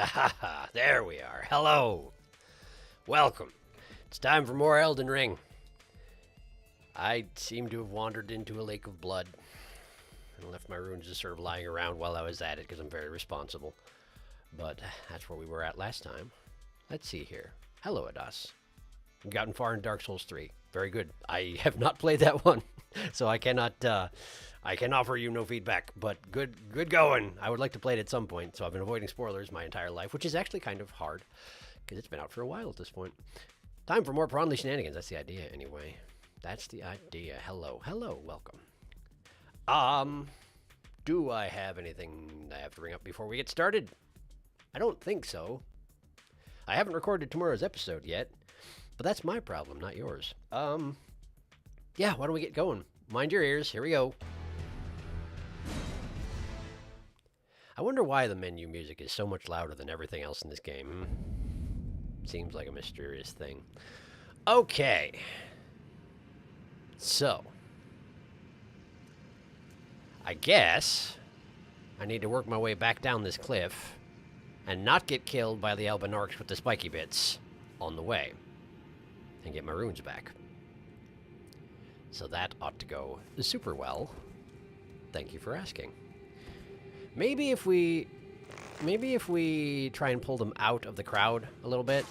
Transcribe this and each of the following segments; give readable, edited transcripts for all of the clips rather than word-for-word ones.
Ah, there we are. Hello. Welcome. It's time for more Elden Ring. I seem to have wandered into a lake of blood and left my runes just sort of lying around while I was at it because I'm very responsible. But that's where we were at last time. Let's see here. Hello, Adas. You've gotten far in Dark Souls 3. Very good. I have not played that one, so I cannot... I can offer you no feedback, but good going. I would like to play it at some point, so I've been avoiding spoilers my entire life, which is actually kind of hard, because it's been out for a while at this point. Time for more Prawnly shenanigans. That's the idea, anyway. That's the idea. Hello, welcome. Do I have anything I have to bring up before we get started? I don't think so. I haven't recorded tomorrow's episode yet, but that's my problem, not yours. Yeah, why don't we get going? Mind your ears. Here we go. I wonder why the menu music is so much louder than everything else in this game. Seems like a mysterious thing. Okay. So. I guess I need to work my way back down this cliff and not get killed by the Elven orcs with the spiky bits on the way and get my runes back. So that ought to go super well. Thank you for asking. Maybe if we try and pull them out of the crowd a little bit.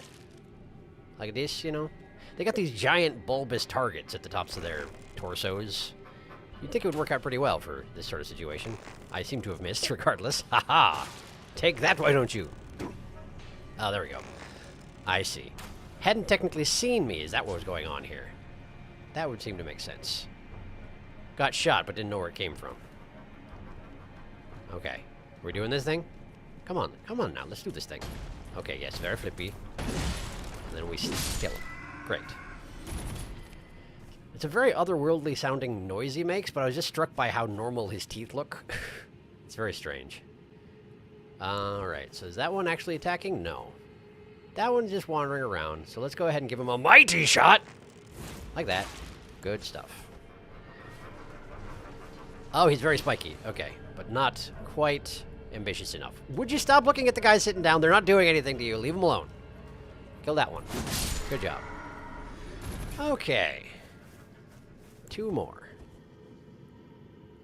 Like this, you know? They got these giant bulbous targets at the tops of their torsos. You'd think it would work out pretty well for this sort of situation. I seem to have missed regardless. Haha! Take that, why don't you? Oh, there we go. I see. Hadn't technically seen me. Is that what was going on here? That would seem to make sense. Got shot, but didn't know where it came from. Okay. We're doing this thing? Come on now. Let's do this thing. Okay, yes, very flippy. And then we kill him. Great. It's a very otherworldly sounding noise he makes, but I was just struck by how normal his teeth look. It's very strange. Alright, so is that one actually attacking? No. That one's just wandering around, so let's go ahead and give him a mighty shot! Like that. Good stuff. Oh, he's very spiky. Okay, but not quite ambitious enough. Would you stop looking at the guy sitting down? They're not doing anything to you. Leave them alone. Kill that one. Good job. Okay. Two more.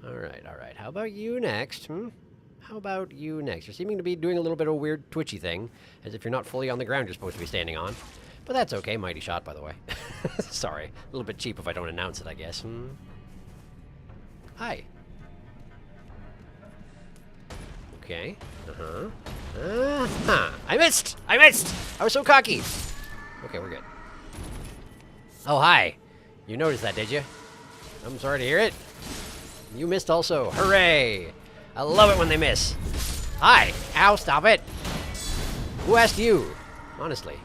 Alright. How about you next? How about you next? You're seeming to be doing a little bit of a weird twitchy thing, as if you're not fully on the ground you're supposed to be standing on. But that's okay. Mighty shot, by the way. Sorry. A little bit cheap if I don't announce it, I guess. Hi. Okay. I missed! I was so cocky! Okay, we're good. Oh, hi. You noticed that, did you? I'm sorry to hear it. You missed also. Hooray! I love it when they miss. Hi! Ow, stop it! Who asked you? Honestly.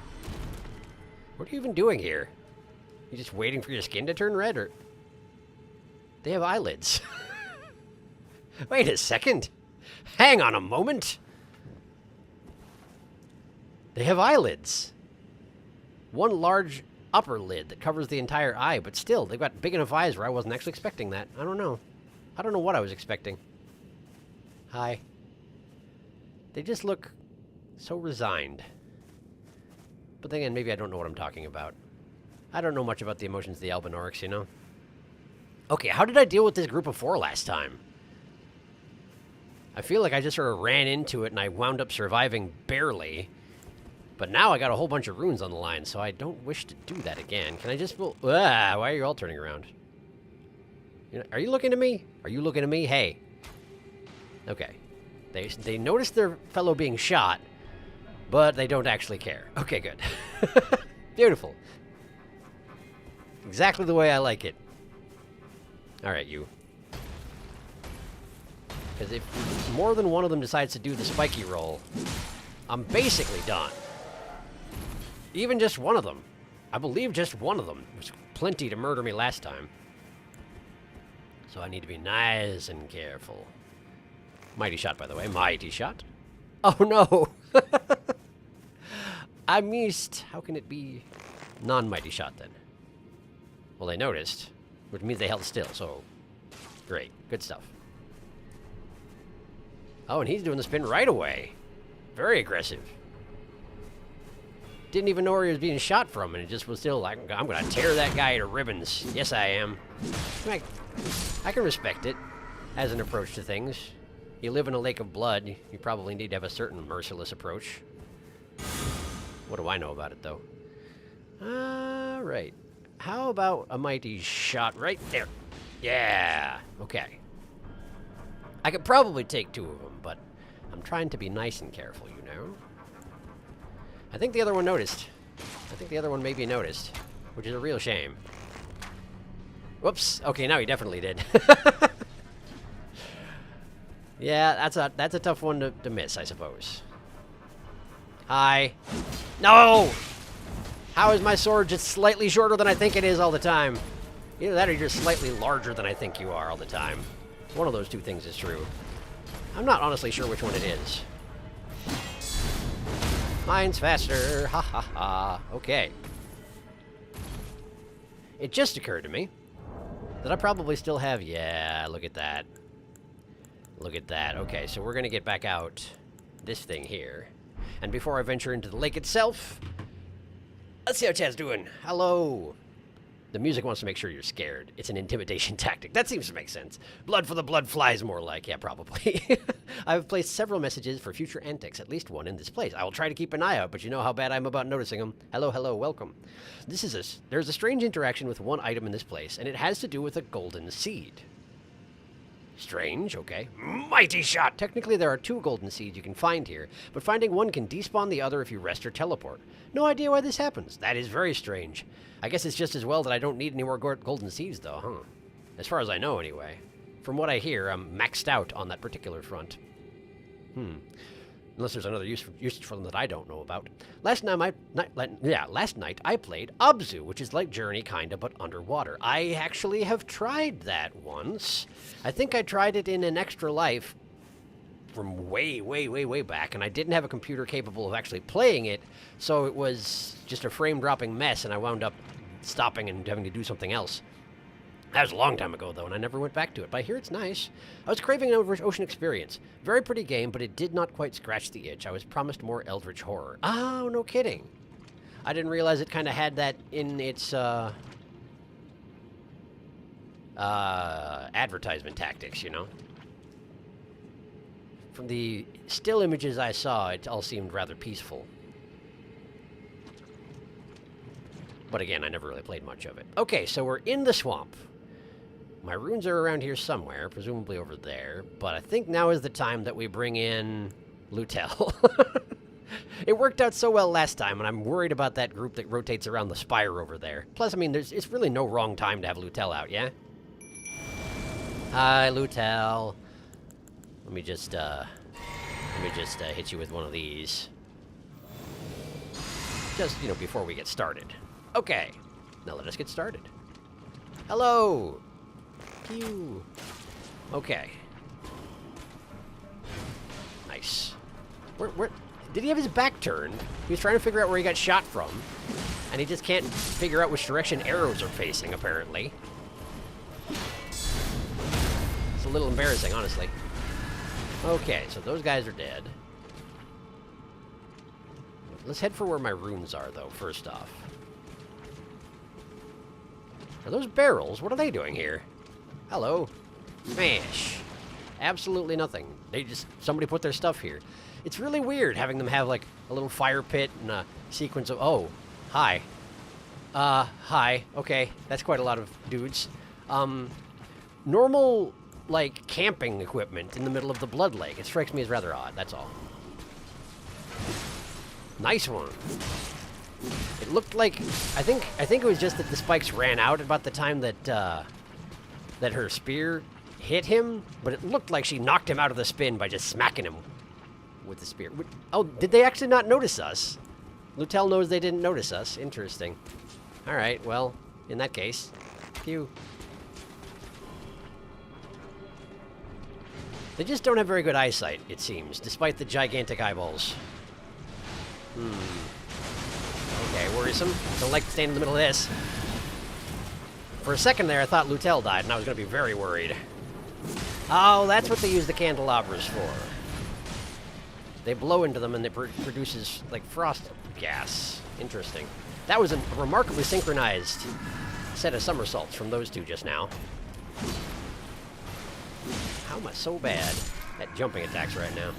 What are you even doing here? You just waiting for your skin to turn red, or... They have eyelids. Wait a second. Hang on a moment. They have eyelids. One large upper lid that covers the entire eye, but still, they've got big enough eyes where I wasn't actually expecting that. I don't know. I don't know what I was expecting. Hi. They just look so resigned. But then again, maybe I don't know what I'm talking about. I don't know much about the emotions of the Elven orcs, you know? Okay, how did I deal with this group of 4 last time? I feel like I just sort of ran into it and I wound up surviving barely. But now I got a whole bunch of runes on the line, so I don't wish to do that again. Can I just... why are you all turning around? You know, are you looking at me? Are you looking at me? Hey. Okay. They notice their fellow being shot, but they don't actually care. Okay, good. Beautiful. Exactly the way I like it. Alright, you. Because if more than one of them decides to do the spiky roll, I'm basically done. Even just one of them. I believe just one of them was plenty to murder me last time. So I need to be nice and careful. Mighty shot, by the way. Mighty shot. Oh, no. I missed. How can it be non-mighty shot, then? Well, they noticed, which means they held still, so... Great. Good stuff. Oh, and he's doing the spin right away. Very aggressive. Didn't even know where he was being shot from, and it just was still like, I'm gonna tear that guy to ribbons. Yes, I am. I can respect it as an approach to things. You live in a lake of blood, you probably need to have a certain merciless approach. What do I know about it, though? Alright. How about a mighty shot right there? Yeah! Okay. I could probably take 2 of them, but I'm trying to be nice and careful, you know? I think the other one noticed. I think the other one maybe noticed, which is a real shame. Whoops. Okay, now he definitely did. Yeah, that's a tough one to miss, I suppose. Hi. No! How is my sword just slightly shorter than I think it is all the time? Either that or you're just slightly larger than I think you are all the time. One of those 2 things is true. I'm not honestly sure which one it is. Mine's faster. Ha ha ha. Okay. It just occurred to me that I probably still have... Yeah, look at that. Look at that. Okay, so we're going to get back out this thing here. And before I venture into the lake itself, let's see how Chad's doing. Hello. The music wants to make sure you're scared. It's an intimidation tactic. That seems to make sense. Blood for the blood flies, more like. Yeah, probably. I've placed several messages for future antics, at least one in this place. I will try to keep an eye out, but you know how bad I'm about noticing them. Hello, hello, welcome. There's a strange interaction with one item in this place, and it has to do with a golden seed. Strange, okay. Mighty shot! Technically, there are 2 golden seeds you can find here, but finding one can despawn the other if you rest or teleport. No idea why this happens. That is very strange. I guess it's just as well that I don't need any more golden seeds, though, huh? As far as I know, anyway. From what I hear, I'm maxed out on that particular front. Unless there's another use for them that I don't know about. Last night I played Abzu, which is like Journey, kinda, but underwater. I actually have tried that once. I think I tried it in an Extra Life from way, way, way, way back, and I didn't have a computer capable of actually playing it, so it was just a frame-dropping mess, and I wound up stopping and having to do something else. That was a long time ago, though, and I never went back to it, but I hear it's nice. I was craving an ocean experience. Very pretty game, but it did not quite scratch the itch. I was promised more eldritch horror. Oh, no kidding. I didn't realize it kind of had that in its, advertisement tactics, you know? From the still images I saw, it all seemed rather peaceful. But again, I never really played much of it. Okay, so we're in the swamp. My runes are around here somewhere, presumably over there, but I think now is the time that we bring in Lutel. It worked out so well last time, and I'm worried about that group that rotates around the spire over there. Plus, I mean, it's really no wrong time to have Lutel out, yeah? Hi, Lutel. Let me just hit you with one of these. Just, you know, before we get started. Okay, now let us get started. Hello! Pew! Okay. Nice. Where, did he have his back turned? He was trying to figure out where he got shot from, and he just can't figure out which direction arrows are facing, apparently. It's a little embarrassing, honestly. Okay, so those guys are dead. Let's head for where my runes are, though, first off. Are those barrels? What are they doing here? Hello. Smash. Absolutely nothing. Somebody put their stuff here. It's really weird having them have, like, a little fire pit and a sequence of... Oh, hi. Hi. Okay, that's quite a lot of dudes. Normal, like, camping equipment in the middle of the Blood Lake. It strikes me as rather odd, that's all. Nice one. It looked like... I think it was just that the spikes ran out about the time that, that her spear hit him, but it looked like she knocked him out of the spin by just smacking him with the spear. Oh, did they actually not notice us? Lutel knows they didn't notice us. Interesting. Alright, well, in that case, phew. They just don't have very good eyesight, it seems, despite the gigantic eyeballs. Okay, worrisome. Don't like to stand in the middle of this. For a second there, I thought Lutel died, and I was going to be very worried. Oh, that's what they use the candelabras for. They blow into them and it produces, like, frost gas. Interesting. That was a remarkably synchronized set of somersaults from those two just now. How am I so bad at jumping attacks right now?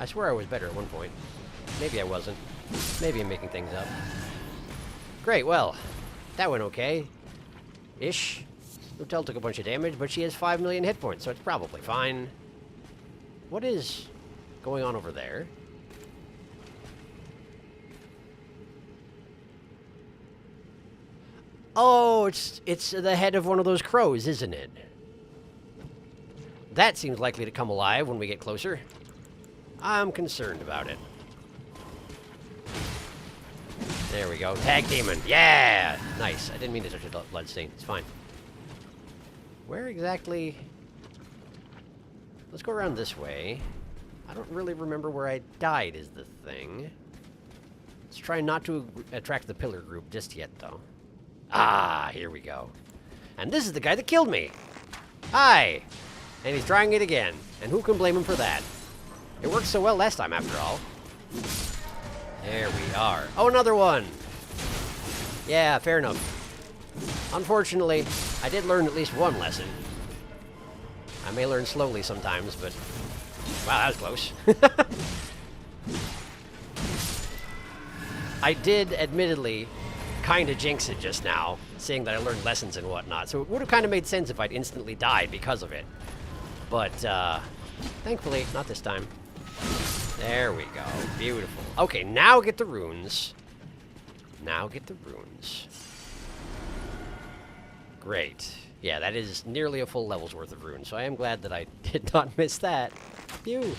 I swear I was better at one point. Maybe I wasn't. Maybe I'm making things up. Great, well, that went okay. Ish. Lutel took a bunch of damage, but she has 5 million hit points, so it's probably fine. What is going on over there? Oh, it's the head of one of those crows, isn't it? That seems likely to come alive when we get closer. I'm concerned about it. There we go. Tag demon. Yeah! Nice. I didn't mean to touch a bloodstain. It's fine. Where exactly... Let's go around this way. I don't really remember where I died is the thing. Let's try not to attract the pillar group just yet, though. Ah, here we go. And this is the guy that killed me. Hi! And he's trying it again. And who can blame him for that? It worked so well last time, after all. There we are. Oh, another one! Yeah, fair enough. Unfortunately, I did learn at least one lesson. I may learn slowly sometimes, but... Wow, that was close. I did, admittedly, kind of jinx it just now, seeing that I learned lessons and whatnot. So it would have kind of made sense if I'd instantly died because of it. But, thankfully, not this time. There we go. Beautiful. Okay, now get the runes. Now get the runes. Great. Yeah, that is nearly a full level's worth of runes, so I am glad that I did not miss that. Phew.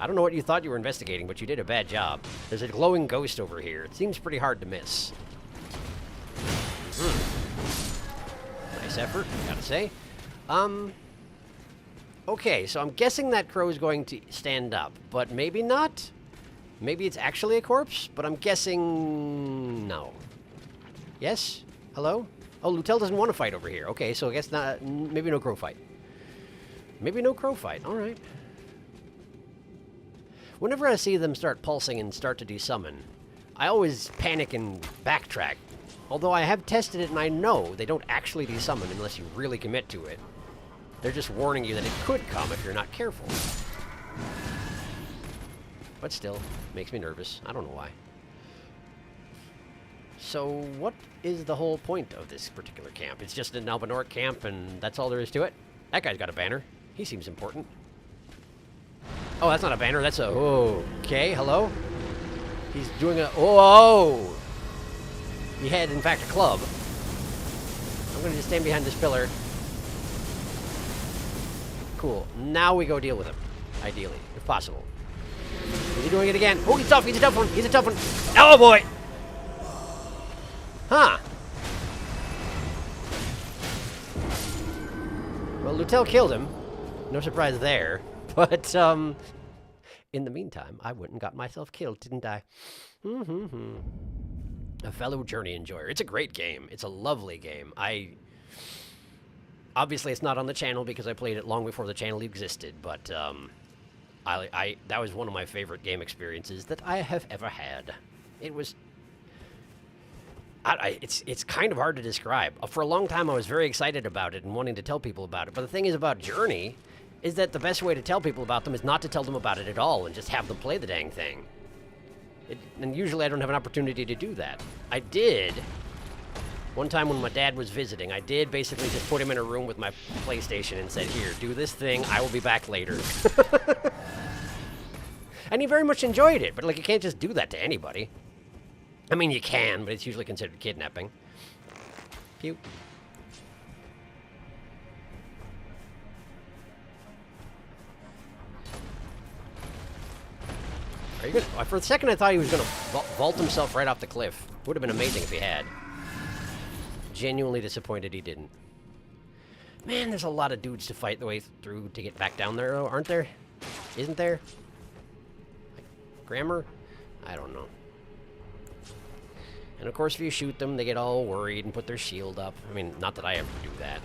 I don't know what you thought you were investigating, but you did a bad job. There's a glowing ghost over here. It seems pretty hard to miss. Nice effort, gotta say. Okay, so I'm guessing that crow is going to stand up, but maybe not. Maybe it's actually a corpse, but I'm guessing no. Yes? Hello? Oh, Lutel doesn't want to fight over here. Okay, so I guess not. Maybe no crow fight. Maybe no crow fight. All right. Whenever I see them start pulsing and start to desummon, I always panic and backtrack. Although I have tested it and I know they don't actually desummon unless you really commit to it. They're just warning you that it could come if you're not careful. But still, makes me nervous. I don't know why. So, what is the whole point of this particular camp? It's just an Albanoric camp and that's all there is to it? That guy's got a banner. He seems important. Oh, that's not a banner. That's a... Okay, hello? He's doing a... Oh! He had, in fact, a club. I'm going to just stand behind this pillar. Cool. Now we go deal with him. Ideally, if possible. Is he doing it again? Oh, he's tough. He's a tough one. He's a tough one. Oh, boy! Huh. Well, Lutel killed him. No surprise there. But, in the meantime, I went and got myself killed, didn't I? A fellow journey enjoyer. It's a great game. It's a lovely game. Obviously, it's not on the channel because I played it long before the channel existed, but, that was one of my favorite game experiences that I have ever had. It was... it's kind of hard to describe. For a long time, I was very excited about it and wanting to tell people about it. But the thing is about Journey is that the best way to tell people about them is not to tell them about it at all and just have them play the dang thing. And usually I don't have an opportunity to do that. I did. One time when my dad was visiting, I did basically just put him in a room with my PlayStation and said, here, do this thing. I will be back later. And he very much enjoyed it. But, like, you can't just do that to anybody. I mean, you can, but it's usually considered kidnapping. Pew. Are you gonna... For a second, I thought he was going to vault himself right off the cliff. Would have been amazing if he had. Genuinely disappointed he didn't. Man, there's a lot of dudes to fight the way through to get back down there, aren't there? Isn't there? Like, grammar? I don't know. And of course, if you shoot them, they get all worried and put their shield up. I mean, not that I ever do that.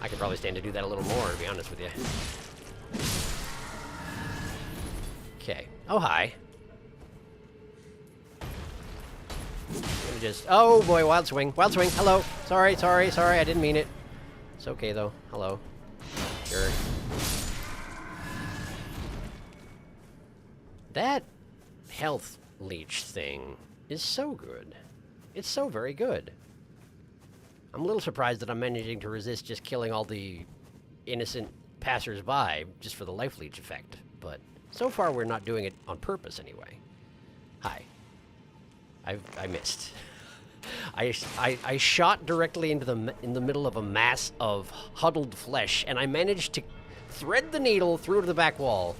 I could probably stand to do that a little more, to be honest with you. Okay. Oh, hi. Let me just... Oh, boy, wild swing. Wild swing. Hello. Sorry, sorry, sorry. I didn't mean it. It's okay, though. Hello. Sure. That health leech thing is so good. It's so very good. I'm a little surprised that I'm managing to resist just killing all the innocent passers-by just for the life leech effect. But so far, we're not doing it on purpose anyway. Hi. I missed. I shot directly into in the middle of a mass of huddled flesh, and I managed to thread the needle through to the back wall.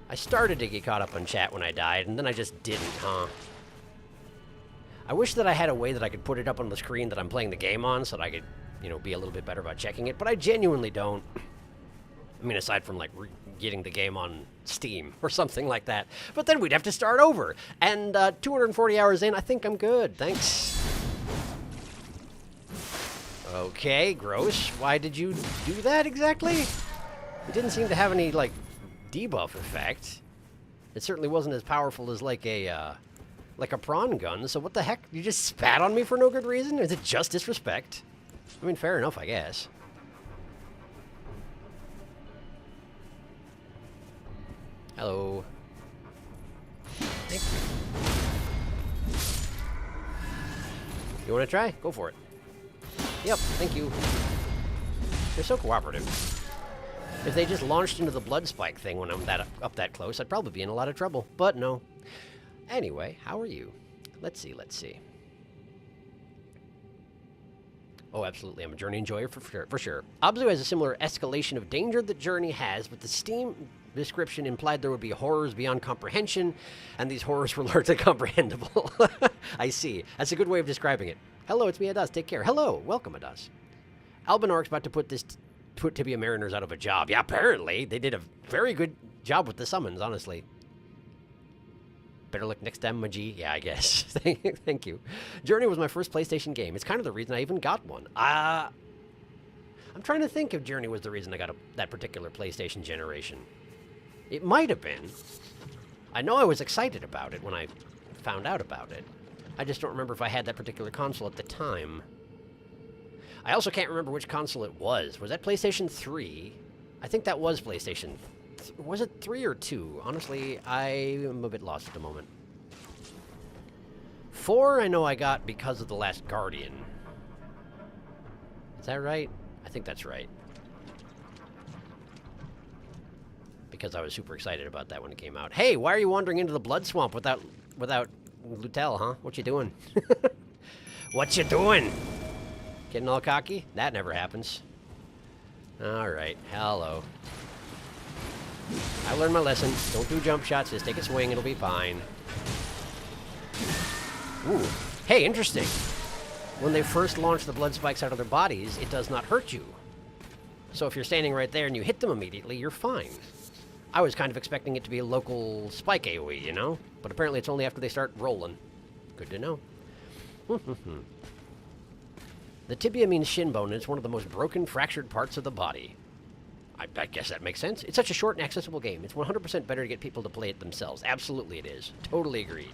I started to get caught up on chat when I died, and then I just didn't, huh? I wish that I had a way that I could put it up on the screen that I'm playing the game on so that I could, you know, be a little bit better about checking it, but I genuinely don't. I mean, aside from, like, getting the game on Steam or something like that. But then we'd have to start over. And 240 hours in, I think I'm good. Thanks. Okay, gross. Why did you do that exactly? It didn't seem to have any, like, debuff effect. It certainly wasn't as powerful as, like a prawn gun. So what the heck? You just spat on me for no good reason? Is it just disrespect? I mean, fair enough, I guess. Hello. Thank you. You want to try? Go for it. Yep, thank you. They're so cooperative. If they just launched into the blood spike thing when I'm up that close, I'd probably be in a lot of trouble. But no. Anyway, how are you? Let's see, let's see. Oh, absolutely. I'm a Journey enjoyer for sure. Abzu has a similar escalation of danger that Journey has, but the Steam description implied there would be horrors beyond comprehension, and these horrors were largely comprehensible. I see. That's a good way of describing it. Hello, it's me, Adas. Take care. Hello. Welcome, Adas. Albanork's about to put Tibia Mariners out of a job. Yeah, apparently. They did a very good job with the summons, honestly. Better look next time, Mogh. Yeah, I guess. Thank you. Journey was my first PlayStation game. It's kind of the reason I even got one. I'm trying to think if Journey was the reason I got that particular PlayStation generation. It might have been. I know I was excited about it when I found out about it. I just don't remember if I had that particular console at the time. I also can't remember which console it was. Was that PlayStation 3? I think that was PlayStation. Was it 3 or 2? Honestly, I am a bit lost at the moment. 4 I know I got because of The Last Guardian. Is that right? I think that's right. Because I was super excited about that when it came out. Hey, why are you wandering into the blood swamp without Lutel, huh? What you doing? What you doing? Getting all cocky? That never happens. Alright, hello. I learned my lesson. Don't do jump shots, just take a swing, it'll be fine. Ooh. Hey, interesting. When they first launch the blood spikes out of their bodies, it does not hurt you. So if you're standing right there and you hit them immediately, you're fine. I was kind of expecting it to be a local spike AoE, you know? But apparently it's only after they start rolling. Good to know. The tibia means shin bone, and it's one of the most broken, fractured parts of the body. I guess that makes sense. It's such a short and accessible game. It's 100% better to get people to play it themselves. Absolutely it is. Totally agreed.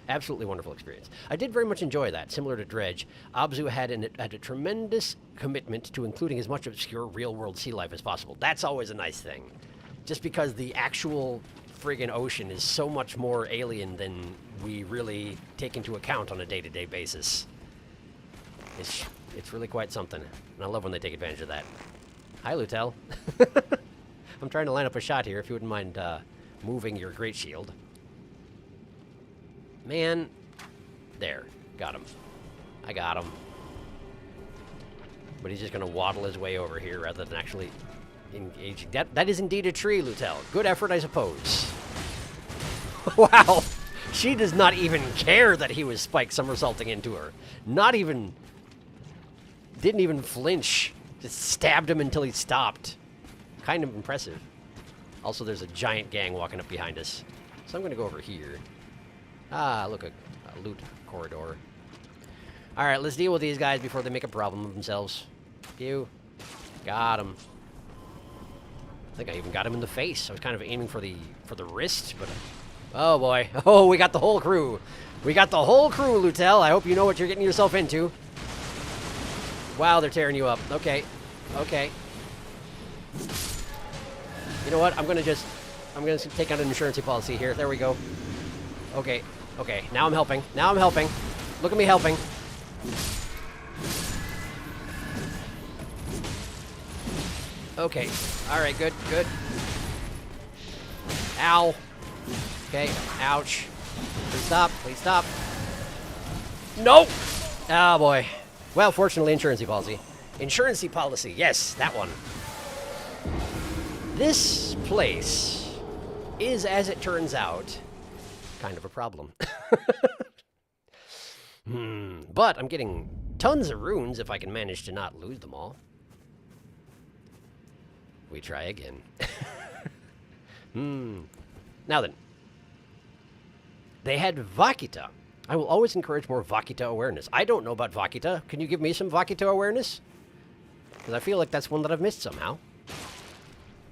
Absolutely wonderful experience. I did very much enjoy that. Similar to Dredge, Abzu had a tremendous commitment to including as much obscure real-world sea life as possible. That's always a nice thing. Just because the actual friggin' ocean is so much more alien than we really take into account on a day-to-day basis. It's really quite something. And I love when they take advantage of that. Hi, Lutel. I'm trying to line up a shot here, if you wouldn't mind moving your great shield. Man. There. Got him. I got him. But he's just going to waddle his way over here rather than actually engaging. That is indeed a tree, Lutel. Good effort, I suppose. Wow. She does not even care that he was spike somersaulting into her. Not even... Didn't even flinch. Just stabbed him until he stopped. Kind of impressive. Also, there's a giant gang walking up behind us. So I'm going to go over here. Ah, look, a loot corridor. Alright, let's deal with these guys before they make a problem of themselves. Pew. Got him. I think I even got him in the face. I was kind of aiming for the wrist, but... oh, boy. Oh, we got the whole crew. We got the whole crew, Lutel. I hope you know what you're getting yourself into. Wow, they're tearing you up. Okay. Okay. You know what? I'm gonna take out an insurance policy here. There we go. Okay. Okay. Now I'm helping. Now I'm helping. Look at me helping. Okay. Alright, good, good. Ow. Okay, ouch. Please stop, please stop. Nope! Oh boy. Well, fortunately, insurance policy. Insurance policy, yes, that one. This place is, as it turns out, kind of a problem. But I'm getting tons of runes if I can manage to not lose them all. We try again. Now then. They had Vakita. I will always encourage more Vakita awareness. I don't know about Vakita. Can you give me some Vakita awareness? Because I feel like that's one that I've missed somehow.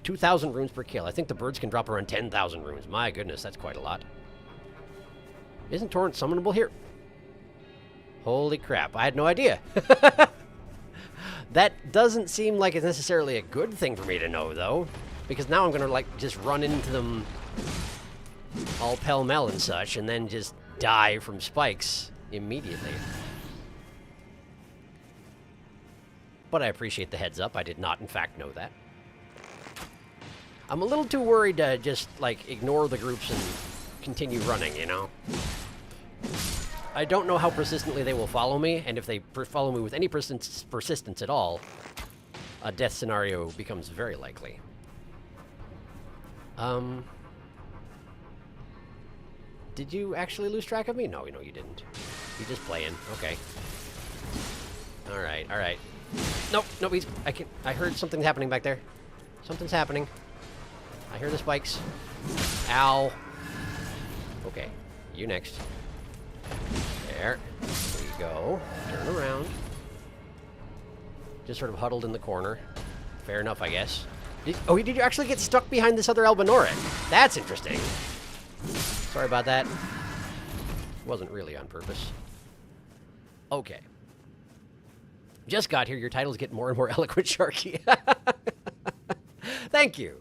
2,000 runes per kill. I think the birds can drop around 10,000 runes. My goodness, that's quite a lot. Isn't Torrent summonable here? Holy crap, I had no idea. That doesn't seem like it's necessarily a good thing for me to know, though. Because now I'm going to, like, just run into them all pell-mell and such, and then just die from spikes immediately. But I appreciate the heads up. I did not, in fact, know that. I'm a little too worried to just, like, ignore the groups and continue running, you know? I don't know how persistently they will follow me, and if they follow me with any persistence at all, a death scenario becomes very likely. Did you actually lose track of me? No, you didn't. You're just playing. Okay. Alright, alright. Nope, nope, I heard something happening back there. Something's happening. I hear the spikes. Ow. Okay, you next. There we go. Turn around. Just sort of huddled in the corner. Fair enough, I guess. Did you actually get stuck behind this other Albinoric? That's interesting. Sorry about that. Wasn't really on purpose. Okay. Just got here. Your titles get more and more eloquent, Sharky. Thank you.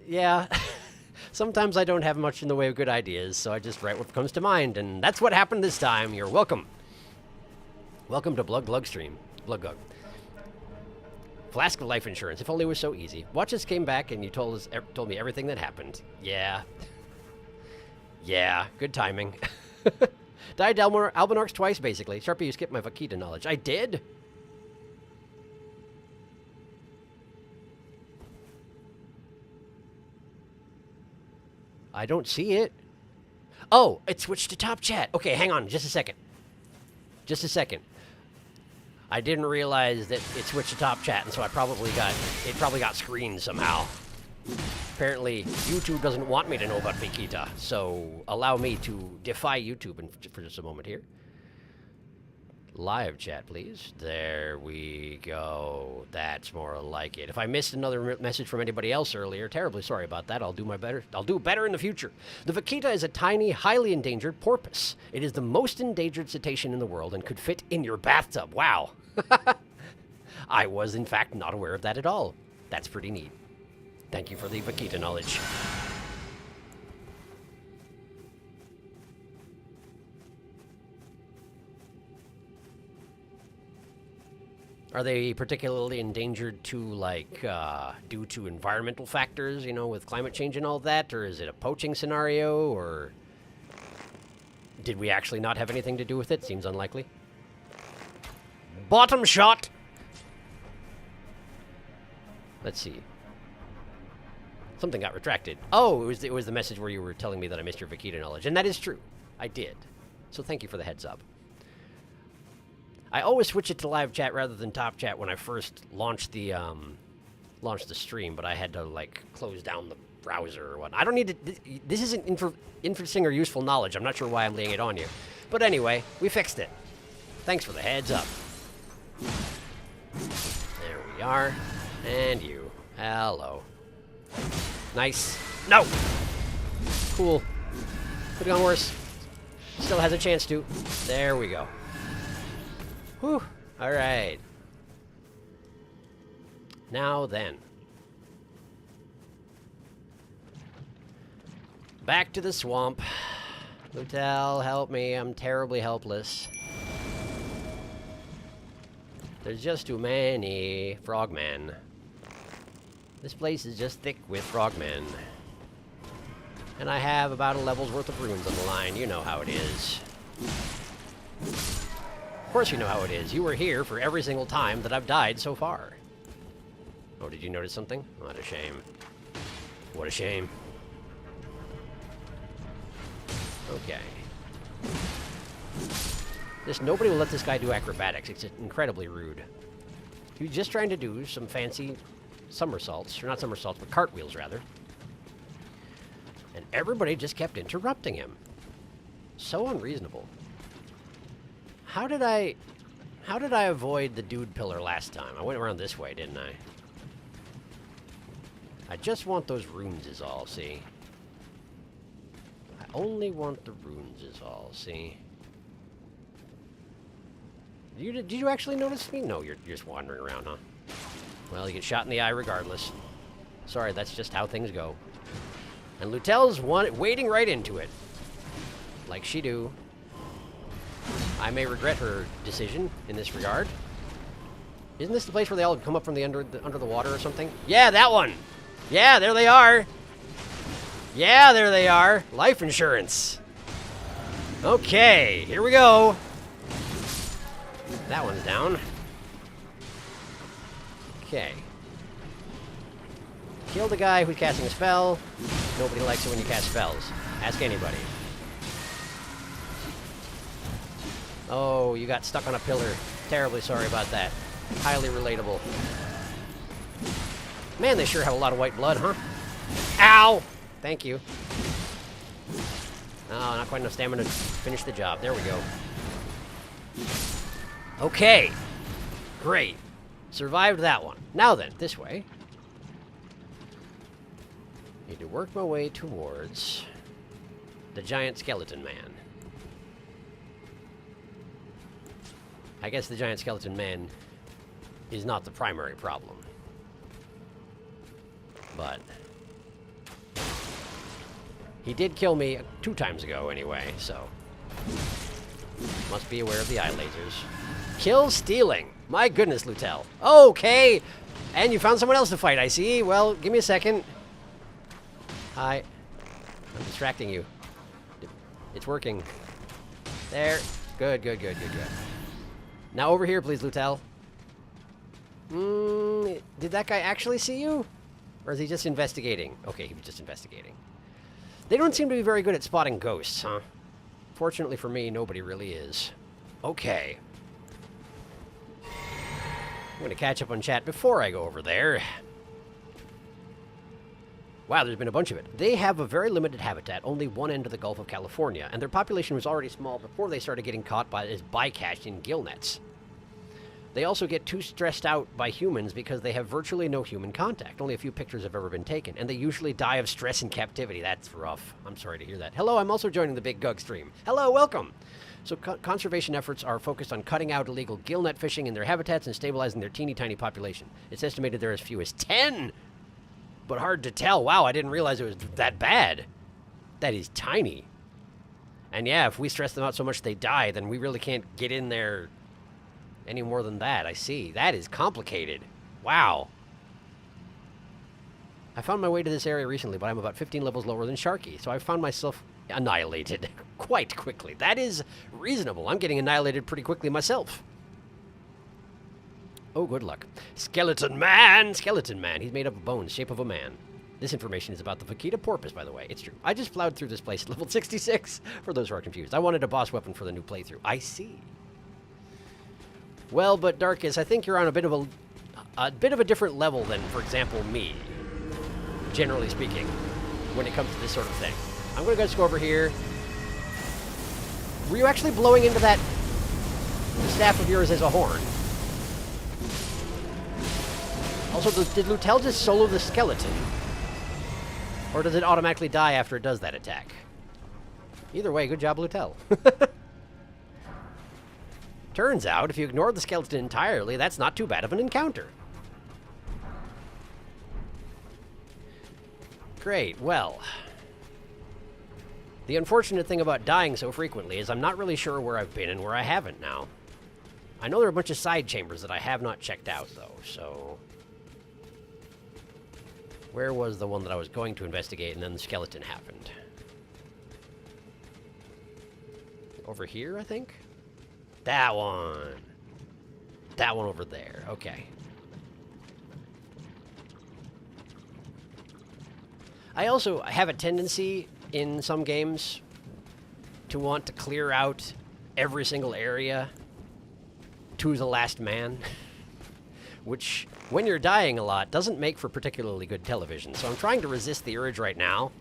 Yeah. Sometimes I don't have much in the way of good ideas, so I just write what comes to mind, and that's what happened this time. You're welcome. Welcome to Blug stream. Blug. Flask of life insurance. If only it was so easy. Watches came back and you told me everything that happened. Yeah. Yeah. Good timing. Died Albinorks twice, basically. Sharpie, you skipped my Vakita knowledge. I did? I don't see it. Oh, it switched to top chat. Okay, hang on just a second. Just a second. I didn't realize that it switched to top chat, and so it probably got screened somehow. Apparently, YouTube doesn't want me to know about Vakita, so allow me to defy YouTube for just a moment here. Live chat, please. There we go. That's more like it. If I missed another message from anybody else earlier, terribly sorry about that. I'll do better in the future. The Vakita is a tiny, highly endangered porpoise. It is the most endangered cetacean in the world and could fit in your bathtub. Wow. I was, in fact, not aware of that at all. That's pretty neat. Thank you for the Vakita knowledge. Are they particularly endangered to, like, due to environmental factors, you know, with climate change and all that? Or is it a poaching scenario? Or did we actually not have anything to do with it? Seems unlikely. Bottom shot! Let's see. Something got retracted. Oh, it was the message where you were telling me that I missed your Vakita knowledge. And that is true. I did. So thank you for the heads up. I always switch it to live chat rather than top chat when I first launched the stream, but I had to, like, close down the browser or whatnot. I don't need to... This isn't interesting or useful knowledge. I'm not sure why I'm laying it on you. But anyway, we fixed it. Thanks for the heads up. There we are. And you. Hello. Nice. No! Cool. Could have gone worse. Still has a chance to. There we go. Whew. Alright. Now then. Back to the swamp. Lutel, help me. I'm terribly helpless. There's just too many frogmen. This place is just thick with frogmen. And I have about a level's worth of runes on the line. You know how it is. Of course you know how it is. You were here for every single time that I've died so far. Oh, did you notice something? What a shame. What a shame. Okay. Just nobody will let this guy do acrobatics. It's incredibly rude. He was just trying to do some fancy somersaults. Or not somersaults, but cartwheels, rather. And everybody just kept interrupting him. So unreasonable. How did I avoid the dude pillar last time? I went around this way, didn't I? I just want those runes is all, see? I only want the runes is all, see? Did you actually notice me? No, you're just wandering around, huh? Well, you get shot in the eye regardless. Sorry, that's just how things go. And Lutel's wading right into it. Like she do. I may regret her decision in this regard. Isn't this the place where they all come up from the under the water or something? Yeah, that one! Yeah, there they are! Yeah, there they are! Life insurance! Okay, here we go! That one's down. Okay. Kill the guy who's casting a spell. Nobody likes it when you cast spells. Ask anybody. Oh, you got stuck on a pillar. Terribly sorry about that. Highly relatable. Man, they sure have a lot of white blood, huh? Ow! Thank you. Oh, not quite enough stamina to finish the job. There we go. Okay. Great. Survived that one. Now then, this way. Need to work my way towards the giant skeleton man. I guess the giant skeleton man is not the primary problem. But he did kill me 2 times ago anyway, so must be aware of the eye lasers. Kill stealing. My goodness, Lutel. Okay. And you found someone else to fight, I see. Well, give me a second. Hi. I'm distracting you. It's working. There. Good, good, good, good, good. Now over here, please, Lutel. Did that guy actually see you? Or is he just investigating? Okay, he was just investigating. They don't seem to be very good at spotting ghosts, huh? Fortunately for me, nobody really is. Okay. I'm going to catch up on chat before I go over there. Wow, there's been a bunch of it. They have a very limited habitat, only one end of the Gulf of California, and their population was already small before they started getting caught as bycatch in gill nets. They also get too stressed out by humans because they have virtually no human contact. Only a few pictures have ever been taken, and they usually die of stress in captivity. That's rough. I'm sorry to hear that. Hello, I'm also joining the Big Gug stream. Hello, welcome. So conservation efforts are focused on cutting out illegal gill net fishing in their habitats and stabilizing their teeny tiny population. It's estimated there are as few as 10, but hard to tell. Wow, I didn't realize it was that bad. That is tiny. And yeah, if we stress them out so much they die, then we really can't get in there any more than that. I see. That is complicated. Wow. I found my way to this area recently, but I'm about 15 levels lower than Sharky, so I found myself annihilated quite quickly. That is reasonable. I'm getting annihilated pretty quickly myself. Oh, good luck. Skeleton man! Skeleton man. He's made up of bones, shape of a man. This information is about the Vaquita porpoise, by the way. It's true. I just plowed through this place at level 66, for those who are confused. I wanted a boss weapon for the new playthrough. I see. Well, but Darkus, I think you're on a bit of a different level than, for example, me. Generally speaking, when it comes to this sort of thing. I'm going to just go over here. Were you actually blowing into that staff of yours as a horn? Also, did Lutel just solo the skeleton? Or does it automatically die after it does that attack? Either way, good job, Lutel. Turns out, if you ignore the skeleton entirely, that's not too bad of an encounter. Great, well. The unfortunate thing about dying so frequently is I'm not really sure where I've been and where I haven't now. I know there are a bunch of side chambers that I have not checked out, though, so... Where was the one that I was going to investigate and then the skeleton happened? Over here, I think? That one. That one over there. Okay. I also have a tendency in some games to want to clear out every single area to the last man, which, when you're dying a lot, doesn't make for particularly good television. So I'm trying to resist the urge right now.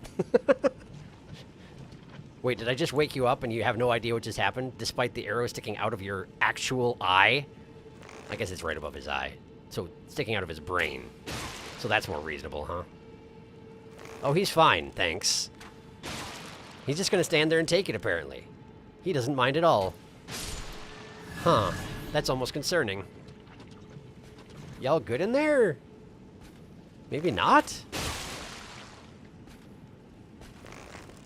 Wait, did I just wake you up and you have no idea what just happened, despite the arrow sticking out of your actual eye? I guess it's right above his eye. So, sticking out of his brain. So that's more reasonable, huh? Oh, he's fine, thanks. He's just gonna stand there and take it, apparently. He doesn't mind at all. Huh. That's almost concerning. Y'all good in there? Maybe not?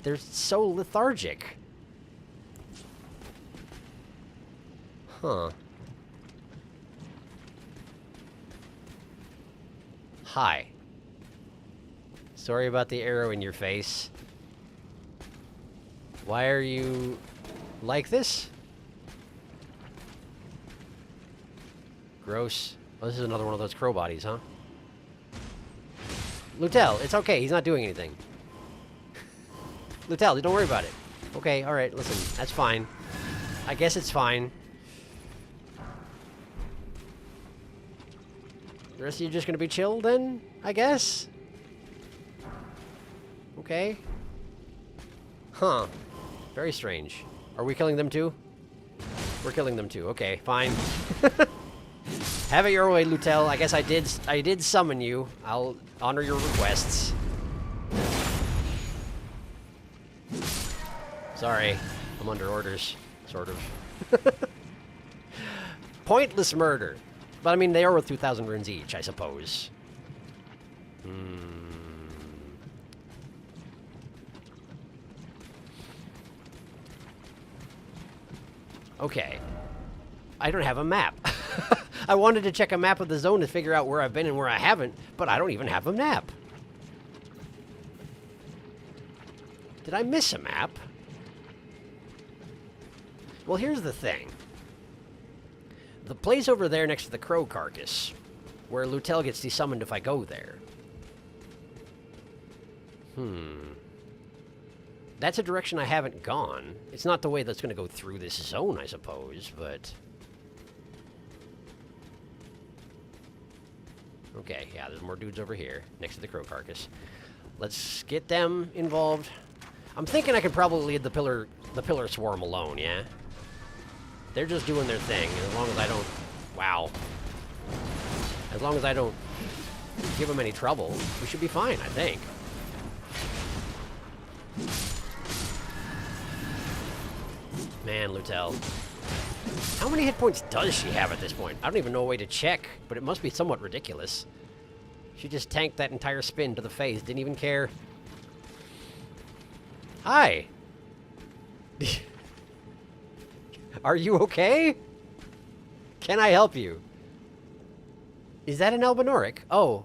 They're so lethargic. Huh. Hi. Sorry about the arrow in your face. Why are you like this? Gross. Oh, this is another one of those crow bodies, huh? Lutel, it's okay. He's not doing anything. Lutel, don't worry about it. Okay, alright, listen. That's fine. I guess it's fine. The rest of you just gonna be chill, then? I guess? Okay. Huh. Very strange. Are we killing them too? We're killing them too. Okay, fine. Have it your way, Lutel. I guess I did summon you. I'll honor your requests. Sorry. I'm under orders. Sort of. Pointless murder. But I mean, they are worth 2,000 runes each, I suppose. Okay. I don't have a map. I wanted to check a map of the zone to figure out where I've been and where I haven't, but I don't even have a map. Did I miss a map? Well, here's the thing. The place over there next to the crow carcass, where Lutel gets desummoned if I go there. That's a direction I haven't gone. It's not the way that's going to go through this zone, I suppose, but... Okay, yeah, there's more dudes over here, next to the crow carcass. Let's get them involved. I'm thinking I could probably leave the pillar swarm alone, yeah? They're just doing their thing, as long as I don't... Wow. As long as I don't give them any trouble, we should be fine, I think. Man, Lutel. How many hit points does she have at this point? I don't even know a way to check, but it must be somewhat ridiculous. She just tanked that entire spin to the face, didn't even care. Hi! Are you okay? Can I help you? Is that an Albinoric? Oh.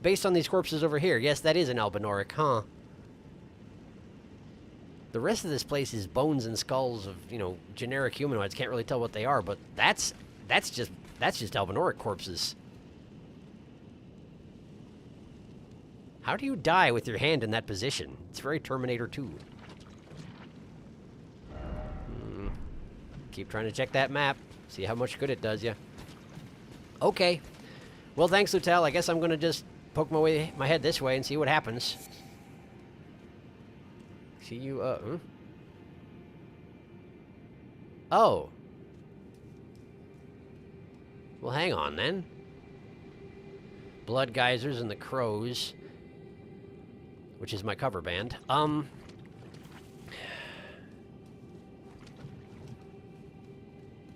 Based on these corpses over here. Yes, that is an Albinoric, huh? The rest of this place is bones and skulls of, you know, generic humanoids. Can't really tell what they are, but that's just Albinoric corpses. How do you die with your hand in that position? It's very Terminator 2. Keep trying to check that map. See how much good it does you. Okay. Well, thanks, Lutel. I guess I'm going to just poke my head this way and see what happens. See you, Oh. Well, hang on, then. Blood Geysers and the Crows, which is my cover band. I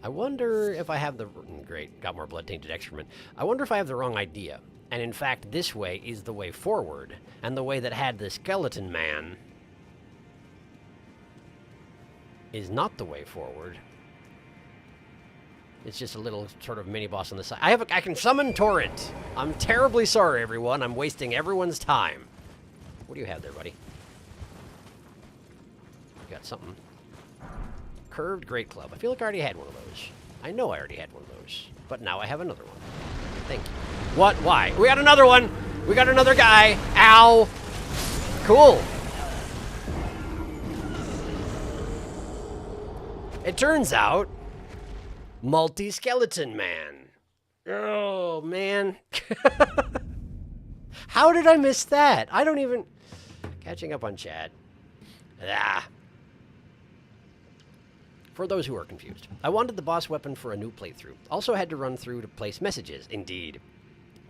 wonder if I have the... Great, got more blood-tainted excrement. I wonder if I have the wrong idea. And in fact, this way is the way forward. And the way that had the skeleton man is not the way forward. It's just a little sort of mini-boss on the side. I can summon Torrent! I'm terribly sorry, everyone. I'm wasting everyone's time. What do you have there, buddy? You got something. Curved Great Club. I feel like I already had one of those. I know I already had one of those. But now I have another one. Thank you. What? Why? We got another one! We got another guy! Ow! Cool! It turns out... Multi-skeleton man. Oh, man. How did I miss that? I don't even... Catching up on chat. Ah. For those who are confused, I wanted the boss weapon for a new playthrough. Also had to run through to place messages. Indeed.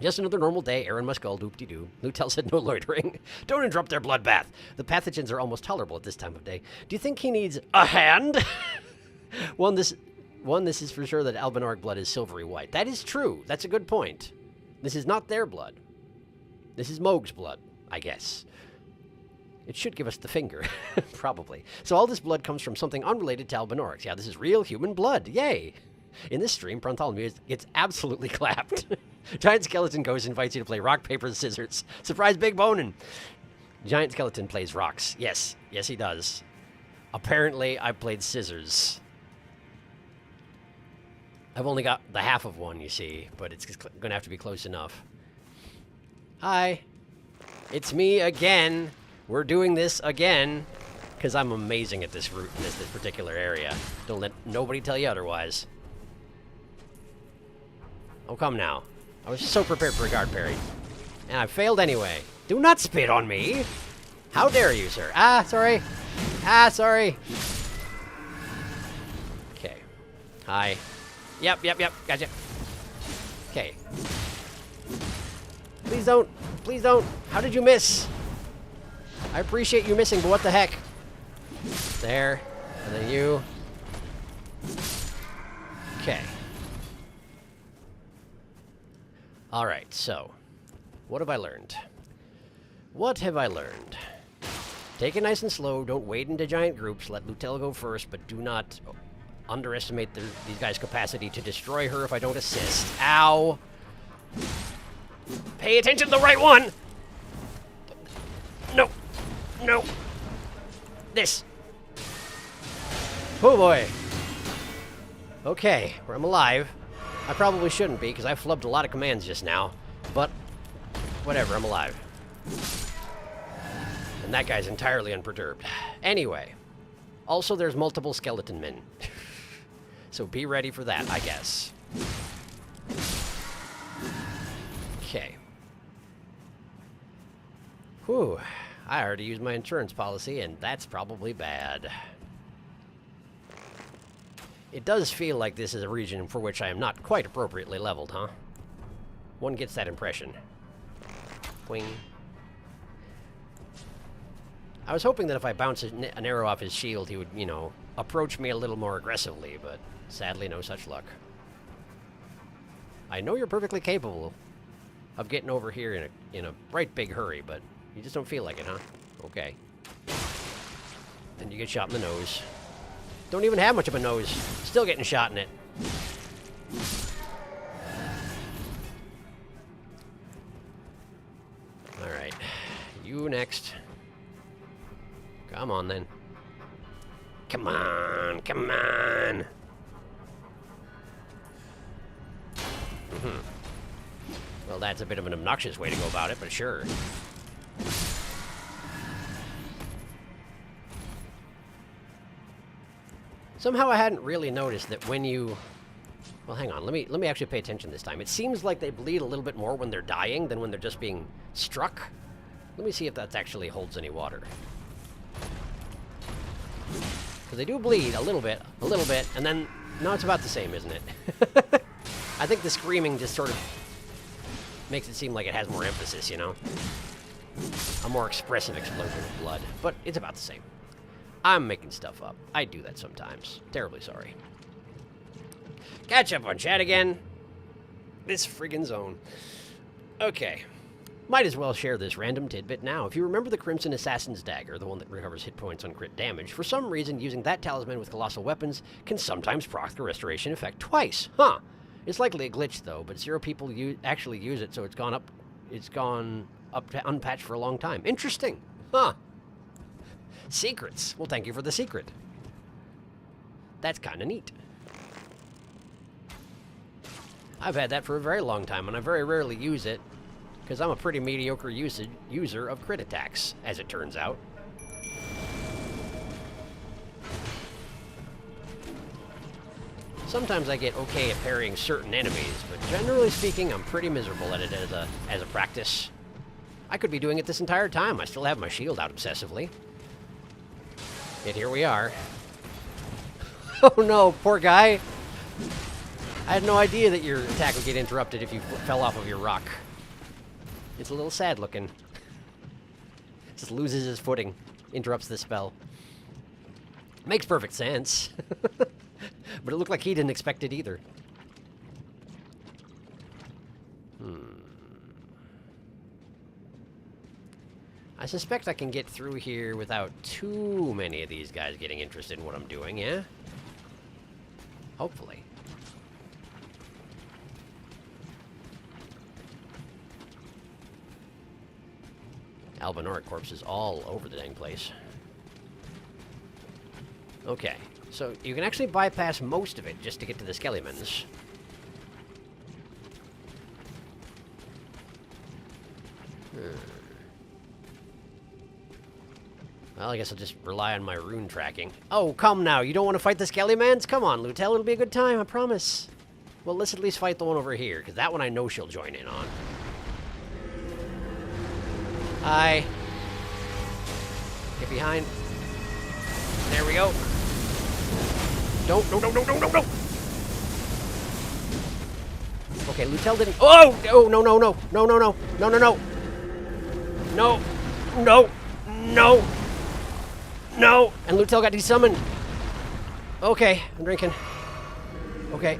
Just another normal day, Aaron Muskull, doop-de-doo. Lutel said no loitering. Don't interrupt their bloodbath. The pathogens are almost tolerable at this time of day. Do you think he needs a hand? One, this is for sure that Albinauric blood is silvery white. That is true. That's a good point. This is not their blood. This is Mogh's blood, I guess. It should give us the finger, probably. So all this blood comes from something unrelated to Albinaurics. Yeah, this is real human blood. Yay! In this stream, Bartholomew gets absolutely clapped. Giant Skeleton Ghost invites you to play rock, paper, scissors. Surprise, Big Bonin! Giant Skeleton plays rocks. Yes. Yes, he does. Apparently, I played scissors. I've only got the half of one, you see, but it's going to have to be close enough. Hi. It's me again. We're doing this again, because I'm amazing at this route in this particular area. Don't let nobody tell you otherwise. Oh, come now. I was so prepared for a guard parry. And I failed anyway. Do not spit on me! How dare you, sir? Ah, sorry. Ah, sorry. Okay. Hi. Yep. Gotcha. Okay. Please don't. Please don't. How did you miss? I appreciate you missing, but what the heck? There. And then you. Okay. Alright, so. What have I learned? What have I learned? Take it nice and slow. Don't wade into giant groups. Let Lutel go first, but do not underestimate these guys' capacity to destroy her if I don't assist. Ow! Pay attention to the right one! No! No! This! Oh boy! Okay, I'm alive. I probably shouldn't be, because I flubbed a lot of commands just now. But, whatever, I'm alive. And that guy's entirely unperturbed. Anyway. Also, there's multiple skeleton men. So be ready for that, I guess. Okay. Whew. I already used my insurance policy, and that's probably bad. It does feel like this is a region for which I am not quite appropriately leveled, huh? One gets that impression. Wing. I was hoping that if I bounce an arrow off his shield, he would, you know, approach me a little more aggressively, but sadly, no such luck. I know you're perfectly capable of getting over here in a right big hurry, but you just don't feel like it, huh? Okay. Then you get shot in the nose. Don't even have much of a nose. Still getting shot in it. Alright. You next. Come on, then. Come on, come on! Well, that's a bit of an obnoxious way to go about it, but sure. Somehow I hadn't really noticed that when you... Well, hang on. Let me actually pay attention this time. It seems like they bleed a little bit more when they're dying than when they're just being struck. Let me see if that actually holds any water. Because they do bleed a little bit, and then... No, it's about the same, isn't it? I think the screaming just sort of makes it seem like it has more emphasis, you know? A more expressive explosion of blood. But it's about the same. I'm making stuff up. I do that sometimes. Terribly sorry. Catch up on chat again. This friggin' zone. Okay. Might as well share this random tidbit now. If you remember the Crimson Assassin's Dagger, the one that recovers hit points on crit damage, for some reason using that talisman with colossal weapons can sometimes proc the restoration effect twice. Huh. It's likely a glitch though, but 0 people actually use it, so it's gone up to unpatched for a long time. Interesting. Huh. Secrets. Well, thank you for the secret. That's kind of neat. I've had that for a very long time, and I very rarely use it, because I'm a pretty mediocre user of crit attacks, as it turns out. Sometimes I get okay at parrying certain enemies, but generally speaking, I'm pretty miserable at it as a practice. I could be doing it this entire time. I still have my shield out obsessively. Yet here we are. Oh no, poor guy. I had no idea that your attack would get interrupted if you fell off of your rock. It's a little sad looking. Just loses his footing. Interrupts the spell. Makes perfect sense. But it looked like he didn't expect it either. I suspect I can get through here without too many of these guys getting interested in what I'm doing, yeah? Hopefully. Albinoric corpses all over the dang place. Okay, so you can actually bypass most of it just to get to the skeletons. Well, I guess I'll just rely on my rune tracking. Oh, come now. You don't want to fight the Skelly-mans? Come on, Lutel. It'll be a good time, I promise. Well, let's at least fight the one over here, because that one I know she'll join in on. Hi. Get behind. There we go. Don't. No. Okay, Lutel didn't... Oh! Oh, no. No! And Lutel got desummoned. Okay, I'm drinking. Okay.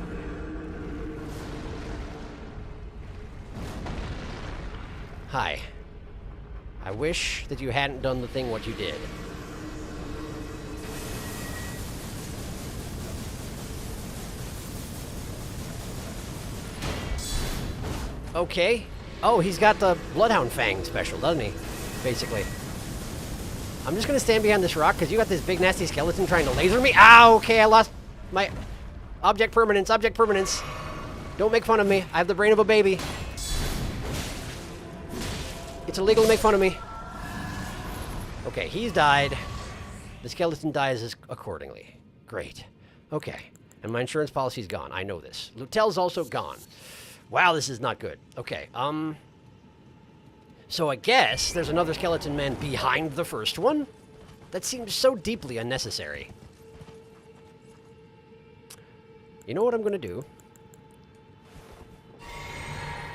Hi. I wish that you hadn't done the thing what you did. Okay. Oh, he's got the Bloodhound Fang special, doesn't he? Basically. I'm just gonna stand behind this rock because you got this big nasty skeleton trying to laser me. Ow, okay, I lost my object permanence. Don't make fun of me. I have the brain of a baby. It's illegal to make fun of me. Okay, he's died. The skeleton dies accordingly. Great. Okay. And my insurance policy's gone. I know this. Lutel's also gone. Wow, this is not good. Okay, so I guess there's another skeleton man behind the first one? That seems so deeply unnecessary. You know what I'm gonna do?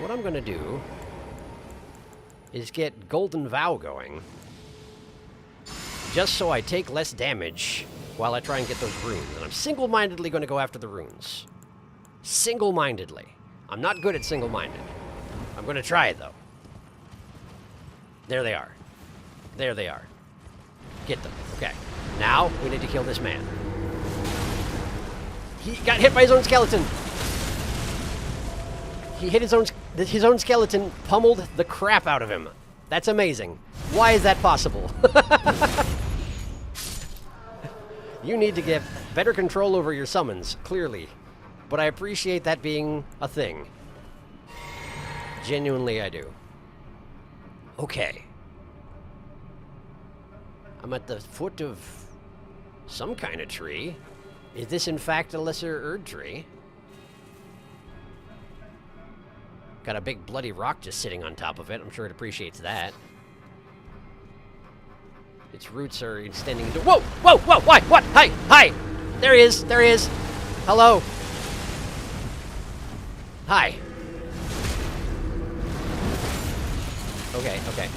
What I'm gonna do is get Golden Vow going. Just so I take less damage while I try and get those runes. And I'm single-mindedly gonna go after the runes. Single-mindedly. I'm not good at single-minded. I'm gonna try it, though. There they are. There they are. Get them. Okay. Now, we need to kill this man. He got hit by his own skeleton. He hit his own skeleton, pummeled the crap out of him. That's amazing. Why is that possible? You need to get better control over your summons, clearly. But I appreciate that being a thing. Genuinely, I do. Okay. I'm at the foot of some kind of tree. Is this in fact a lesser Erd tree? Got a big bloody rock just sitting on top of it. I'm sure it appreciates that. Its roots are extending into... Whoa! Whoa! Whoa! Why? What? Hi! Hi! There he is! There he is! Hello! Hi. Okay, okay.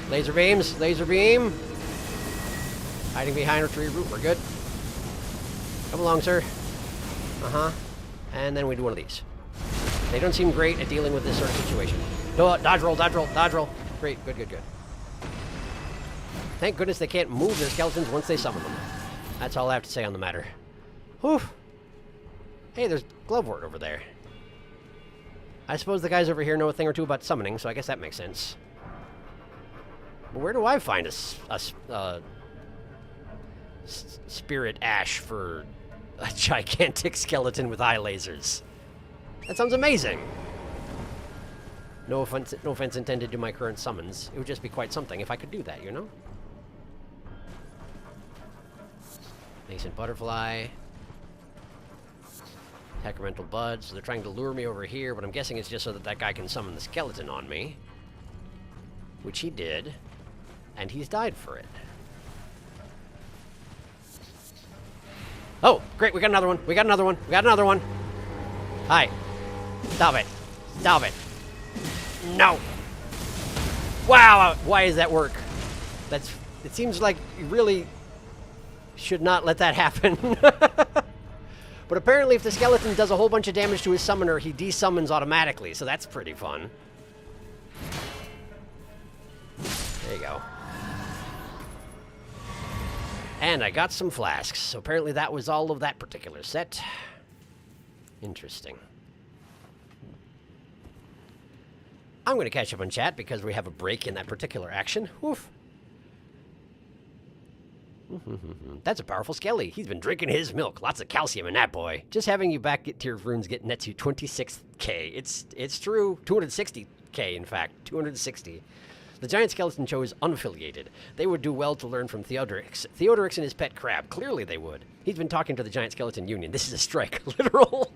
Laser beams, laser beam. Hiding behind a tree root, we're good. Come along, sir. Uh-huh. And then we do one of these. They don't seem great at dealing with this sort of situation. Dodge roll, dodge roll, dodge roll. Great, good, good, good. Thank goodness they can't move their skeletons once they summon them. That's all I have to say on the matter. Whew. Hey, there's Glovewort over there. I suppose the guys over here know a thing or two about summoning, so I guess that makes sense. But where do I find a spirit ash for a gigantic skeleton with eye lasers? That sounds amazing. No offense intended to my current summons. It would just be quite something if I could do that, you know? Nascent butterfly. Sacramental bud. So they're trying to lure me over here, but I'm guessing it's just so that that guy can summon the skeleton on me. Which he did. And he's died for it. Oh, great, we got another one. We got another one. We got another one. Hi. Stop it. Stop it. No. Wow, why does that work? It seems like you really should not let that happen. But apparently if the skeleton does a whole bunch of damage to his summoner, he desummons automatically, so that's pretty fun. There you go. And I got some flasks, so apparently that was all of that particular set. Interesting. I'm going to catch up on chat because we have a break in that particular action. Woof. That's a powerful skelly. He's been drinking his milk. Lots of calcium in that boy. Just having you back get tier runes get net to 26k. It's true. 260k, in fact. 260. The giant skeleton show is unaffiliated. They would do well to learn from Theodorix. Theodorix and his pet crab. Clearly they would. He's been talking to the giant skeleton union. This is a strike. Literal.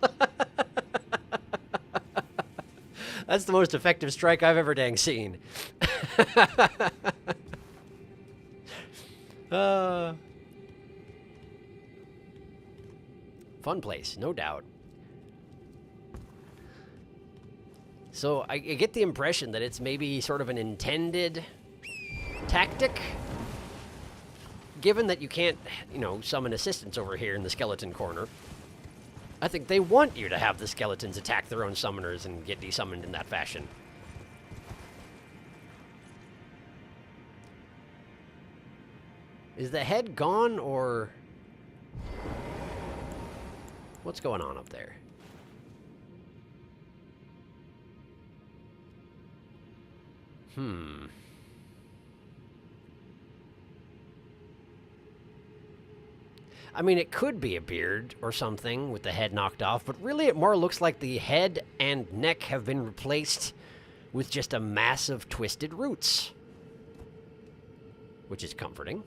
That's the most effective strike I've ever dang seen. Fun place, no doubt. So I get the impression that it's maybe sort of an intended tactic, given that you can't, you know, summon assistants over here in the skeleton corner. I think they want you to have the skeletons attack their own summoners and get desummoned in that fashion. Is the head gone, or what's going on up there? I mean, it could be a beard or something with the head knocked off, but really it more looks like the head and neck have been replaced with just a mass of twisted roots, which is comforting.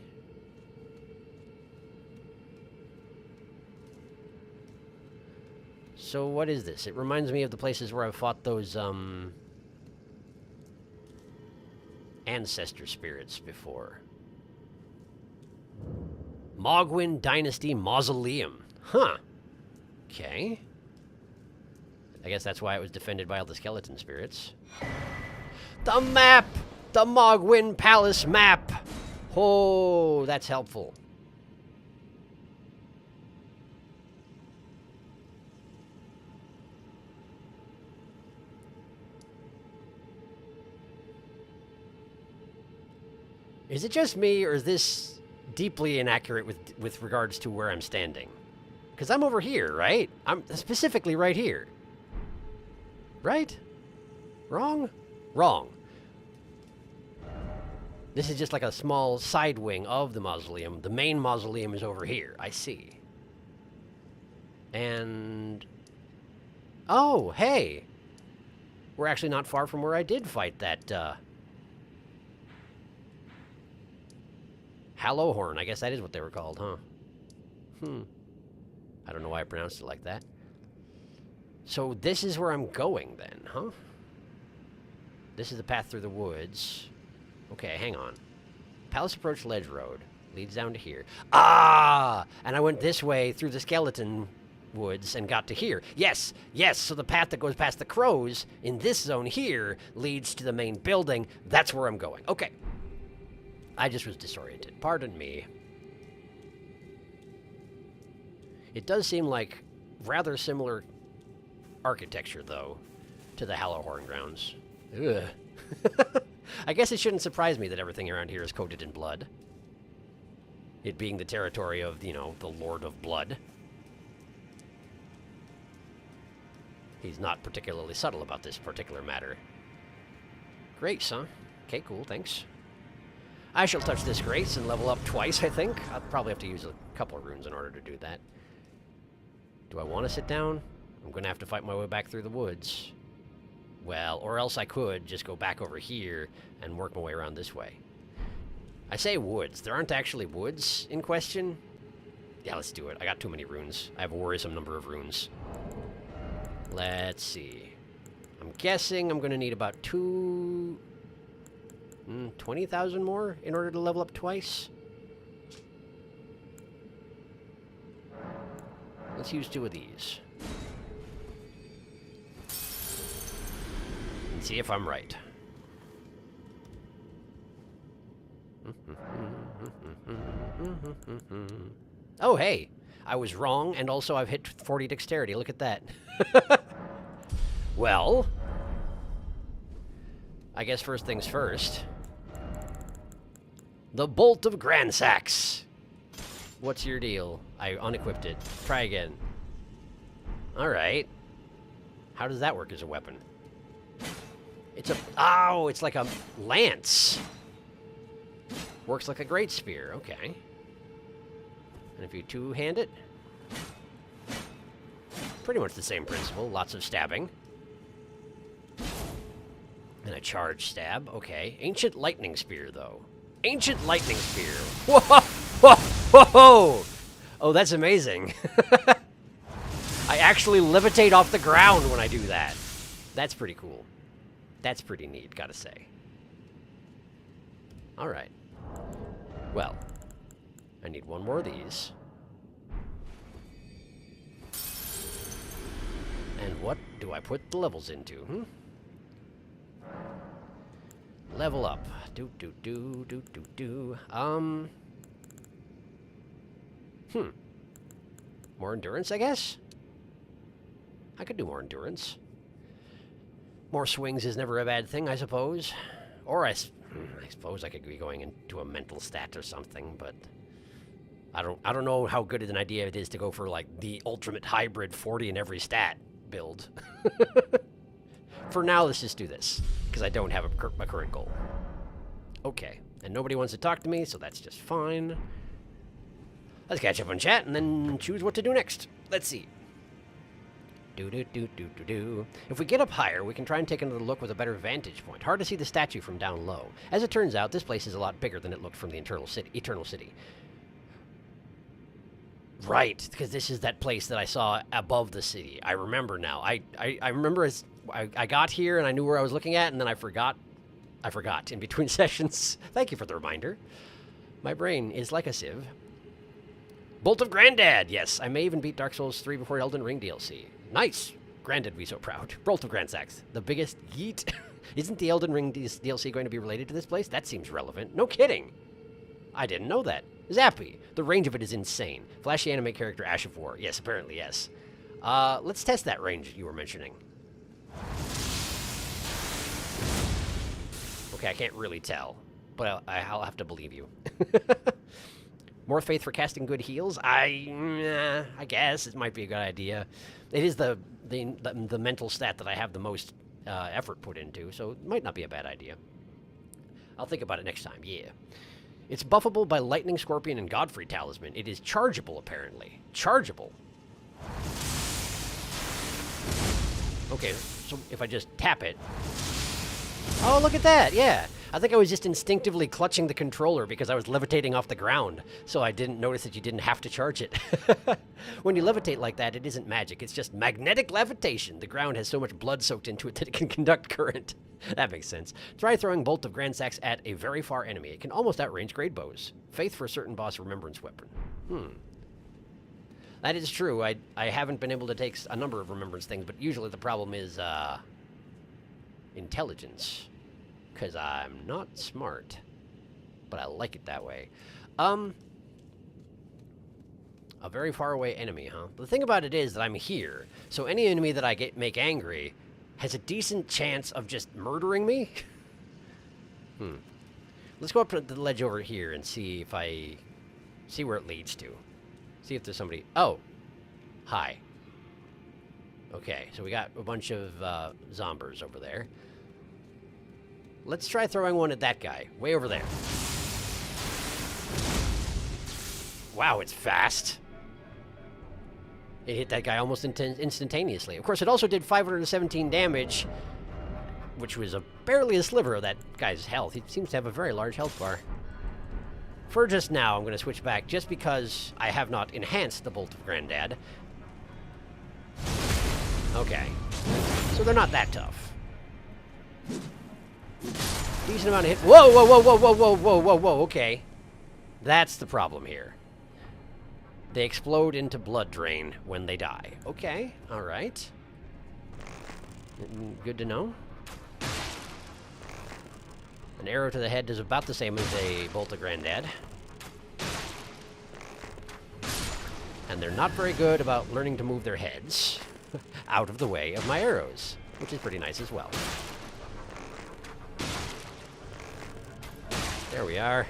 So what is this? It reminds me of the places where I've fought those, ancestor spirits before. Mogh Dynasty Mausoleum. Huh. Okay. I guess that's why it was defended by all the skeleton spirits. The map! The Mogh Palace map! Oh, that's helpful. Is it just me, or is this deeply inaccurate with regards to where I'm standing? Because I'm over here, right? I'm specifically right here. Right? Wrong? Wrong. This is just like a small side wing of the mausoleum. The main mausoleum is over here. I see. And... oh, hey! We're actually not far from where I did fight that, Hallowhorn, I guess that is what they were called, huh? I don't know why I pronounced it like that. So this is where I'm going then, huh? This is the path through the woods. Okay, hang on. Palace Approach Ledge Road leads down to here. Ah! And I went this way through the skeleton woods and got to here. Yes, yes, so the path that goes past the crows in this zone here leads to the main building. That's where I'm going. Okay. I just was disoriented. Pardon me. It does seem like rather similar architecture, though, to the Hallowhorn grounds. Ugh. I guess it shouldn't surprise me that everything around here is coated in blood. It being the territory of, you know, the Lord of Blood. He's not particularly subtle about this particular matter. Grace, huh? Okay, cool, thanks. I shall touch this Grace and level up twice, I think. I'll probably have to use a couple of runes in order to do that. Do I want to sit down? I'm going to have to fight my way back through the woods. Well, or else I could just go back over here and work my way around this way. I say woods. There aren't actually woods in question. Yeah, let's do it. I got too many runes. I have a worrisome number of runes. Let's see. I'm guessing I'm going to need about 20,000 more in order to level up twice. Let's use 2 of these. And see if I'm right. Oh, hey. I was wrong, and also I've hit 40 dexterity. Look at that. Well, I guess first things first. The Bolt of Gransax. What's your deal? I unequipped it. Try again. Alright. How does that work as a weapon? It's a... Oh, it's like a lance. Works like a great spear. Okay. And if you two-hand it... Pretty much the same principle. Lots of stabbing. And a charge stab. Okay. Ancient lightning spear, though. Ancient lightning spear. Whoa! Whoa! Whoa! Oh, that's amazing. I actually levitate off the ground when I do that. That's pretty cool. That's pretty neat, gotta say. Alright. Well, I need 1 more of these. And what do I put the levels into, Level up. More endurance, I guess? I could do more endurance. More swings is never a bad thing, I suppose. Or I suppose I could be going into a mental stat or something, but I don't know how good an idea it is to go for like the ultimate hybrid 40 in every stat build. For now, let's just do this, because I don't have a current goal. Okay, and nobody wants to talk to me, so that's just fine. Let's catch up on chat and then choose what to do next. Let's see. If we get up higher, we can try and take another look with a better vantage point. Hard to see the statue from down low. As it turns out, this place is a lot bigger than it looked from the Eternal City. Right, because this is that place that I saw above the city. I remember now. I remember as I got here and I knew where I was looking at, and then I forgot in between sessions. Thank you for the reminder. My brain is like a sieve. Bolt of Grandad! Yes, I may even beat Dark Souls 3 before Elden Ring DLC. Nice! Grandad be so proud. Bolt of Grandsax. The biggest yeet. Isn't the Elden Ring DLC going to be related to this place? That seems relevant. No kidding! I didn't know that. Zappy. The range of it is insane. Flashy anime character Ash of War. Yes, apparently yes. Let's test that range you were mentioning. Okay, I can't really tell, but I'll have to believe you. More faith for casting good heals? I guess it might be a good idea. It is the mental stat that I have the most effort put into, so it might not be a bad idea. I'll think about it next time, yeah. It's buffable by Lightning, Scorpion, and Godfrey Talisman. It is chargeable, apparently. Chargeable. Okay, so if I just tap it... Oh, look at that, yeah. I think I was just instinctively clutching the controller because I was levitating off the ground, so I didn't notice that you didn't have to charge it. When you levitate like that, it isn't magic. It's just magnetic levitation. The ground has so much blood soaked into it that it can conduct current. That makes sense. Try throwing Bolt of Grandsax at a very far enemy. It can almost outrange great bows. Faith for a certain boss remembrance weapon. That is true. I haven't been able to take a number of remembrance things, but usually the problem is intelligence. Because I'm not smart. But I like it that way. A very far away enemy, huh? The thing about it is that I'm here, so any enemy that I make angry has a decent chance of just murdering me. Let's go up to the ledge over here and see if I see where it leads to. See if there's somebody. Oh, hi. Okay, so we got a bunch of zombers over there. Let's try throwing one at that guy, way over there. Wow, it's fast. It hit that guy almost instantaneously. Of course, it also did 517 damage, which was barely a sliver of that guy's health. He seems to have a very large health bar. For just now, I'm going to switch back just because I have not enhanced the Bolt of Grandad. Okay. So they're not that tough. Decent amount of hit. Whoa, whoa, whoa, whoa, whoa, whoa, whoa, whoa, whoa, okay. That's the problem here. They explode into blood drain when they die. Okay, all right. Good to know. An arrow to the head is about the same as a Bolt of Grandad. And they're not very good about learning to move their heads out of the way of my arrows, which is pretty nice as well. There we are.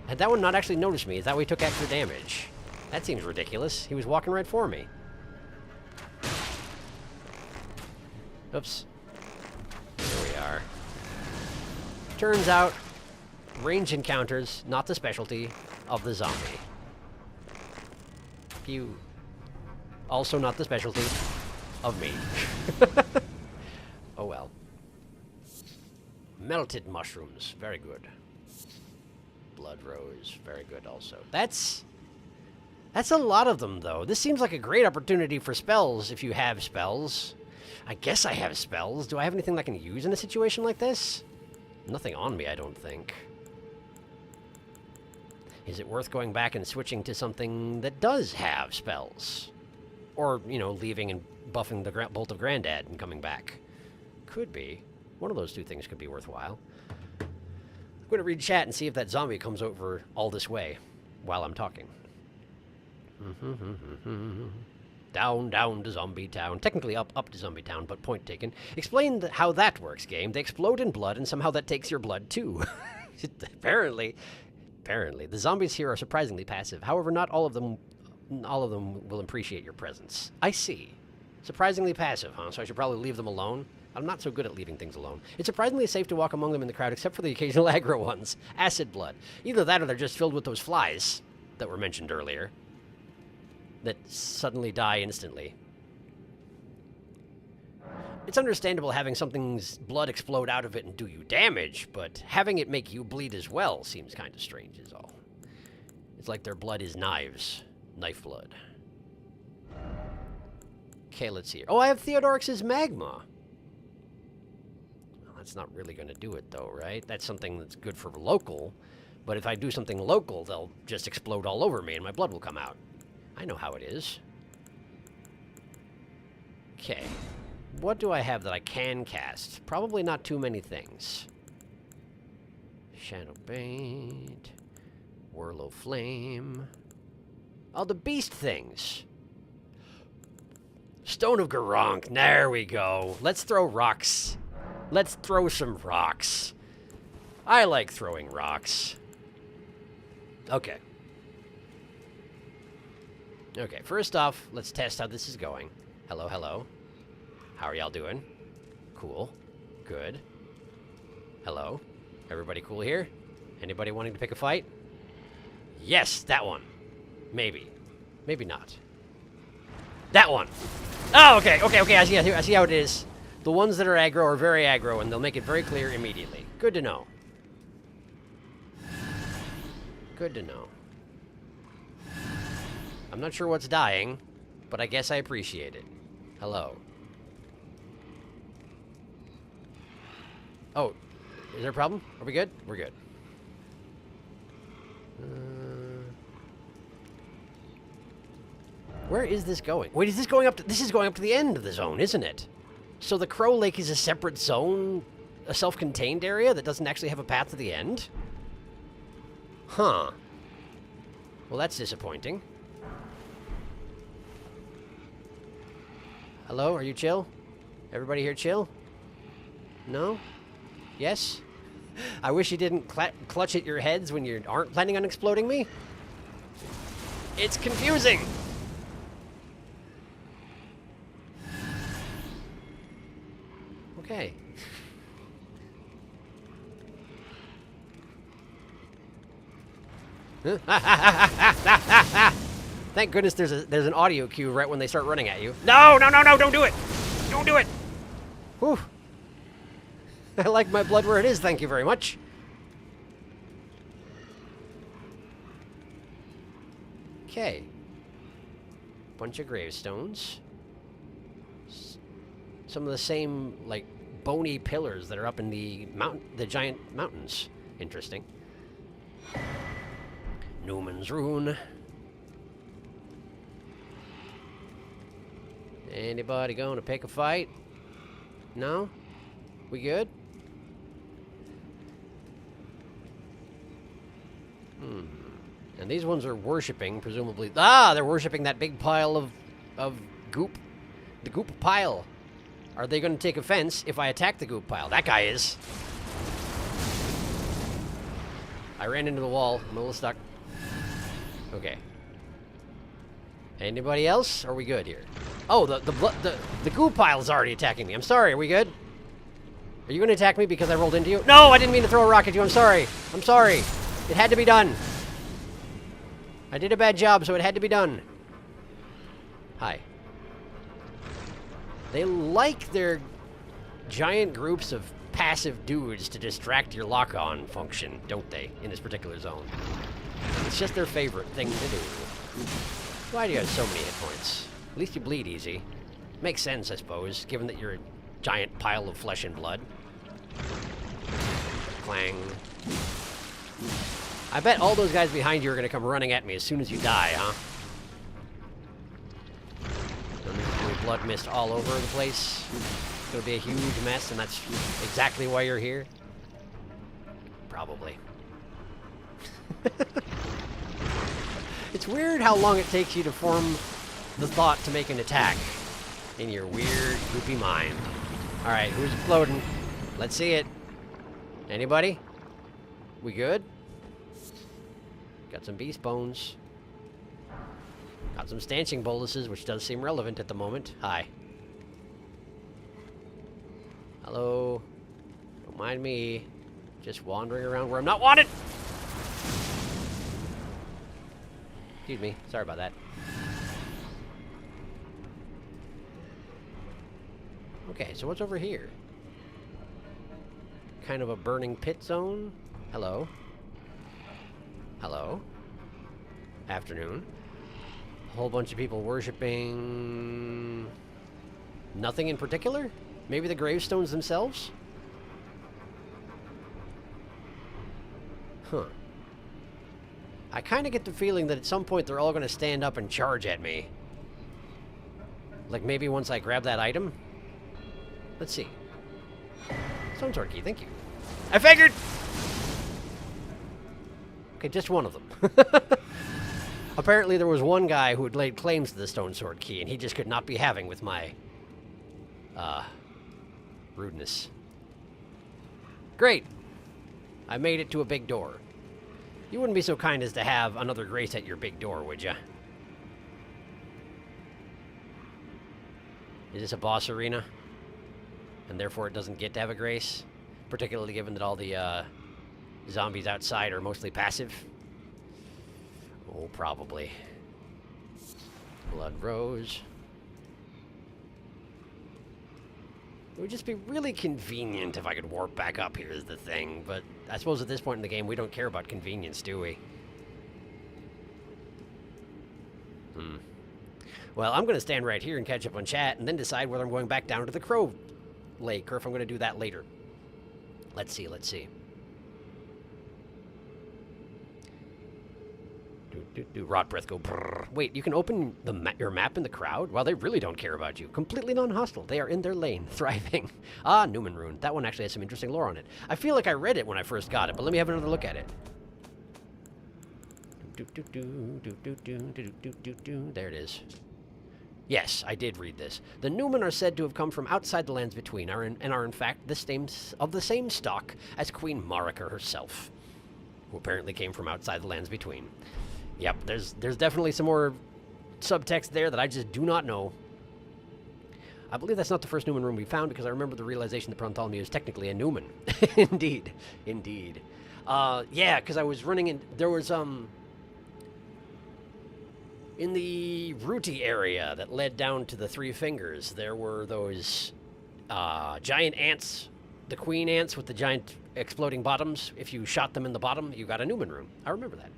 Had that one not actually noticed me? Is that why he took extra damage? That seems ridiculous. He was walking right for me. Oops. There we are. Turns out, range encounters, not the specialty of the zombie. Pew. Also not the specialty of me. Oh well. Melted mushrooms, very good. Blood rose, very good also. That's a lot of them, though. This seems like a great opportunity for spells, if you have spells. I guess I have spells. Do I have anything that I can use in a situation like this? Nothing on me, I don't think. Is it worth going back and switching to something that does have spells? Or, you know, leaving and buffing the Bolt of Grandad and coming back? Could be. One of those two things could be worthwhile. I'm going to read chat and see if that zombie comes over all this way while I'm talking. Down, down to Zombie Town. Technically up to Zombie Town, but point taken. Explain how that works, game. They explode in blood, and somehow that takes your blood, too. Apparently. The zombies here are surprisingly passive. However, not all of them will appreciate your presence. I see. Surprisingly passive, huh? So I should probably leave them alone? I'm not so good at leaving things alone. It's surprisingly safe to walk among them in the crowd, except for the occasional aggro ones. Acid blood. Either that or they're just filled with those flies that were mentioned earlier that suddenly die instantly. It's understandable having something's blood explode out of it and do you damage, but having it make you bleed as well seems kind of strange is all. It's like their blood is knives. Knife blood. Okay, let's see here. Oh, I have Theodorix's magma. Well, that's not really going to do it, though, right? That's something that's good for local, but if I do something local, they'll just explode all over me and my blood will come out. I know how it is. Okay. What do I have that I can cast? Probably not too many things. Shadow Bait. Whirl of Flame. Oh, the beast things. Stone of Crunk. There we go. Let's throw rocks. Let's throw some rocks. I like throwing rocks. Okay. Okay, first off, let's test how this is going. Hello, hello. How are y'all doing? Cool. Good. Hello. Everybody cool here? Anybody wanting to pick a fight? Yes, that one. Maybe. Maybe not. That one. Oh, okay, okay. I see how it is. The ones that are aggro are very aggro, and they'll make it very clear immediately. Good to know. Good to know. I'm not sure what's dying, but I guess I appreciate it. Hello. Oh, is there a problem? Are we good? We're good. Where is this going? Wait, is this going up to... This is going up to the end of the zone, isn't it? So the Crow Lake is a separate zone, a self-contained area that doesn't actually have a path to the end? Huh. Well, that's disappointing. Hello, are you chill? Everybody here chill? No? Yes? I wish you didn't clutch at your heads when you aren't planning on exploding me. It's confusing! Okay. Thank goodness there's an audio cue right when they start running at you. No, no, no, no, don't do it! Don't do it! Whew. I like my blood where it is, thank you very much. Okay. Bunch of gravestones. Some of the same, like, bony pillars that are up in the giant mountains. Interesting. Newman's Rune. Anybody going to pick a fight? No? We good? And these ones are worshipping, presumably. Ah, they're worshipping that big pile of goop. The goop pile. Are they going to take offense if I attack the goop pile? That guy is. I ran into the wall. I'm a little stuck. Okay. Anybody else? Are we good here? Oh, the goo pile is already attacking me. I'm sorry. Are we good? Are you going to attack me because I rolled into you? No, I didn't mean to throw a rock at you. I'm sorry. I'm sorry. It had to be done. I did a bad job, so it had to be done. Hi. They like their giant groups of passive dudes to distract your lock-on function, don't they, in this particular zone? It's just their favorite thing to do. Why do you have so many hit points? At least you bleed easy. Makes sense, I suppose, given that you're a giant pile of flesh and blood. Clang. I bet all those guys behind you are going to come running at me as soon as you die, huh? And there's going to be blood mist all over the place. It's going to be a huge mess, and that's exactly why you're here? Probably. It's weird how long it takes you to form the thought to make an attack in your weird, goopy mind. Alright, who's exploding? Let's see it. Anybody? We good? Got some beast bones. Got some stanching boluses, which does seem relevant at the moment. Hi. Hello. Don't mind me. Just wandering around where I'm not wanted! Excuse me. Sorry about that. Okay, so what's over here? Kind of a burning pit zone? Hello? Hello? Afternoon. A whole bunch of people worshipping... nothing in particular? Maybe the gravestones themselves? Huh. I kind of get the feeling that at some point they're all going to stand up and charge at me. Like maybe once I grab that item? Let's see. Stone sword key, thank you. I figured! Okay, just one of them. Apparently there was one guy who had laid claims to the stone sword key, and he just could not be having with my, rudeness. Great! I made it to a big door. You wouldn't be so kind as to have another grace at your big door, would ya? Is this a boss arena? And therefore it doesn't get to have a grace? Particularly given that all the, zombies outside are mostly passive? Oh, probably. Blood rose. It would just be really convenient if I could warp back up here is the thing, but I suppose at this point in the game we don't care about convenience, do we? Well, I'm going to stand right here and catch up on chat and then decide whether I'm going back down to the Crow Lake or if I'm going to do that later. Let's see, let's see. Do rot breath go brrr. Wait, you can open your map in the crowd? Well, they really don't care about you. Completely non-hostile. They are in their lane, thriving. Ah, Newman Rune. That one actually has some interesting lore on it. I feel like I read it when I first got it, but let me have another look at it. There it is. Yes, I did read this. The Newman are said to have come from outside the lands between, and are in fact of the same stock as Queen Marika herself, who apparently came from outside the lands between. Yep, there's definitely some more subtext there that I just do not know. I believe that's not the first Newman room we found, because I remember the realization that Bartholomew is technically a Newman. Indeed. Indeed. Yeah, because I was running in... There was, in the Rooty area that led down to the Three Fingers, there were those giant ants, the queen ants with the giant exploding bottoms. If you shot them in the bottom, you got a Newman room. I remember that.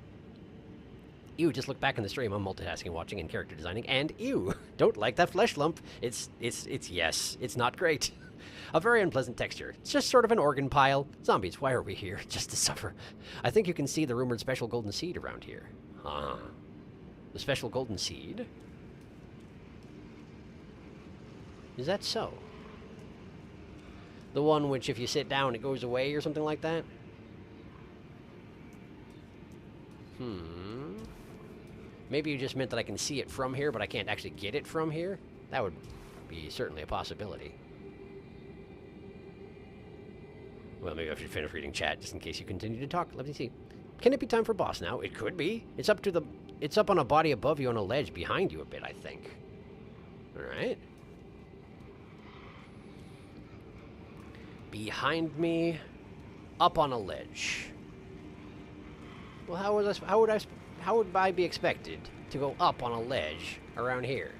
Ew, just look back in the stream. I'm multitasking, watching, and character designing, and ew, don't like that flesh lump. It's yes, it's not great. A very unpleasant texture. It's just sort of an organ pile. Zombies, why are we here? Just to suffer. I think you can see the rumored special golden seed around here. Ah. The special golden seed? Is that so? The one which if you sit down it goes away or something like that? Maybe you just meant that I can see it from here, but I can't actually get it from here? That would be certainly a possibility. Well, maybe I should finish reading chat just in case you continue to talk. Let me see. Can it be time for boss now? It could be. It's up on a body above you on a ledge behind you a bit, I think. Alright. Behind me, up on a ledge. Well, how would I be expected to go up on a ledge around here?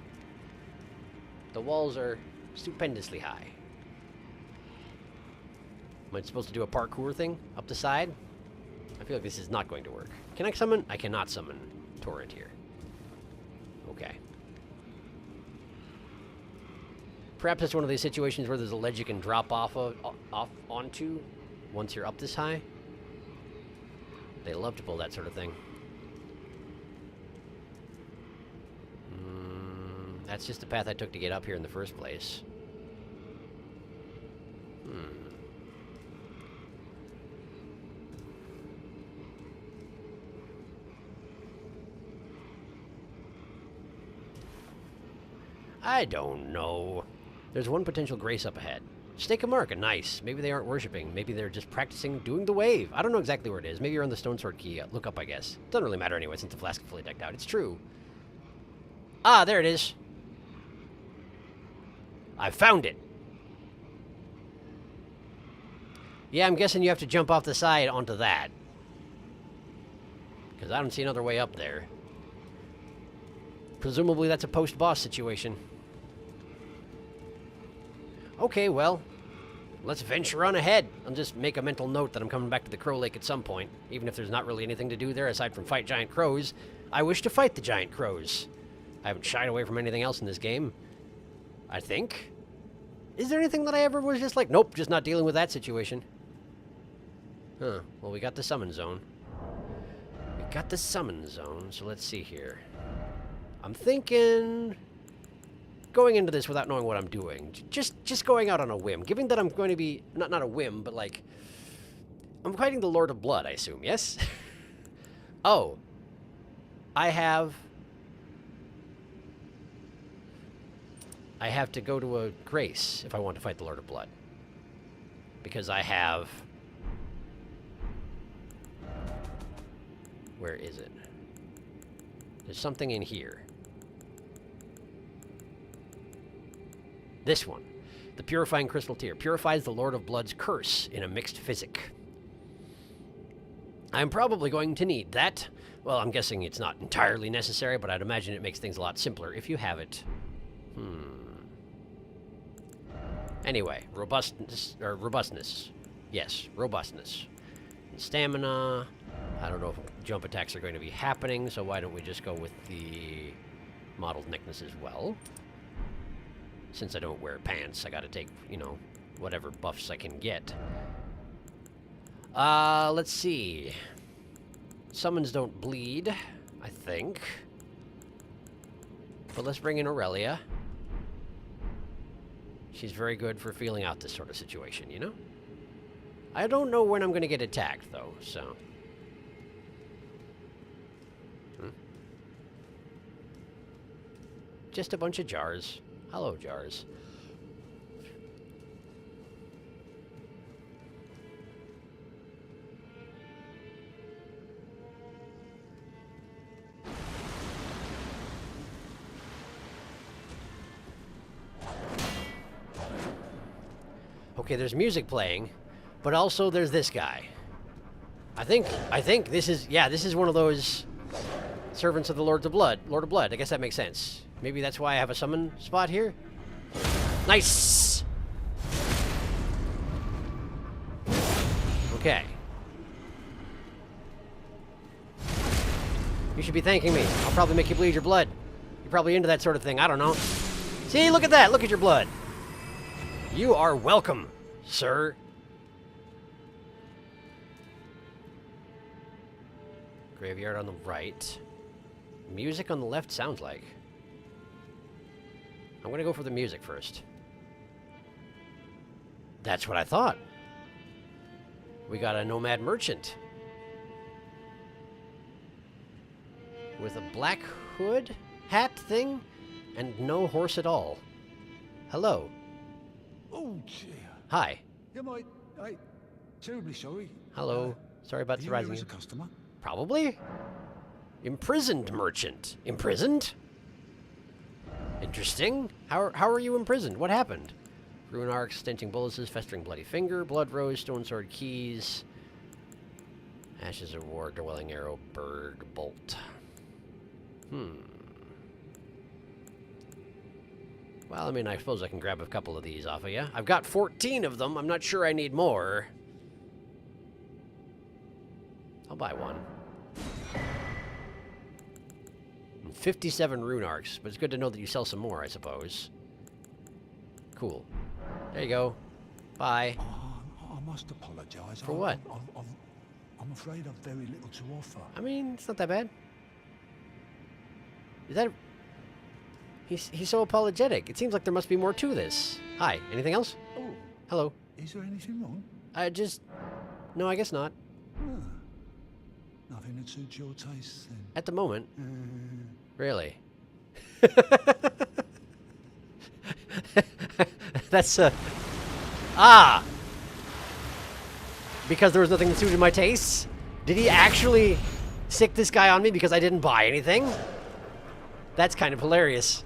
The walls are stupendously high. Am I supposed to do a parkour thing up the side? I feel like this is not going to work. Can I summon? I cannot summon Torrent here. Okay. Perhaps it's one of these situations where there's a ledge you can drop off onto once you're up this high. They love to pull that sort of thing. That's just the path I took to get up here in the first place. I don't know. There's one potential grace up ahead. Stake a mark, nice. Maybe they aren't worshipping. Maybe they're just practicing doing the wave. I don't know exactly where it is. Maybe you're on the Stone Sword key. Look up, I guess. Doesn't really matter anyway since the flask is fully decked out. It's true. Ah, there it is. I found it. Yeah, I'm guessing you have to jump off the side onto that. Because I don't see another way up there. Presumably that's a post-boss situation. Okay, well, let's venture on ahead. I'll just make a mental note that I'm coming back to the Crow Lake at some point. Even if there's not really anything to do there aside from fight giant crows. I wish to fight the giant crows. I haven't shied away from anything else in this game. I think. Is there anything that I ever was just like, nope, just not dealing with that situation? Huh. Well, we got the summon zone. We got the summon zone, so let's see here. I'm thinking... going into this without knowing what I'm doing. Just going out on a whim. Given that I'm going to be... Not a whim, but like... I'm fighting the Lord of Blood, I assume, yes? Oh. I have to go to a grace if I want to fight the Lord of Blood. Because I have... Where is it? There's something in here. This one. The Purifying Crystal Tear. Purifies the Lord of Blood's curse in a mixed physic. I'm probably going to need that. Well, I'm guessing it's not entirely necessary, but I'd imagine it makes things a lot simpler if you have it. Anyway, robustness. Yes, robustness. And stamina. I don't know if jump attacks are going to be happening, so why don't we just go with the modeled neckness as well? Since I don't wear pants, I gotta take, you know, whatever buffs I can get. Let's see. Summons don't bleed. I think. But let's bring in Aurelia. She's very good for feeling out this sort of situation, you know? I don't know when I'm going to get attacked, though, so... Just a bunch of jars. Hello, jars. Okay, there's music playing, but also there's this guy. I think this is, yeah, this is one of those servants of the Lord of Blood. I guess that makes sense. Maybe that's why I have a summon spot here. Nice! Okay. You should be thanking me. I'll probably make you bleed your blood. You're probably into that sort of thing. I don't know. See, look at that. Look at your blood. You are welcome, sir. Graveyard on the right. Music on the left sounds like. I'm gonna go for the music first. That's what I thought. We got a nomad merchant. With a black hood hat thing and no horse at all. Hello. Oh, dear. Hi. Yeah, I'm terribly sorry. Hello. Sorry about surprising you. you. As a customer? Probably. Imprisoned merchant. Imprisoned? Interesting. How are you imprisoned? What happened? Ruin arcs, stenching bullets, festering bloody finger, blood rose, stone sword keys, ashes of war, dwelling arrow, bird bolt. Well, I mean, I suppose I can grab a couple of these off of you. I've got 14 of them. I'm not sure I need more. I'll buy one. And 57 rune arcs, but it's good to know that you sell some more, I suppose. Cool. There you go. Bye. I must apologise. For what? I'm afraid I've very little to offer. I mean, it's not that bad. Is that... He's so apologetic. It seems like there must be more to this. Hi. Anything else? Oh. Hello. Is there anything wrong? No, I guess not. Nothing that suits your taste, then? At the moment. Really? That's, because there was nothing that suited my tastes? Did he actually sick this guy on me because I didn't buy anything? That's kind of hilarious.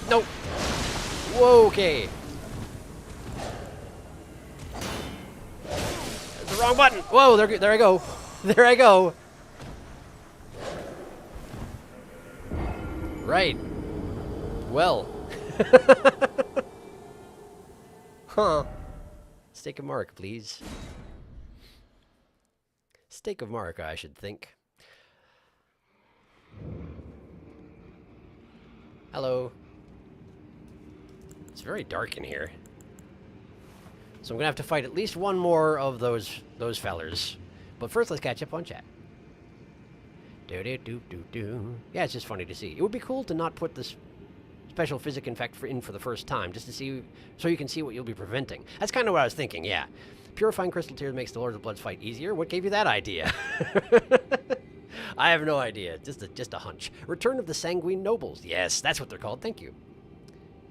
Nope. Whoa, okay. That's the wrong button. Whoa, there I go. There I go. Right. Well. Huh. Steak of Mark, please. Steak of Mark, I should think. Hello. It's very dark in here. So I'm gonna have to fight at least one more of those fellers. But first, let's catch up on chat. Do-do-do-do-do. Yeah, it's just funny to see. It would be cool to not put this special physic infect in for the first time, just to see, so you can see what you'll be preventing. That's kind of what I was thinking, yeah. Purifying crystal tears makes the Lord of Blood's fight easier. What gave you that idea? I have no idea. Just a hunch. Return of the Sanguine Nobles. Yes, that's what they're called. Thank you.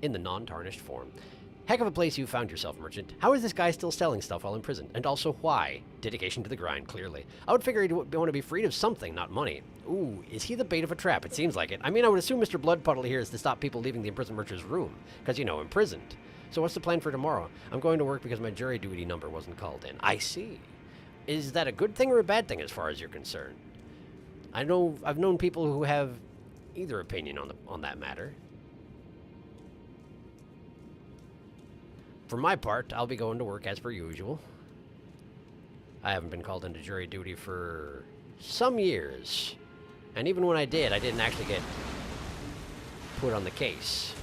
In the non-tarnished form. Heck of a place you found yourself, merchant. How is this guy still selling stuff while in prison? And also, why? Dedication to the grind, clearly. I would figure he'd want to be freed of something, not money. Ooh, is he the bait of a trap? It seems like it. I mean, I would assume Mr. Bloodpuddle here is to stop people leaving the imprisoned merchant's room. Because, you know, imprisoned. So what's the plan for tomorrow? I'm going to work because my jury duty number wasn't called in. I see. Is that a good thing or a bad thing as far as you're concerned? I've known people who have either opinion on that matter. For my part, I'll be going to work as per usual. I haven't been called into jury duty for some years. And even when I did, I didn't actually get put on the case.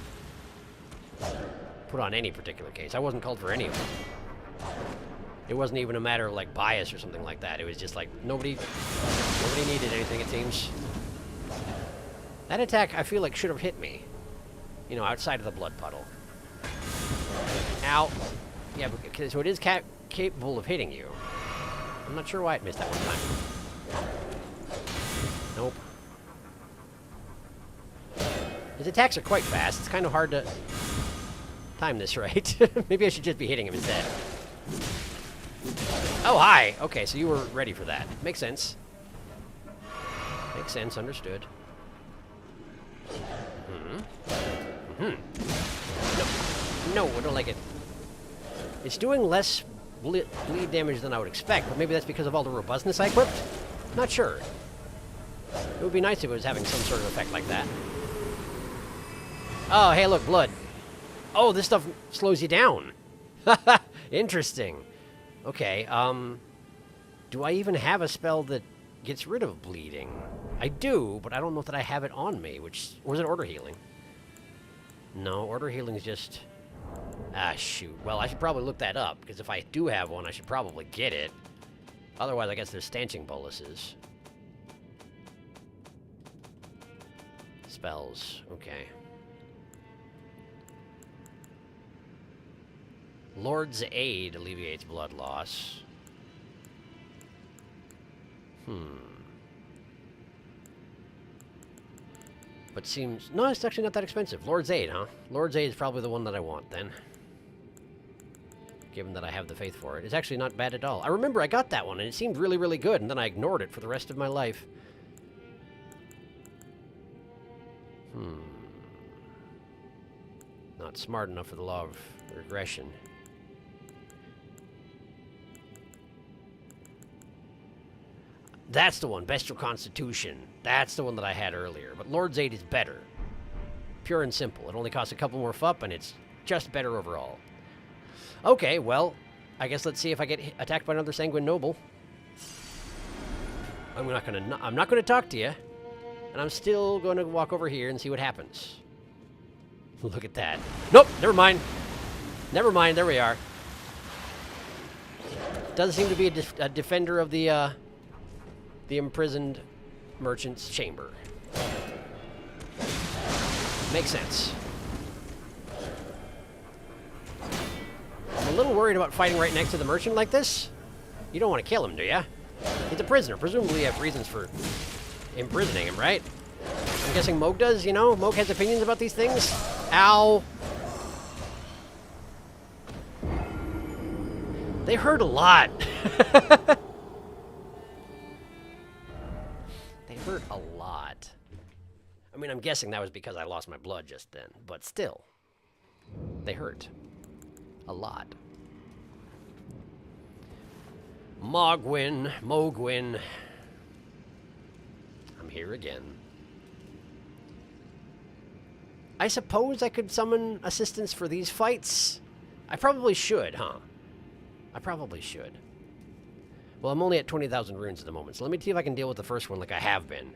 Put on any particular case. I wasn't called for any of them. It wasn't even a matter of, like, bias or something like that. It was just like, nobody Nobody needed anything, it seems. That attack, I feel like, should have hit me. You know, outside of the blood puddle. Ow. Yeah, because, so it is capable of hitting you. I'm not sure why it missed that one time. Nope. His attacks are quite fast. It's kind of hard to time this right. Maybe I should just be hitting him instead. Oh, hi! Okay, so you were ready for that. Makes sense. Makes sense, understood. No, I don't like it. It's doing less bleed damage than I would expect, but maybe that's because of all the robustness I equipped? Not sure. It would be nice if it was having some sort of effect like that. Oh, hey, look, blood. Oh, this stuff slows you down. Interesting. Okay, do I even have a spell that gets rid of bleeding? I do, but I don't know that I have it on me, or is it order healing? No, order healing is just... Ah, shoot. Well, I should probably look that up, because if I do have one, I should probably get it. Otherwise, I guess there's stanching boluses. Spells. Okay. Lord's Aid alleviates blood loss. But seems... No, it's actually not that expensive. Lord's Aid, huh? Lord's Aid is probably the one that I want, then. Given that I have the faith for it. It's actually not bad at all. I remember I got that one, and it seemed really, really good, and then I ignored it for the rest of my life. Not smart enough for the law of regression. That's the one, Bestial Constitution. That's the one that I had earlier. But Lord's Aid is better. Pure and simple. It only costs a couple more FUP, and it's just better overall. Okay, well, I guess let's see if I get attacked by another Sanguine Noble. I'm not gonna talk to you, and I'm still going to walk over here and see what happens. Look at that. Nope, never mind. Never mind, there we are. Doesn't seem to be a defender of the imprisoned merchant's chamber. Makes sense. I'm a little worried about fighting right next to the merchant like this. You don't want to kill him, do ya? He's a prisoner. Presumably you have reasons for imprisoning him, right? I'm guessing Mogh does, you know? Mogh has opinions about these things? Ow! They hurt a lot. They hurt a lot. I mean, I'm guessing that was because I lost my blood just then, but still. They hurt. A lot. Mogh. I'm here again. I suppose I could summon assistance for these fights? I probably should, huh? I probably should. Well, I'm only at 20,000 runes at the moment, so let me see if I can deal with the first one like I have been.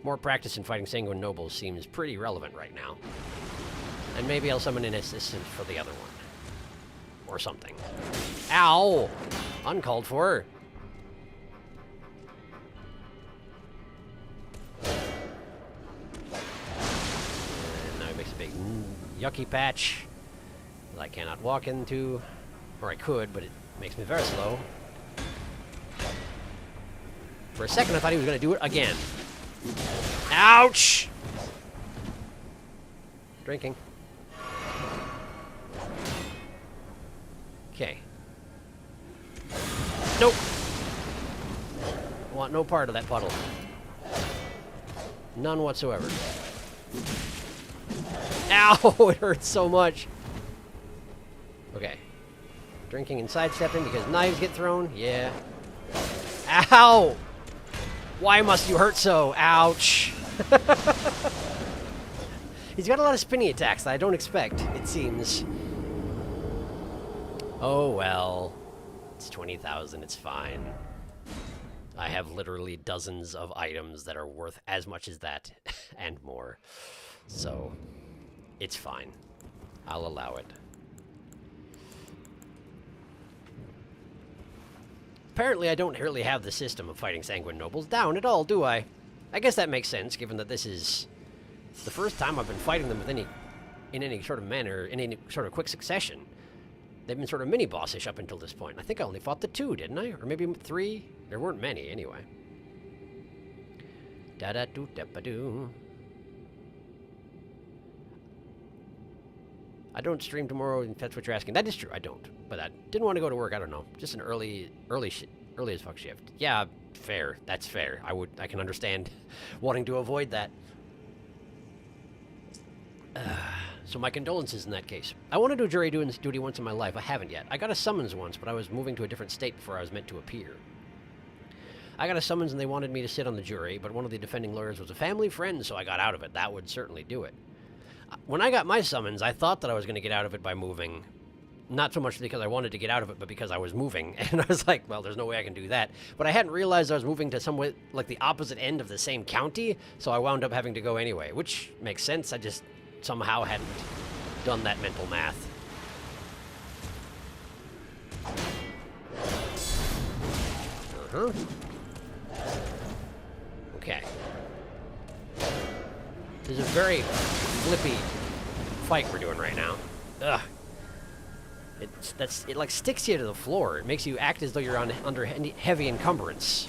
More practice in fighting Sanguine Nobles seems pretty relevant right now. And maybe I'll summon an assistant for the other one. Or something. Ow! Uncalled for. And now he makes a big yucky patch that I cannot walk into. Or I could, but it makes me very slow. For a second, I thought he was going to do it again. Ouch! Drinking. Okay. Nope. I want no part of that puddle. None whatsoever. Ow! It hurts so much. Okay. Drinking and sidestepping because knives get thrown? Yeah. Ow! Why must you hurt so? Ouch! He's got a lot of spinny attacks that I don't expect, it seems. Oh well. It's 20,000, it's fine. I have literally dozens of items that are worth as much as that, and more. So, it's fine. I'll allow it. Apparently I don't really have the system of fighting sanguine nobles down at all, do I? I guess that makes sense, given that this is the first time I've been fighting them with in any sort of manner, in any sort of quick succession. They've been sort of mini-bossish up until this point. I think I only fought the 2, didn't I? Or maybe 3? There weren't many, anyway. Da-da-doo-da-ba-doo. I don't stream tomorrow, if that's what you're asking. That is true, I don't. But I didn't want to go to work, I don't know. Just an early as fuck shift. Yeah, fair. That's fair. I can understand wanting to avoid that. So my condolences in that case. I want to do jury duty once in my life. I haven't yet. I got a summons once, but I was moving to a different state before I was meant to appear. I got a summons and they wanted me to sit on the jury, but one of the defending lawyers was a family friend, so I got out of it. That would certainly do it. When I got my summons, I thought that I was going to get out of it by moving. Not so much because I wanted to get out of it, but because I was moving. And I was like, well, there's no way I can do that. But I hadn't realized I was moving to somewhere like the opposite end of the same county, so I wound up having to go anyway, which makes sense. I just somehow hadn't done that mental math. Uh-huh. Okay. This is a very flippy fight we're doing right now. Ugh. It like sticks you to the floor. It makes you act as though you're under heavy encumbrance.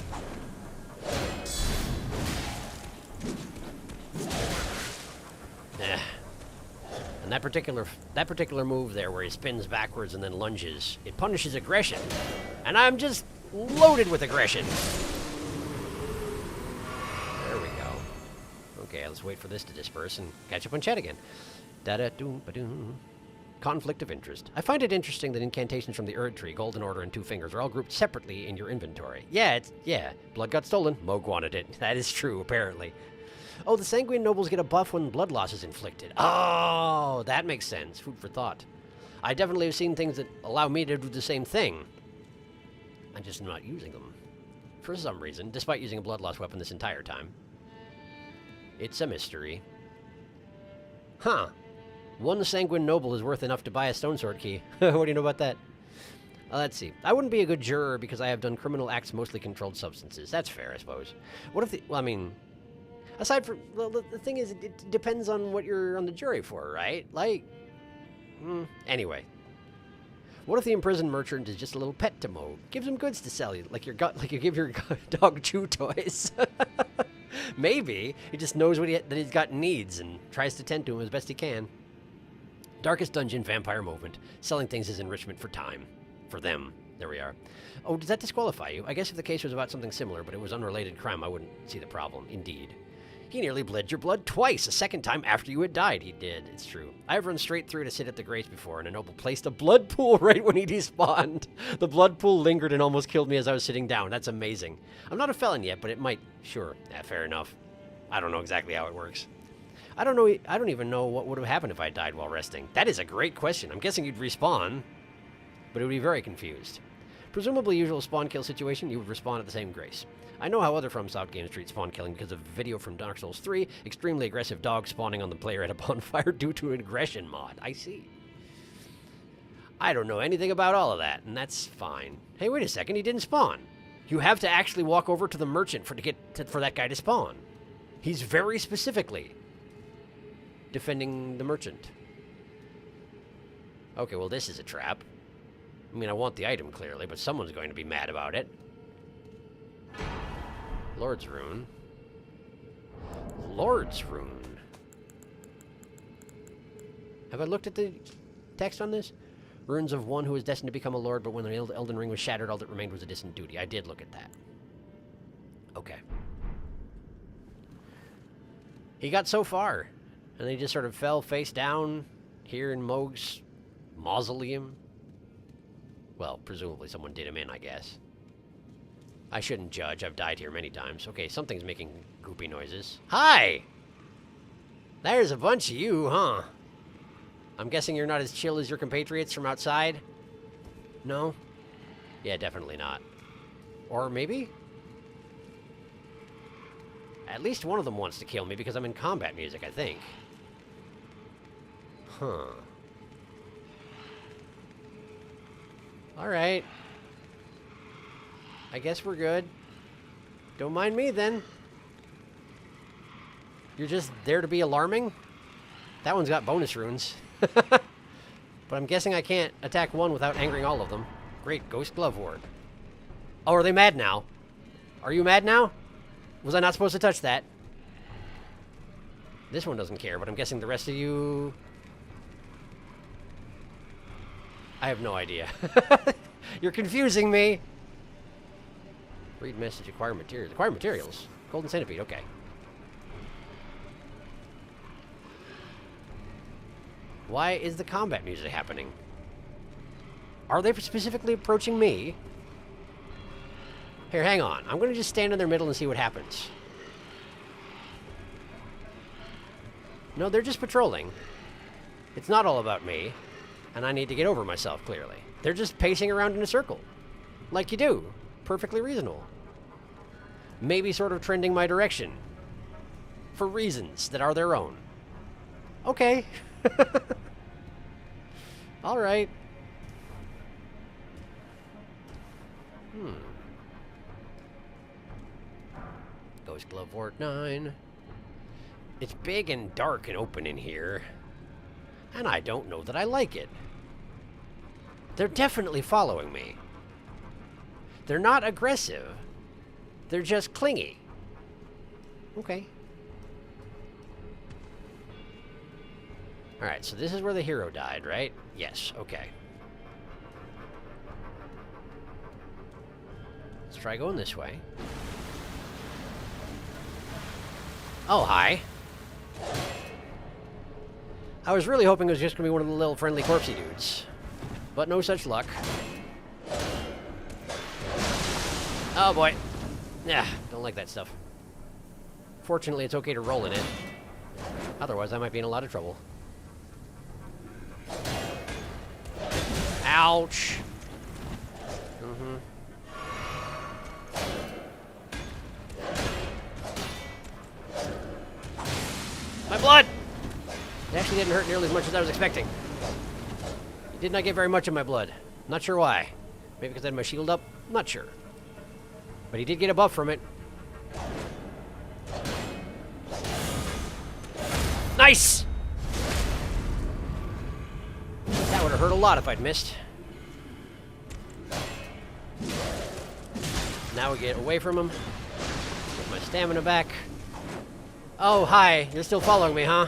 And that particular move there, where he spins backwards and then lunges, it punishes aggression, and I'm just loaded with aggression. There we go. Okay, let's wait for this to disperse and catch up on chat again. Da-da-doom-ba-doom. Conflict of interest. I find it interesting that incantations from the Erd Tree, Golden Order, and Two Fingers are all grouped separately in your inventory. Yeah, blood got stolen. Mogh wanted it. That is true, apparently. Oh, the Sanguine Nobles get a buff when blood loss is inflicted. Oh, that makes sense. Food for thought. I definitely have seen things that allow me to do the same thing. I'm just not using them. For some reason, despite using a blood loss weapon this entire time. It's a mystery. Huh. One Sanguine Noble is worth enough to buy a Stone Sword key. What do you know about that? Let's see. I wouldn't be a good juror because I have done criminal acts mostly controlled substances. That's fair, I suppose. What if the... Well, I mean... Aside from... Well, the thing is, it depends on what you're on the jury for, right? Like... Anyway. What if the imprisoned merchant is just a little pet to Mogh? Gives him goods to sell you, like you give your dog chew toys. Maybe. He just knows that he's got needs and tries to tend to him as best he can. Darkest Dungeon, Vampire Movement. Selling things is enrichment for time. For them. There we are. Oh, does that disqualify you? I guess if the case was about something similar, but it was unrelated crime, I wouldn't see the problem. Indeed. He nearly bled your blood twice, a second time after you had died. He did. It's true. I've run straight through to sit at the grace before, and a noble placed a blood pool right when he despawned. The blood pool lingered and almost killed me as I was sitting down. That's amazing. I'm not a felon yet, but it might... Sure. Yeah, fair enough. I don't know exactly how it works. I don't even know what would have happened if I died while resting. That is a great question. I'm guessing you'd respawn, but it would be very confused. Presumably usual spawn kill situation, you would respawn at the same grace. I know how other FromSoft games treat spawn killing because of a video from Dark Souls 3, extremely aggressive dog spawning on the player at a bonfire due to an aggression mod. I see. I don't know anything about all of that, and that's fine. Hey, wait a second, he didn't spawn. You have to actually walk over to the merchant for that guy to spawn. He's very specifically defending the merchant. Okay, well, this is a trap. I mean, I want the item, clearly, but someone's going to be mad about it. Lord's Rune. Lord's Rune. Have I looked at the text on this? Runes of one who is destined to become a lord, but when the Elden Ring was shattered, all that remained was a distant duty. I did look at that. Okay. He got so far, and they just sort of fell face down here in Mogh's mausoleum. Well, presumably someone did him in, I guess. I shouldn't judge. I've died here many times. Okay, something's making goopy noises. Hi! There's a bunch of you, huh? I'm guessing you're not as chill as your compatriots from outside? No? Yeah, definitely not. Or maybe? At least one of them wants to kill me because I'm in combat music, I think. Huh. Alright. I guess we're good. Don't mind me, then. You're just there to be alarming? That one's got bonus runes. But I'm guessing I can't attack one without angering all of them. Great, Ghost Glove Ward. Oh, are they mad now? Are you mad now? Was I not supposed to touch that? This one doesn't care, but I'm guessing the rest of you... I have no idea. You're confusing me. Read message, acquire materials. Acquire materials? Golden Centipede, okay. Why is the combat music happening? Are they specifically approaching me? Here, hang on. I'm going to just stand in their middle and see what happens. No, they're just patrolling. It's not all about me. And I need to get over myself, clearly. They're just pacing around in a circle. Like you do. Perfectly reasonable. Maybe sort of trending my direction. For reasons that are their own. Okay. Alright. Ghost Glove Ward 9. It's big and dark and open in here. And I don't know that I like it. They're definitely following me. They're not aggressive. They're just clingy. Okay. Alright, so this is where the hero died, right? Yes, okay. Let's try going this way. Oh, hi. I was really hoping it was just going to be one of the little friendly corpsey dudes. But no such luck. Oh boy. Yeah, don't like that stuff. Fortunately, it's okay to roll in it. Otherwise, I might be in a lot of trouble. Ouch. My blood! It actually didn't hurt nearly as much as I was expecting. It did not get very much of my blood. Not sure why. Maybe because I had my shield up? Not sure. But he did get a buff from it. Nice! That would have hurt a lot if I'd missed. Now we get away from him. Get my stamina back. Oh, hi. You're still following me, huh?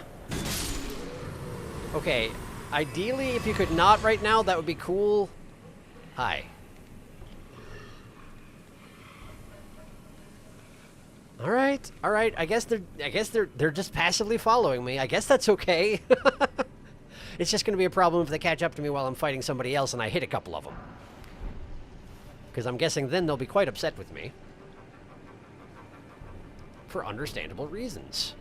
Okay. Ideally, if you could not right now, that would be cool. Hi. All right. All right. I guess they're just passively following me. I guess that's okay. It's just going to be a problem if they catch up to me while I'm fighting somebody else and I hit a couple of them. Because I'm guessing then they'll be quite upset with me. For understandable reasons.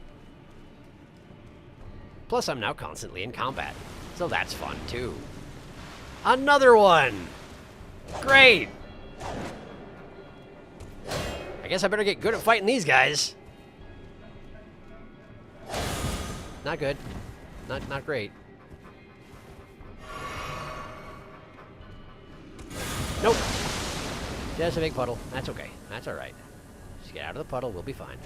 Plus, I'm now constantly in combat. So that's fun, too. Another one! Great! I guess I better get good at fighting these guys. Not good. Not great. Nope. Just a big puddle. That's okay. That's alright. Just get out of the puddle. We'll be fine.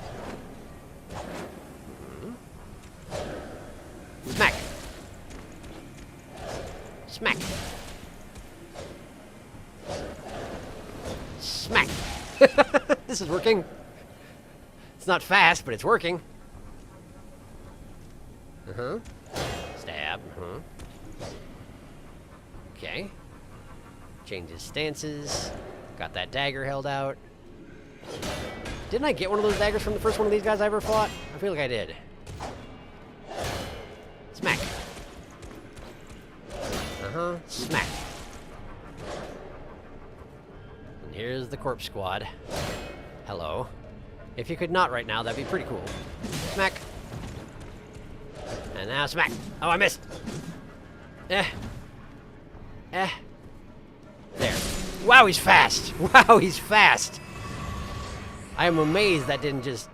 Smack! Smack! Smack! This is working. It's not fast, but it's working. Stab. Okay. Changes stances. Got that dagger held out. Didn't I get one of those daggers from the first one of these guys I ever fought? I feel like I did. Smack. Smack. And here's the corpse squad. Hello. If you could not right now, that'd be pretty cool. Smack. And now smack. Oh, I missed. There. Wow, he's fast. Wow, he's fast. I am amazed that didn't just...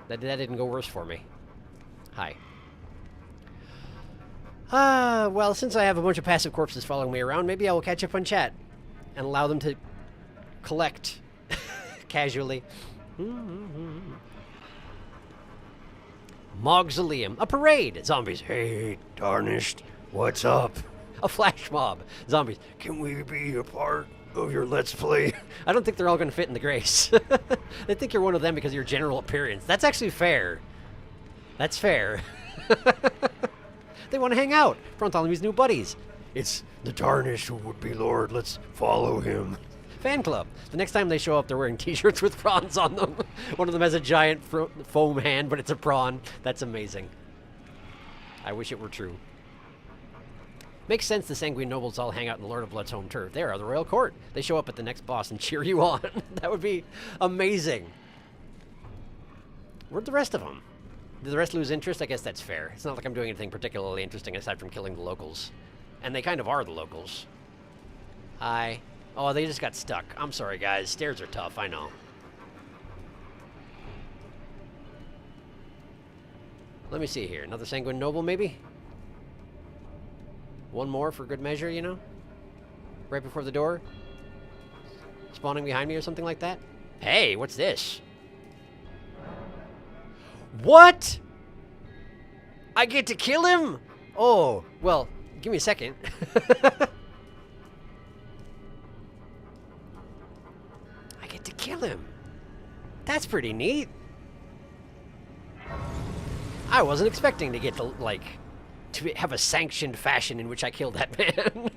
That didn't go worse for me. Hi. Well, since I have a bunch of passive corpses following me around, maybe I will catch up on chat and allow them to collect Casually. Mausoleum. A parade. Zombies. Hey, tarnished. What's up? A flash mob. Zombies. Can we be a part of your Let's Play? I don't think they're all going to fit in the grace. They think you're one of them because of your general appearance. That's actually fair. That's fair. They want to hang out. Bartholomew's new buddies. It's the tarnished who would be Lord. Let's follow him. Fan club. The next time they show up, they're wearing t-shirts with prawns on them. One of them has a giant foam hand, but it's a prawn. That's amazing. I wish it were true. Makes sense the Sanguine Nobles all hang out in the Lord of Blood's home turf. They are the Royal Court. They show up at the next boss and cheer you on. That would be amazing. Where'd the rest of them? Did the rest lose interest? I guess that's fair. It's not like I'm doing anything particularly interesting aside from killing the locals. And they kind of are the locals. Hi. Oh, they just got stuck. I'm sorry, guys. Stairs are tough, I know. Let me see here. Another Sanguine Noble, maybe? One more for good measure, you know? Right before the door? Spawning behind me or something like that? Hey, what's this? What? I get to kill him? Oh, well, give me a second. I get to kill him. That's pretty neat. I wasn't expecting to get to, like, to have a sanctioned fashion in which I killed that man.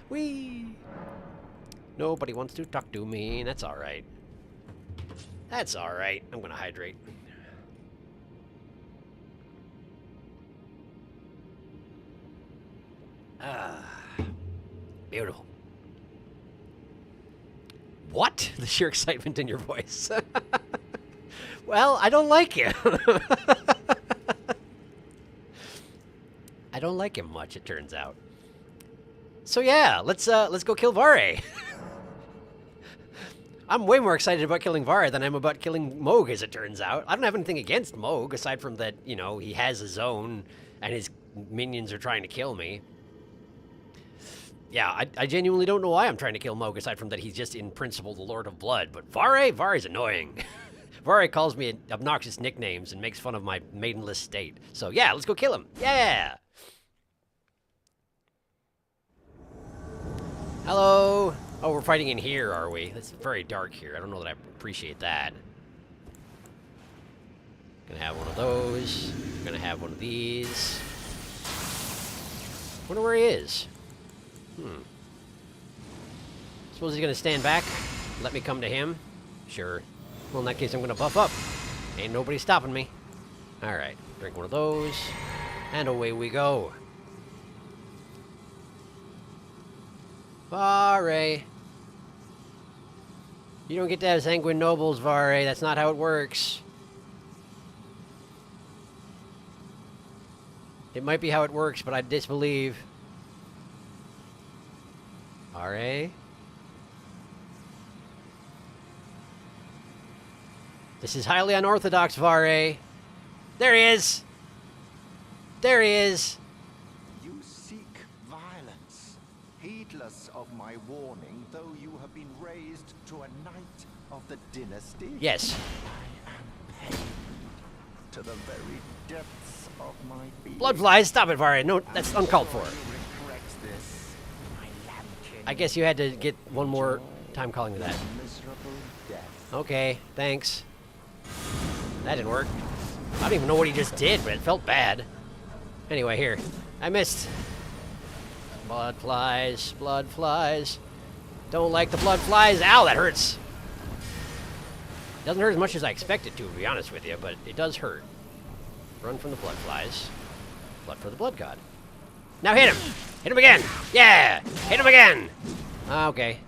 Whee! Nobody wants to talk to me. That's all right. That's all right. I'm gonna hydrate. Ah, beautiful. What? The sheer excitement in your voice. Well, I don't like him. I don't like him much, it turns out. So yeah, let's go kill Vare. I'm way more excited about killing Vare than I'm about killing Mogh, as it turns out. I don't have anything against Mogh, aside from that, you know, he has his own, and his minions are trying to kill me. Yeah, I genuinely don't know why I'm trying to kill Mogh, aside from that he's just, in principle, the Lord of Blood. But Vare's annoying. Vare calls me obnoxious nicknames and makes fun of my maidenless state. So yeah, let's go kill him. Yeah! Hello! Oh, we're fighting in here, are we? It's very dark here. I don't know that I appreciate that. Gonna have one of those. Gonna have one of these. Wonder where he is. Suppose he's gonna stand back, let me come to him? Sure. Well, in that case, I'm gonna buff up. Ain't nobody stopping me. Alright, drink one of those, and away we go. Vare. You don't get to have Sanguine Nobles, Vare. That's not how it works. It might be how it works, but I disbelieve. Vare. This is highly unorthodox, Vare. There he is! There he is! You seek violence, heedless of my warning, though you have been raised to a knight of the dynasty. Yes. I am pained to the very depths of my being. Blood flies! Stop it, Vare! No, that's uncalled for. Regrets this, my lambkin. I guess you had to get one more time calling me that. Miserable death. Okay, thanks. That didn't work. I don't even know what he just did, but it felt bad. Anyway, here. I missed. Blood flies, blood flies. Don't like the blood flies. Ow, that hurts. Doesn't hurt as much as I expected to be honest with you, but it does hurt. Run from the blood flies. Blood for the blood god. Now hit him! Hit him again! Yeah! Hit him again! Okay.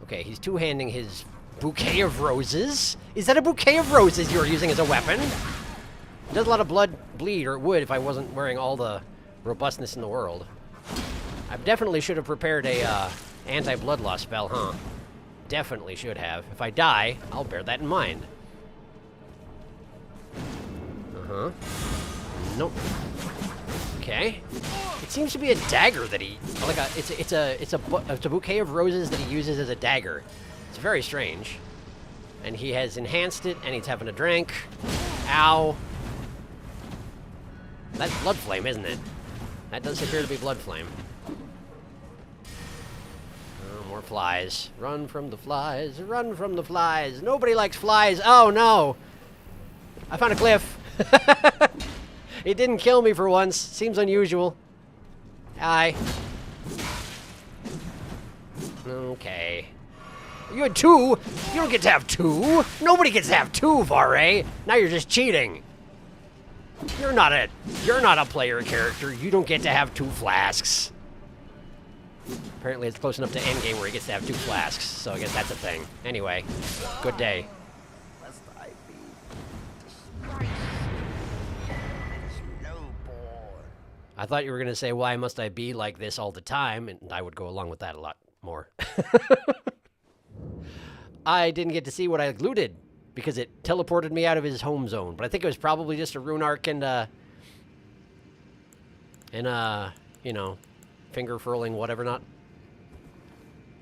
Okay, he's two-handing his bouquet of roses. Is that a bouquet of roses you're using as a weapon? It does a lot of blood bleed, or it would if I wasn't wearing all the robustness in the world. I definitely should have prepared a anti-blood loss spell, huh? Definitely should have. If I die, I'll bear that in mind. Uh-huh. Nope. Okay. It seems to be a dagger that he, like it's a bouquet of roses that he uses as a dagger. It's very strange. And he has enhanced it, and he's having a drink. Ow. That's blood flame, isn't it? That does appear to be blood flame. Oh, more flies. Run from the flies. Run from the flies. Nobody likes flies. Oh, no. I found a cliff. It didn't kill me for once. Seems unusual. Hi. Okay. You had 2? You don't get to have 2. Nobody gets to have 2, Vare. Now you're just cheating. You're not a player character. You don't get to have 2 flasks. Apparently it's close enough to endgame where he gets to have 2 flasks, so I guess that's a thing. Anyway, good day. Must I be disgraced? Snowborn. I thought you were going to say, why must I be like this all the time? And I would go along with that a lot more. I didn't get to see what I looted because it teleported me out of his home zone. But I think it was probably just a rune arc and you know, finger furling, whatever not.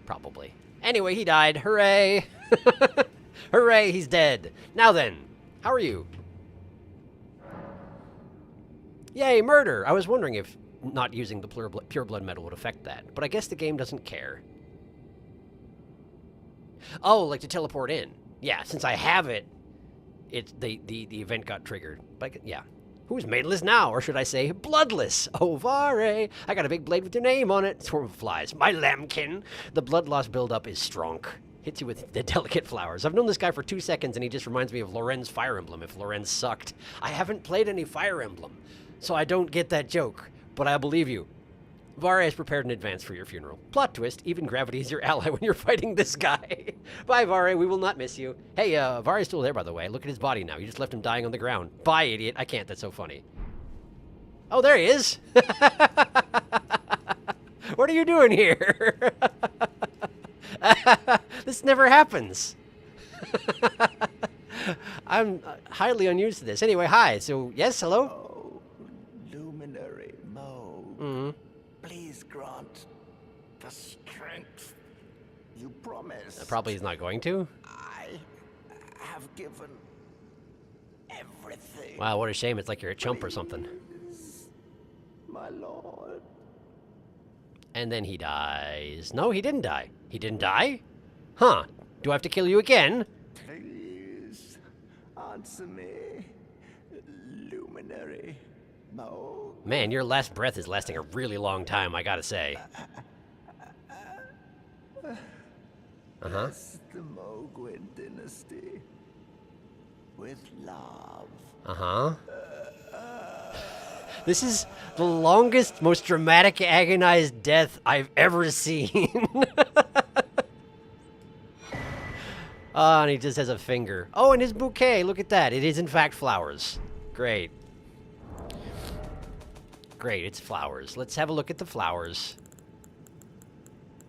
Probably. Anyway, he died. Hooray! Hooray, he's dead. Now then, how are you? Yay, murder! I was wondering if not using the pure blood metal would affect that, but I guess the game doesn't care. Oh, like to teleport in. Yeah, since I have it, the event got triggered. But yeah. Who's maidenless now? Or should I say bloodless? Oh, Vare! I got a big blade with your name on it. Swarm of flies. My lambkin! The blood loss buildup is strong. Hits you with the delicate flowers. I've known this guy for 2 seconds, and he just reminds me of Loren's Fire Emblem, if Loren sucked. I haven't played any Fire Emblem, so I don't get that joke. But I believe you. Vare is prepared in advance for your funeral. Plot twist, even gravity is your ally when you're fighting this guy. Bye, Vare, we will not miss you. Hey, Vare's still there, by the way. Look at his body now. You just left him dying on the ground. Bye, idiot. I can't, that's so funny. Oh, there he is. What are you doing here? This never happens. I'm highly unused to this. Anyway, hi. So, yes, hello? Oh, luminary Mogh. Mm-hmm. Please grant the strength you promised. Probably he's not going to. I have given everything. Wow, what a shame. It's like you're a chump or something. My lord. And then he dies. No, he didn't die. He didn't die? Huh. Do I have to kill you again? Please answer me, luminary Mogh. Man, your last breath is lasting a really long time, I gotta say. Uh-huh. Bless the Mogwin dynasty with love. Uh-huh. This is the longest, most dramatic, agonized death I've ever seen. Oh, and he just has a finger. Oh, and his bouquet, look at that. It is, in fact, flowers. Great. Great, it's flowers. Let's have a look at the flowers.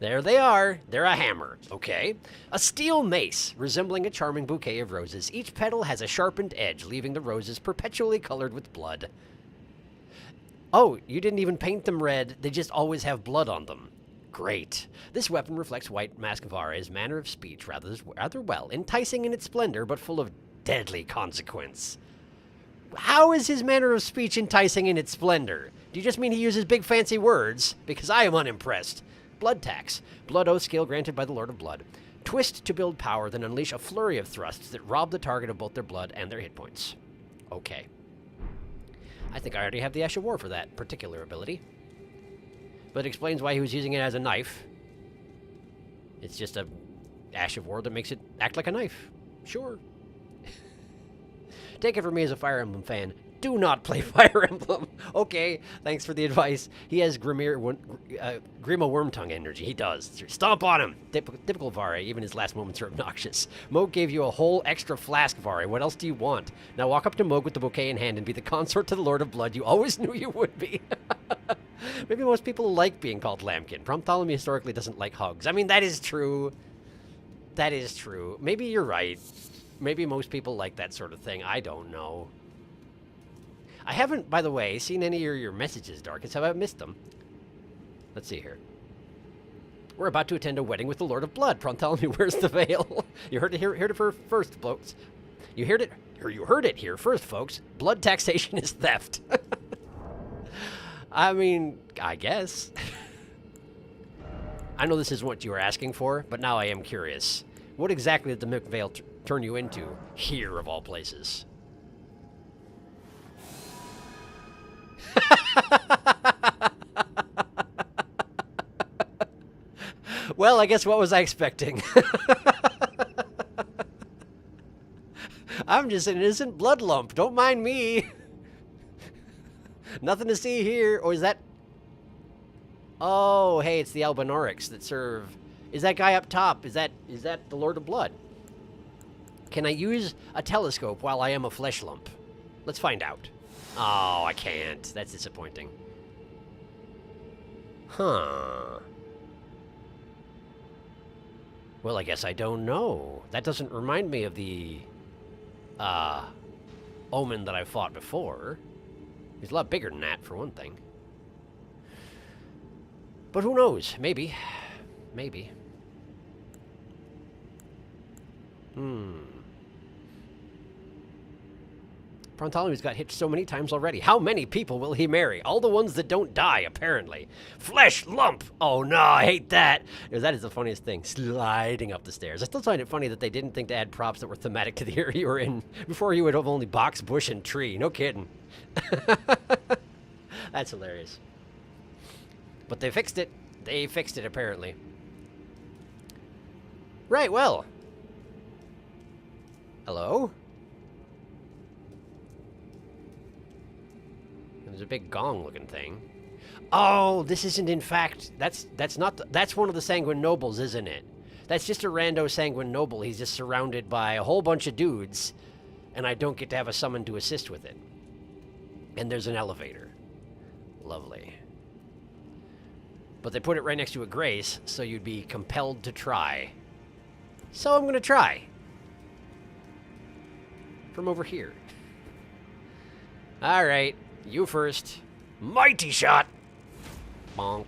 There they are. They're a hammer. Okay. A steel mace, resembling a charming bouquet of roses. Each petal has a sharpened edge, leaving the roses perpetually colored with blood. Oh, you didn't even paint them red. They just always have blood on them. Great. This weapon reflects White Mask Vare's manner of speech rather well, enticing in its splendor, but full of deadly consequence. How is his manner of speech enticing in its splendor? Do you just mean he uses big fancy words? Because I am unimpressed. Blood tax. Blood oath skill granted by the Lord of Blood. Twist to build power, then unleash a flurry of thrusts that rob the target of both their blood and their hit points. Okay. I think I already have the Ash of War for that particular ability. But it explains why he was using it as a knife. It's just a Ash of War that makes it act like a knife. Sure. Take it from me as a Fire Emblem fan. Do not play Fire Emblem. Okay, thanks for the advice. He has Grima Wormtongue energy. He does. Stomp on him. Typical Vare. Even his last moments are obnoxious. Mogh gave you a whole extra flask, Vare. What else do you want? Now walk up to Mogh with the bouquet in hand and be the consort to the Lord of Blood you always knew you would be. Maybe most people like being called Lambkin. Promptolomy historically doesn't like hugs. I mean, that is true. That is true. Maybe you're right. Maybe most people like that sort of thing. I don't know. I haven't, by the way, seen any of your messages, Darkus. Have I missed them? Let's see here. We're about to attend a wedding with the Lord of Blood. Bartholomew wears the veil. You heard it first, folks. You heard it here first, folks. Blood taxation is theft. I mean, I guess. I know this isn't what you were asking for, but now I am curious. What exactly did the Milk Veil turn you into, here of all places? Well, I guess what was I expecting? I'm just an innocent blood lump. Don't mind me. Nothing to see here. Or is that... Oh, hey, it's the Albinorics that serve... Is that guy up top? Is that the Lord of Blood? Can I use a telescope while I am a flesh lump? Let's find out. Oh, I can't. That's disappointing. Huh. Well, I guess I don't know. That doesn't remind me of the... Omen that I fought before. He's a lot bigger than that, for one thing. But who knows? Maybe. Maybe. Bartholomew's got hit so many times already. How many people will he marry? All the ones that don't die, apparently. Flesh lump! Oh no, I hate that! That is the funniest thing. Sliding up the stairs. I still find it funny that they didn't think to add props that were thematic to the area you were in. Before you would have only box, bush, and tree. No kidding. That's hilarious. But they fixed it. They fixed it, apparently. Right, well. Hello? There's a big gong-looking thing. Oh, this isn't in fact... That's one of the Sanguine Nobles, isn't it? That's just a rando Sanguine Noble. He's just surrounded by a whole bunch of dudes, and I don't get to have a summon to assist with it. And there's an elevator. Lovely. But they put it right next to a grace, so you'd be compelled to try. So I'm gonna try. From over here. Alright, you first. Mighty shot! Bonk.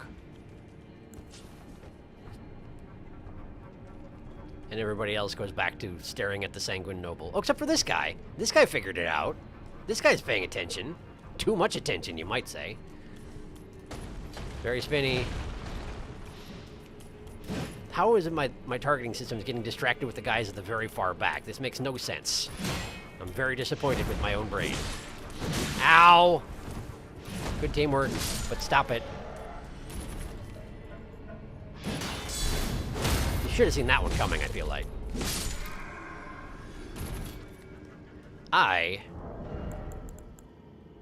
And everybody else goes back to staring at the Sanguine Noble. Oh, except for this guy. This guy figured it out. This guy's paying attention. Too much attention, you might say. Very spinny. How is it my targeting system is getting distracted with the guys at the very far back? This makes no sense. I'm very disappointed with my own brain. Ow! Good teamwork, but stop it. You should have seen that one coming, I feel like. I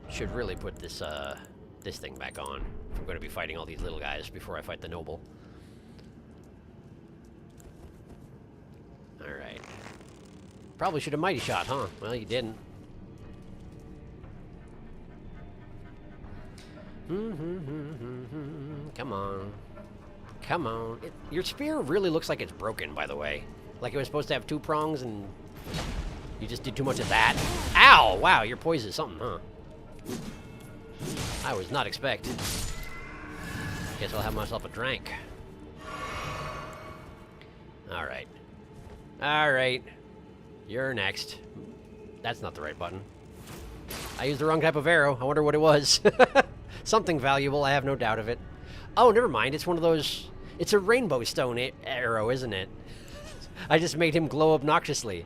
should really put this this thing back on if I'm going to be fighting all these little guys before I fight the noble. Alright. Probably should have mighty shot, huh? Well, you didn't. Come on. Come on. Your spear really looks like it's broken, by the way. Like it was supposed to have 2 prongs and you just did too much of that. Ow! Wow, your poison is something, huh? I was not expecting. Guess I'll have myself a drink. Alright. Alright. You're next. That's not the right button. I used the wrong type of arrow. I wonder what it was. Something valuable, I have no doubt of it. Oh, never mind. It's one of those... It's a rainbow stone arrow, isn't it? I just made him glow obnoxiously.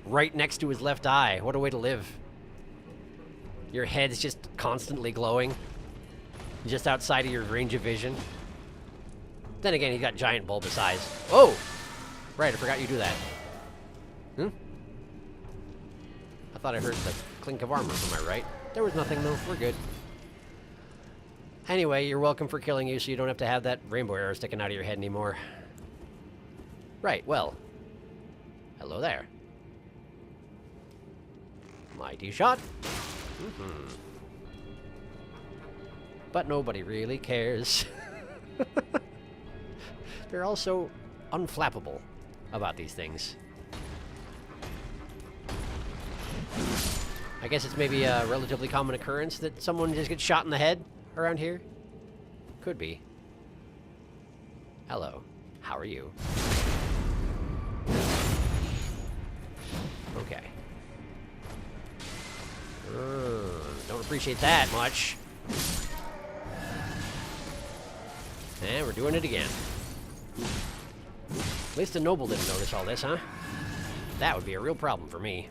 Right next to his left eye. What a way to live. Your head's just constantly glowing. Just outside of your range of vision. Then again, he's got giant bulbous eyes. Oh! Right, I forgot you do that. I thought I heard the clink of armor from my right. There was nothing, though. We're good. Anyway, you're welcome for killing you, so you don't have to have that rainbow arrow sticking out of your head anymore. Right, well. Hello there. Mighty shot. But nobody really cares. They're all so unflappable about these things. I guess it's maybe a relatively common occurrence that someone just gets shot in the head around here. Could be. Hello. How are you? Okay. Don't appreciate that much. And we're doing it again. At least the noble didn't notice all this, huh? That would be a real problem for me.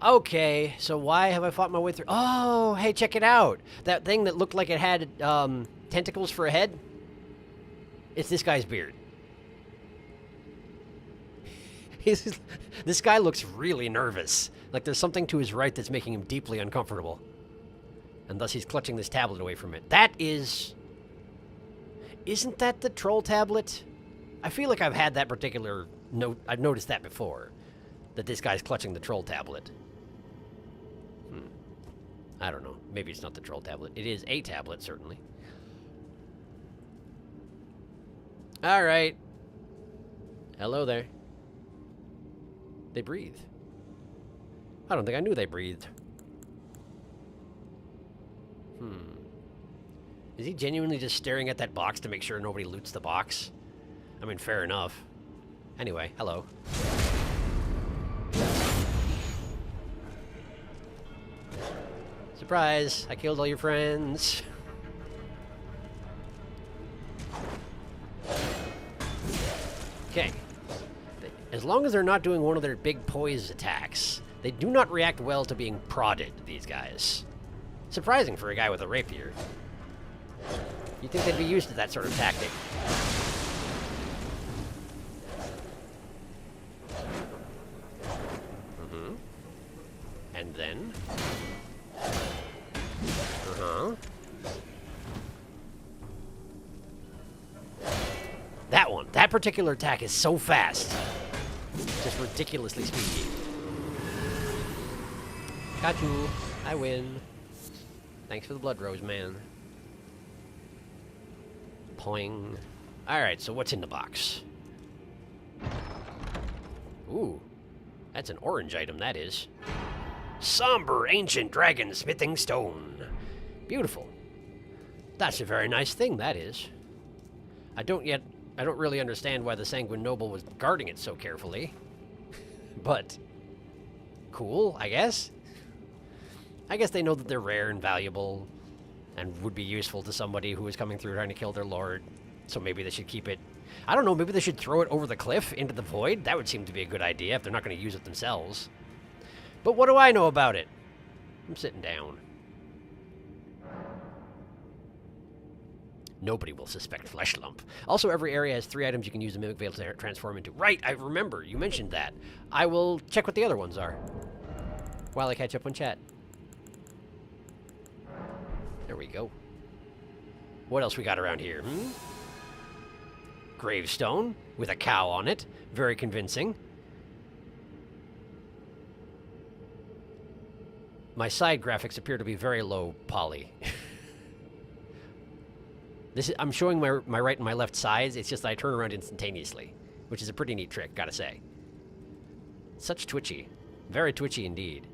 Okay, so why have I fought my way through? Oh, hey, check it out. That thing that looked like it had tentacles for a head? It's this guy's beard. This guy looks really nervous. Like there's something to his right that's making him deeply uncomfortable. And thus he's clutching this tablet away from it. That is... Isn't that the troll tablet? I feel like I've had that particular note. I've noticed that before. That this guy's clutching the troll tablet. I don't know. Maybe it's not the troll tablet. It is a tablet, certainly. Alright. Hello there. They breathe. I don't think I knew they breathed. Is he genuinely just staring at that box to make sure nobody loots the box? I mean, fair enough. Anyway, hello. Surprise! I killed all your friends. Okay. As long as they're not doing one of their big poise attacks, they do not react well to being prodded, these guys. Surprising for a guy with a rapier. You'd think they'd be used to that sort of tactic. And then... That one. That particular attack is so fast. Just ridiculously speedy. Got you. I win. Thanks for the blood rose, man. Poing. Alright, so what's in the box? Ooh. That's an orange item, that is. Somber ancient dragon smithing stone. Beautiful. That's a very nice thing, that is. I don't really understand why the Sanguine Noble was guarding it so carefully. But cool, I guess. I guess they know that they're rare and valuable and would be useful to somebody who is coming through trying to kill their lord. So maybe they should keep it. I don't know, maybe they should throw it over the cliff into the void. That would seem to be a good idea if they're not going to use it themselves. But what do I know about it? I'm sitting down. Nobody will suspect Flesh Lump. Also, every area has 3 items you can use the Mimic Veil to transform into. Right, I remember. You mentioned that. I will check what the other ones are while I catch up on chat. There we go. What else we got around here? Gravestone with a cow on it. Very convincing. My side graphics appear to be very low poly. I'm showing my right and my left sides. It's just that I turn around instantaneously, which is a pretty neat trick, gotta say. Such twitchy. Very twitchy indeed.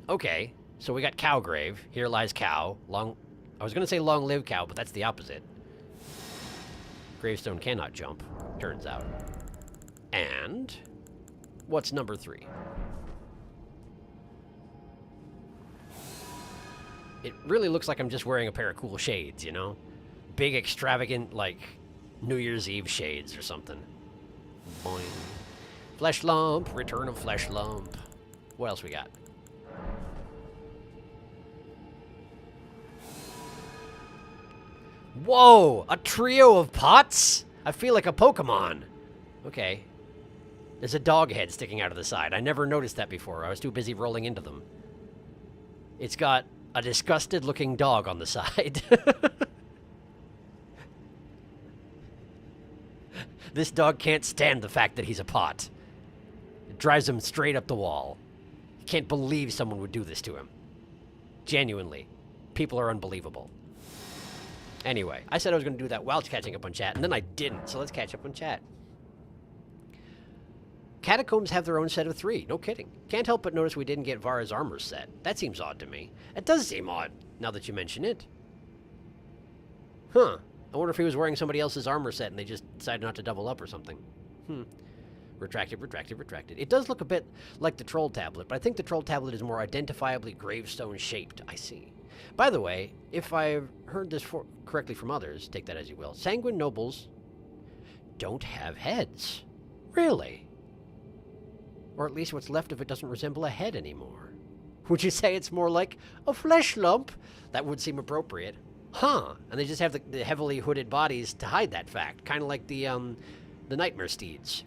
Okay, so we got cow grave. Here lies cow. I was gonna say long live cow, but that's the opposite. Gravestone cannot jump, turns out. And what's number 3? It really looks like I'm just wearing a pair of cool shades, you know? Big, extravagant, like, New Year's Eve shades or something. Boing. Flesh Lump. Return of Flesh Lump. What else we got? Whoa! A trio of pots? I feel like a Pokemon. Okay. There's a dog head sticking out of the side. I never noticed that before. I was too busy rolling into them. It's got a disgusted-looking dog on the side. This dog can't stand the fact that he's a pot. It drives him straight up the wall. He can't believe someone would do this to him. Genuinely. People are unbelievable. Anyway, I said I was going to do that while catching up on chat, and then I didn't, so let's catch up on chat. Catacombs have their own set of 3. No kidding. Can't help but notice we didn't get Vara's armor set. That seems odd to me. It does seem odd, now that you mention it. Huh. I wonder if he was wearing somebody else's armor set and they just decided not to double up or something. Retracted, retracted, retracted. It does look a bit like the troll tablet, but I think the troll tablet is more identifiably gravestone shaped. I see. By the way, if I've heard this correctly from others, take that as you will, sanguine nobles don't have heads. Really? Or at least what's left of it doesn't resemble a head anymore. Would you say it's more like a flesh lump? That would seem appropriate. Huh. And they just have the heavily hooded bodies to hide that fact. Kind of like the nightmare steeds.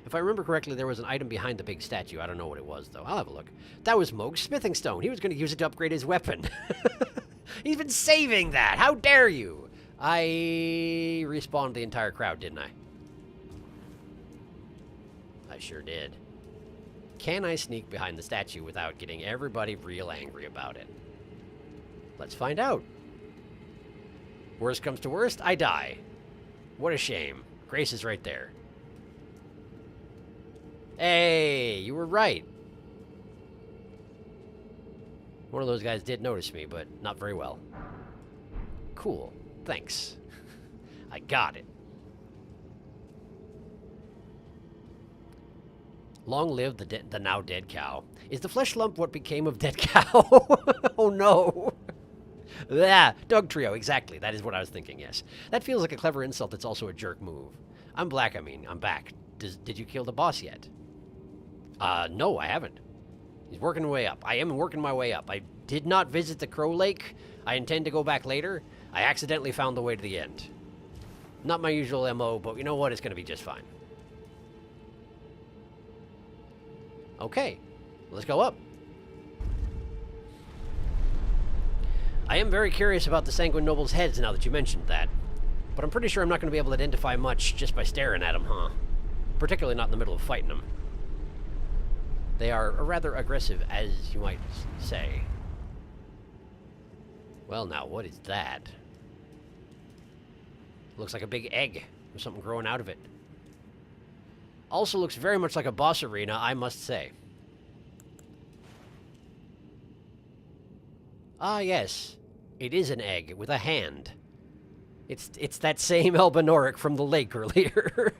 If I remember correctly, there was an item behind the big statue. I don't know what it was, though. I'll have a look. That was Mogh's smithing stone. He was going to use it to upgrade his weapon. He's been saving that. How dare you? I respawned the entire crowd, didn't I? I sure did. Can I sneak behind the statue without getting everybody real angry about it? Let's find out. Worst comes to worst, I die. What a shame. Grace is right there. Hey, you were right. One of those guys did notice me, but not very well. Cool. Thanks. I got it. Long live the now dead cow. Is the flesh lump what became of dead cow? Oh no. Yeah, dog trio, exactly. That is what I was thinking, yes. That feels like a clever insult that's also a jerk move. I'm black, I mean. I'm back. Did you kill the boss yet? No, I haven't. He's working his way up. I am working my way up. I did not visit the Crow Lake. I intend to go back later. I accidentally found the way to the end. Not my usual MO, but you know what? It's going to be just fine. Okay, let's go up. I am very curious about the Sanguine Nobles' heads now that you mentioned that. But I'm pretty sure I'm not going to be able to identify much just by staring at them, huh? Particularly not in the middle of fighting them. They are rather aggressive, as you might say. Well, now, what is that? Looks like a big egg with something growing out of it. Also looks very much like a boss arena, I must say. Ah, yes. It is an egg with a hand. It's that same Elbenoric from the lake earlier.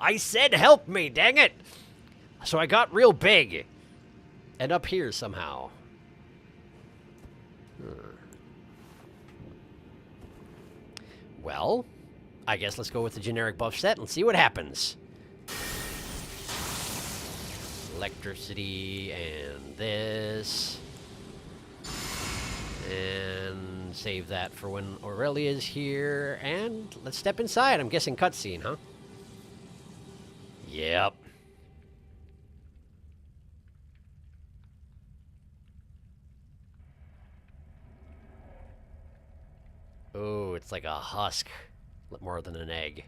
I said help me, dang it! So I got real big. And up here somehow. Well, I guess let's go with the generic buff set and see what happens. Electricity and this. And save that for when Aurelia's here. And let's step inside. I'm guessing cutscene, huh? Yep. Oh, it's like a husk. More than an egg.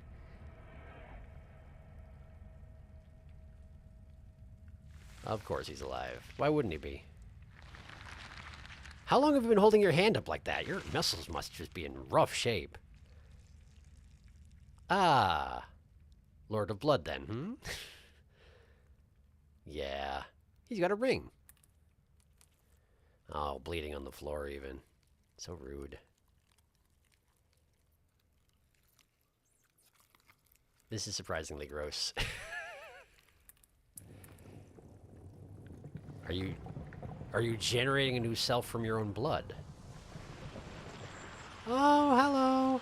Of course he's alive. Why wouldn't he be? How long have you been holding your hand up like that? Your muscles must just be in rough shape. Ah. Lord of Blood, then, hmm? Yeah. He's got a ring. Oh, bleeding on the floor, even. So rude. This is surprisingly gross. Are you generating a new self from your own blood? Oh, hello.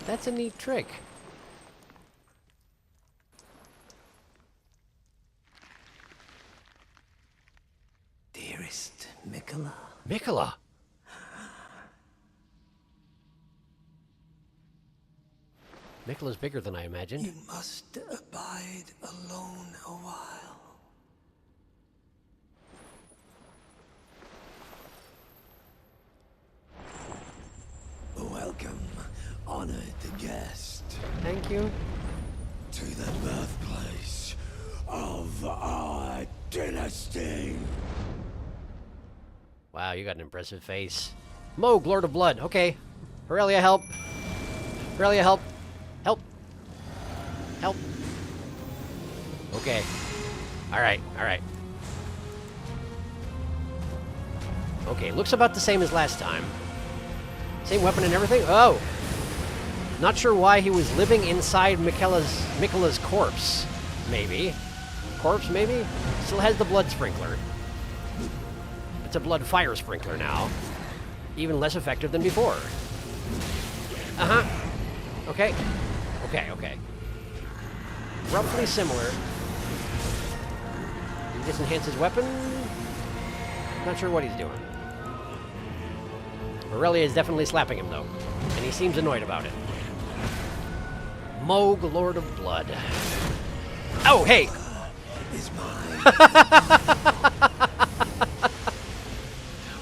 That's a neat trick. Dearest Mikola. Mikola. Mikola's bigger than I imagined. You must abide alone a while. Welcome, honored guest. Thank you. To the birthplace of our dynasty. Wow, you got an impressive face. Mogh, Lord of Blood. Okay. Aurelia, help. Aurelia, help. Help. Help. Okay. Alright, alright. Okay, looks about the same as last time. Same weapon and everything? Oh! Not sure why he was living inside Miquella's corpse. Maybe. Corpse, maybe? Still has the blood sprinkler. It's a blood fire sprinkler now. Even less effective than before. Uh-huh. Okay. Okay. Roughly similar. He just enhanced his weapon. Not sure what he's doing. Aurelia is definitely slapping him, though. And he seems annoyed about it. Mogh, Lord of Blood. Oh, hey! Is mine.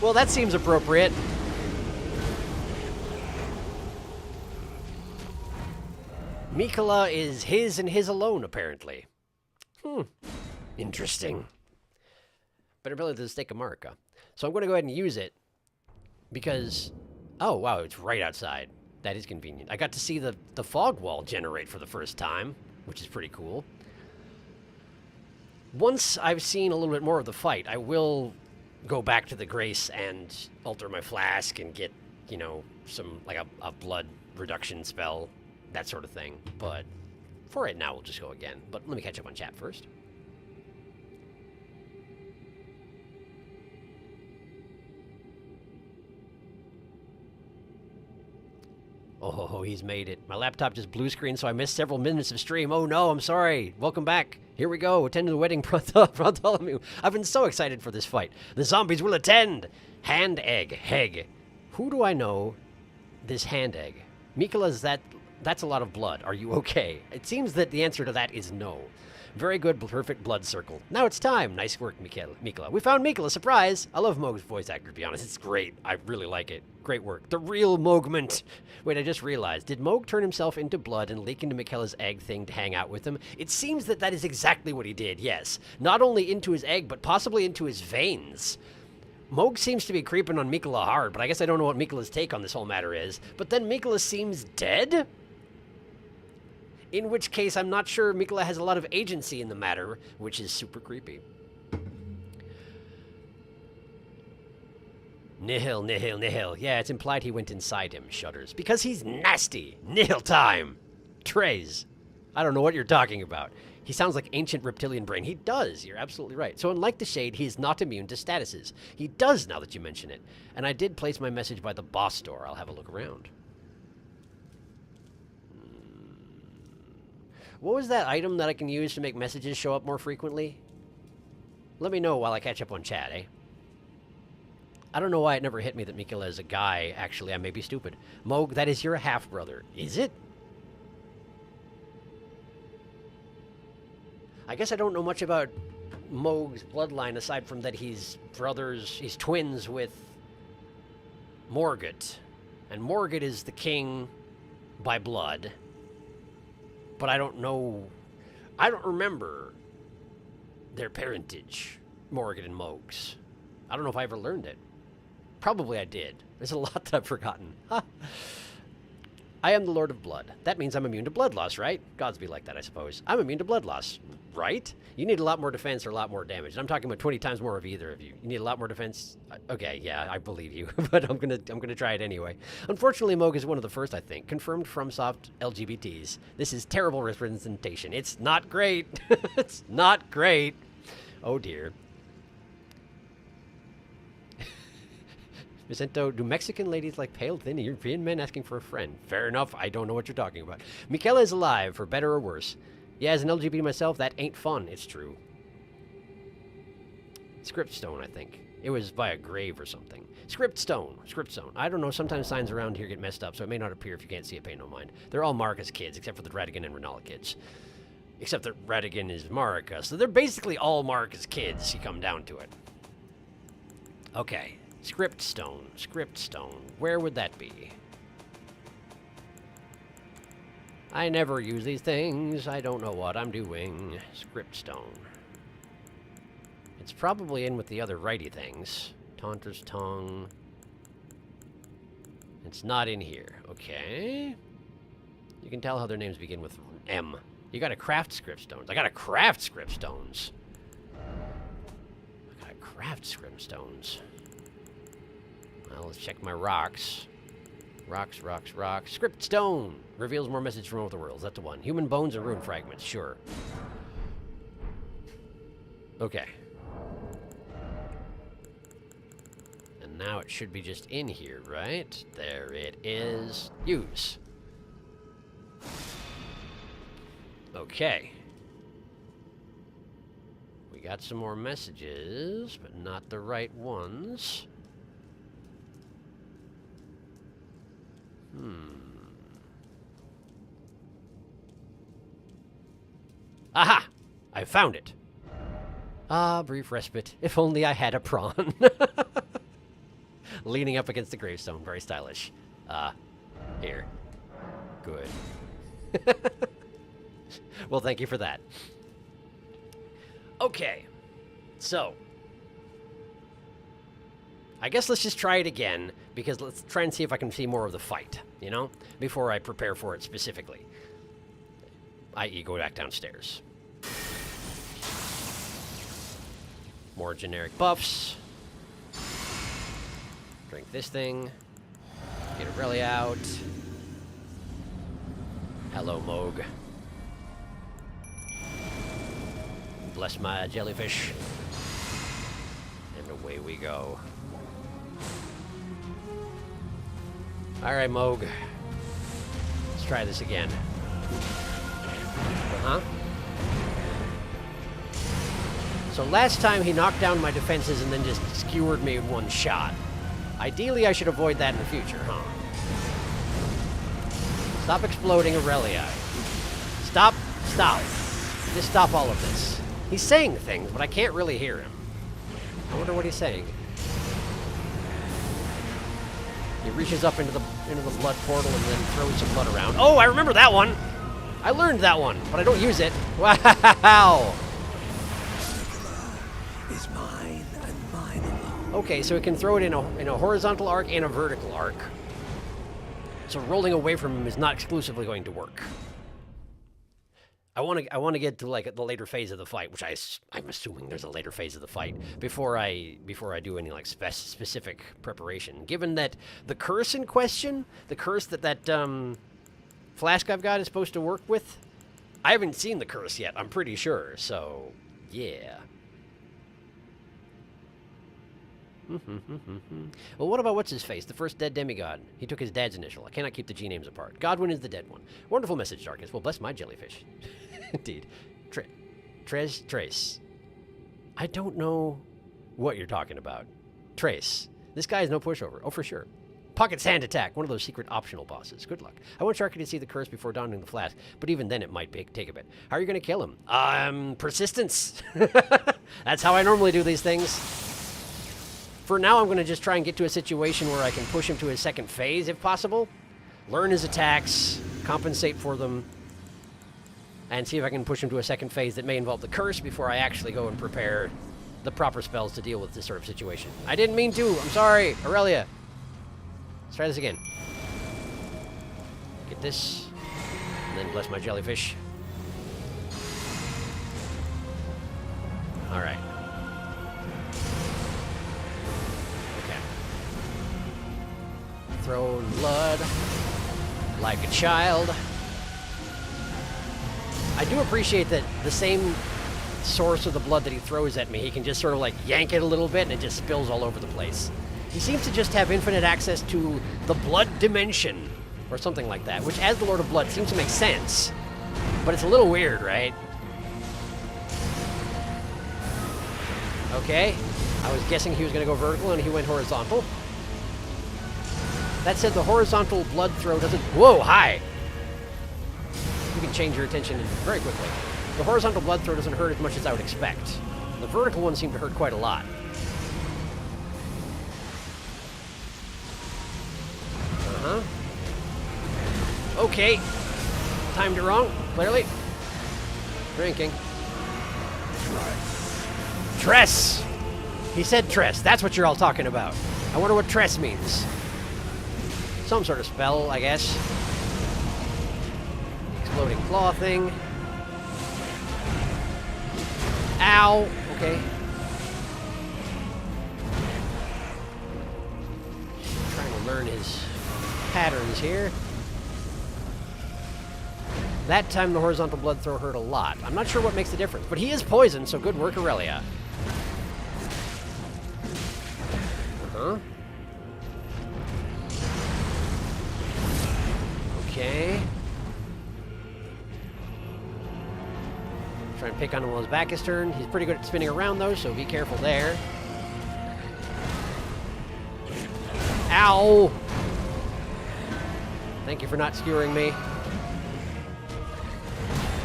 Well, that seems appropriate. Miquella is his and his alone, apparently. Interesting. Better ability to the stake of Marika. So I'm going to go ahead and use it because... Oh, wow, it's right outside. That is convenient. I got to see the fog wall generate for the first time, which is pretty cool. Once I've seen a little bit more of the fight, I will go back to the Grace and alter my flask and get, you know, some, like a blood reduction spell, that sort of thing. But for right now, we'll just go again. But let me catch up on chat first. Oh, he's made it. My laptop just blue screened, so I missed several minutes of stream. Oh no, I'm sorry. Welcome back. Here we go. Attend to the wedding, Bartholomew. I've been so excited for this fight. The zombies will attend. Hand egg. Heg. Who do I know this hand egg? Miquella's that's a lot of blood. Are you okay? It seems that the answer to that is no. Very good, perfect blood circle. Now it's time. Nice work, Miquella. We found Miquella. Surprise! I love Mogh's voice actor, to be honest. It's great. I really like it. Great work. The real Moghment. Wait, I just realized. Did Mogh turn himself into blood and leak into Miquella's egg thing to hang out with him? It seems that that is exactly what he did, yes. Not only into his egg, but possibly into his veins. Mogh seems to be creeping on Miquella hard, but I guess I don't know what Miquella's take on this whole matter is. But then Miquella seems dead? In which case, I'm not sure Miquella has a lot of agency in the matter, which is super creepy. Nihil, nihil, nihil. Yeah, it's implied he went inside him, shudders. Because he's nasty. Nihil time. Trays. I don't know what you're talking about. He sounds like ancient reptilian brain. He does. You're absolutely right. So unlike the Shade, he is not immune to statuses. He does, now that you mention it. And I did place my message by the boss door. I'll have a look around. What was that item that I can use to make messages show up more frequently? Let me know while I catch up on chat, eh? I don't know why it never hit me that Miquella is a guy. Actually, I may be stupid. Mogh, that is your half-brother. Is it? I guess I don't know much about Mogh's bloodline aside from that he's twins with Morgott. And Morgott is the king by blood. But I don't remember their parentage, Morgott and Mogh's. I don't know if I ever learned it. Probably I did. There's a lot that I've forgotten. I am the Lord of Blood. That means I'm immune to blood loss, right? Gods be like that, I suppose. I'm immune to blood loss, right? You need a lot more defense or a lot more damage. I'm talking about 20 times more of either of you. You need a lot more defense. Okay, yeah, I believe you, but I'm gonna try it anyway. Unfortunately, Mogh is one of the first, I think, confirmed FromSoft LGBTs. This is terrible representation. It's not great. It's not great. Oh dear. Vicento, do Mexican ladies like pale, thin European men asking for a friend? Fair enough. I don't know what you're talking about. Miquella is alive, for better or worse. Yeah, as an LGBT myself, that ain't fun. It's true. Script stone, I think. It was by a grave or something. Script stone. Script stone. I don't know. Sometimes signs around here get messed up, so it may not appear if you can't see it. Pay no mind. They're all Marika's kids, except for the Radigan and Renala kids. Except that Radigan is Marika, so they're basically all Marika's kids, you come down to it. Okay. Script stone. Script stone. Where would that be? I never use these things. I don't know what I'm doing. Script stone. It's probably in with the other righty things. Taunter's tongue. It's not in here. Okay. You can tell how their names begin with M. You gotta craft script stones. I gotta craft script stones. I gotta craft script stones. Well, let's check my rocks. Rocks, rocks, rocks. Script stone! Reveals more message from other worlds. That's the one. Human bones and rune fragments. Sure. Okay. And now it should be just in here, right? There it is. Use. Okay. We got some more messages, but not the right ones. Aha! I found it. Ah, brief respite. If only I had a prawn. Leaning up against the gravestone. Very stylish. Here. Good. Well, thank you for that. Okay. So. I guess let's just try it again, because let's try and see if I can see more of the fight, you know? Before I prepare for it specifically. I.e. go back downstairs. More generic buffs. Drink this thing. Get Aurelia out. Hello, Mogh. Bless my jellyfish. And away we go. Alright, Mogh. Let's try this again. Uh-huh. So last time he knocked down my defenses and then just skewered me in one shot. Ideally, I should avoid that in the future, huh? Stop exploding Aurelia. Stop. Stop. Just stop all of this. He's saying things, but I can't really hear him. I wonder what he's saying. He reaches up into the blood portal and then throws some blood around. Oh, I remember that one! I learned that one, but I don't use it. Wow! Is mine and mine alone. Okay, so it can throw it in a horizontal arc and a vertical arc. So rolling away from him is not exclusively going to work. I want to get to like the later phase of the fight, which I'm assuming there's a later phase of the fight before I do any like specific preparation. Given that the curse in question, the curse that flask I've got is supposed to work with, I haven't seen the curse yet. I'm pretty sure. So yeah. Well, what about what's-his-face, the first dead demigod? He took his dad's initial. I cannot keep the G names apart. Godwin is the dead one. Wonderful message, Darkness. Well, bless my jellyfish. Indeed. Trace. I don't know what you're talking about. Trace. This guy is no pushover. Oh, for sure. Pocket Sand Attack, one of those secret optional bosses. Good luck. I want Sharky to see the curse before donning the flask, but even then it might take a bit. How are you going to kill him? Persistence. That's how I normally do these things. For now, I'm going to just try and get to a situation where I can push him to his second phase, if possible. Learn his attacks, compensate for them, and see if I can push him to a second phase that may involve the curse before I actually go and prepare the proper spells to deal with this sort of situation. I didn't mean to. I'm sorry. Aurelia. Let's try this again. Get this, and then bless my jellyfish. All right. Throwing blood like a child. I do appreciate that the same source of the blood that he throws at me, he can just sort of like yank it a little bit and it just spills all over the place. He seems to just have infinite access to the blood dimension or something like that, which as the Lord of Blood seems to make sense, but it's a little weird, right? Okay, I was guessing he was going to go vertical and he went horizontal. That said, the horizontal blood throw doesn't... Whoa, hi! You can change your attention very quickly. The horizontal blood throw doesn't hurt as much as I would expect. The vertical ones seem to hurt quite a lot. Uh-huh. Okay. Timed it wrong, clearly. Drinking. Tress! He said Tress. That's what you're all talking about. I wonder what Tress means. Some sort of spell, I guess. Exploding claw thing. Ow! Okay. to learn his patterns here. That time the horizontal blood throw hurt a lot. I'm not sure what makes the difference, but he is poisoned, so good work, Aurelia. Uh-huh. Okay. Try and pick on him while his back is turned. He's pretty good at spinning around, though, so be careful there. Ow! Thank you for not skewering me.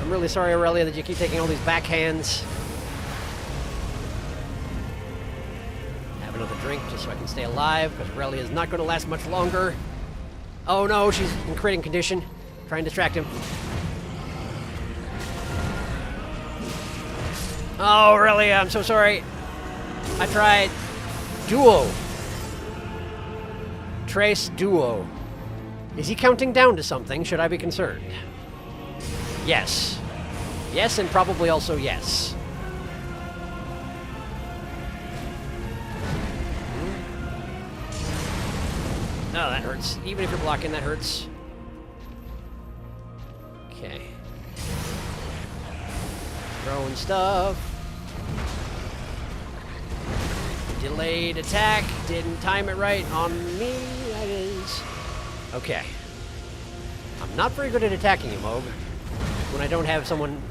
I'm really sorry, Aurelia, that you keep taking all these backhands. Have another drink just so I can stay alive, because Aurelia is not going to last much longer. Oh no, she's in critting condition. Try and distract him. Oh, Aurelia, I'm so sorry. I tried. Duo. Trace duo. Is he counting down to something? Should I be concerned? Yes. Yes, and probably also yes. Oh, that hurts. Even if you're blocking, that hurts. Okay. Throwing stuff. Delayed attack. Didn't time it right on me. That is. Okay. I'm not very good at attacking you, Mogh, when I don't have someone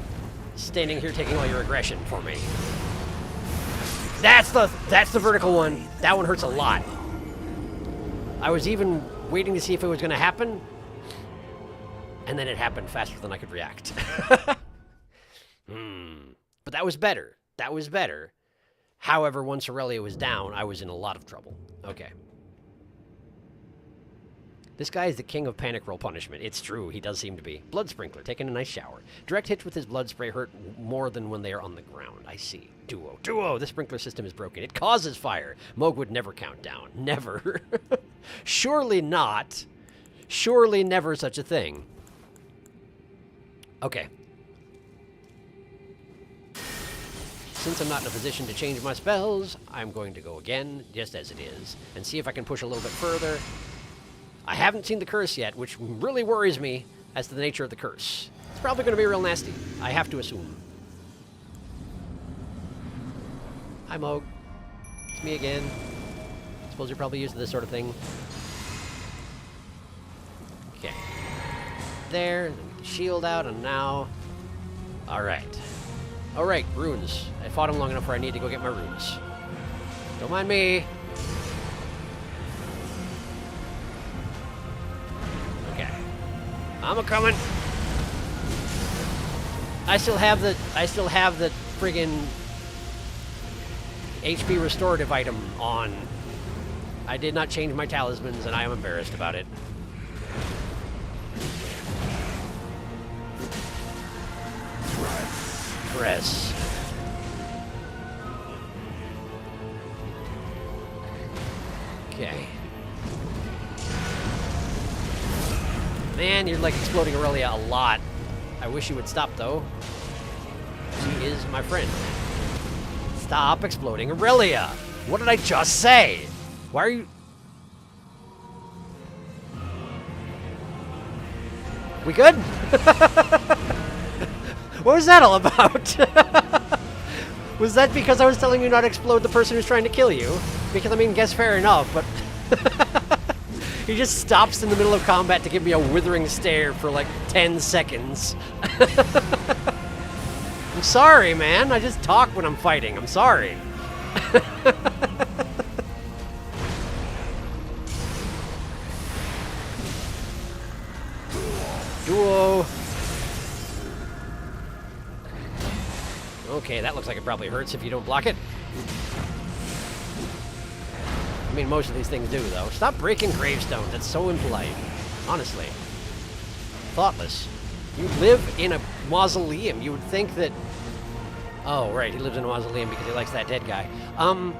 standing here taking all your aggression for me. That's the vertical one. That one hurts a lot. I was even waiting to see if it was going to happen, and then it happened faster than I could react. But that was better. That was better. However, once Aurelia was down, I was in a lot of trouble. Okay. This guy is the king of panic roll punishment. It's true, he does seem to be. Blood sprinkler, taking a nice shower. Direct hits with his blood spray hurt more than when they are on the ground. I see. Duo. Duo! The sprinkler system is broken. It causes fire. Mogh would never count down. Never. Surely not. Surely never such a thing. Okay. Since I'm not in a position to change my spells, I'm going to go again, just as it is, and see if I can push a little bit further. I haven't seen the curse yet, which really worries me as to the nature of the curse. It's probably going to be real nasty, I have to assume. Hi, Mogh. It's me again. Suppose you're probably used to this sort of thing. Okay. There, shield out, and now... Alright. Alright, runes. I fought him long enough where I need to go get my runes. Don't mind me. Okay. I'm a-coming. I still have the friggin' HP restorative item on. I did not change my talismans, and I am embarrassed about it. Press. Okay. Man, you're like exploding Aurelia a lot. I wish you would stop, though. She is my friend. Stop exploding Aurelia! What did I just say? Why are you... We good? What was that all about? Was that because I was telling you not to explode the person who's trying to kill you? Because, I mean, guess fair enough, but... He just stops in the middle of combat to give me a withering stare for like 10 seconds. I'm sorry, man. I just talk when I'm fighting. I'm sorry. Duo. Okay, that looks like it probably hurts if you don't block it. I mean, most of these things do, though. Stop breaking gravestones. That's so impolite. Honestly. Thoughtless. You live in a mausoleum. You would think that... Oh, right. He lives in a mausoleum because he likes that dead guy. Oh,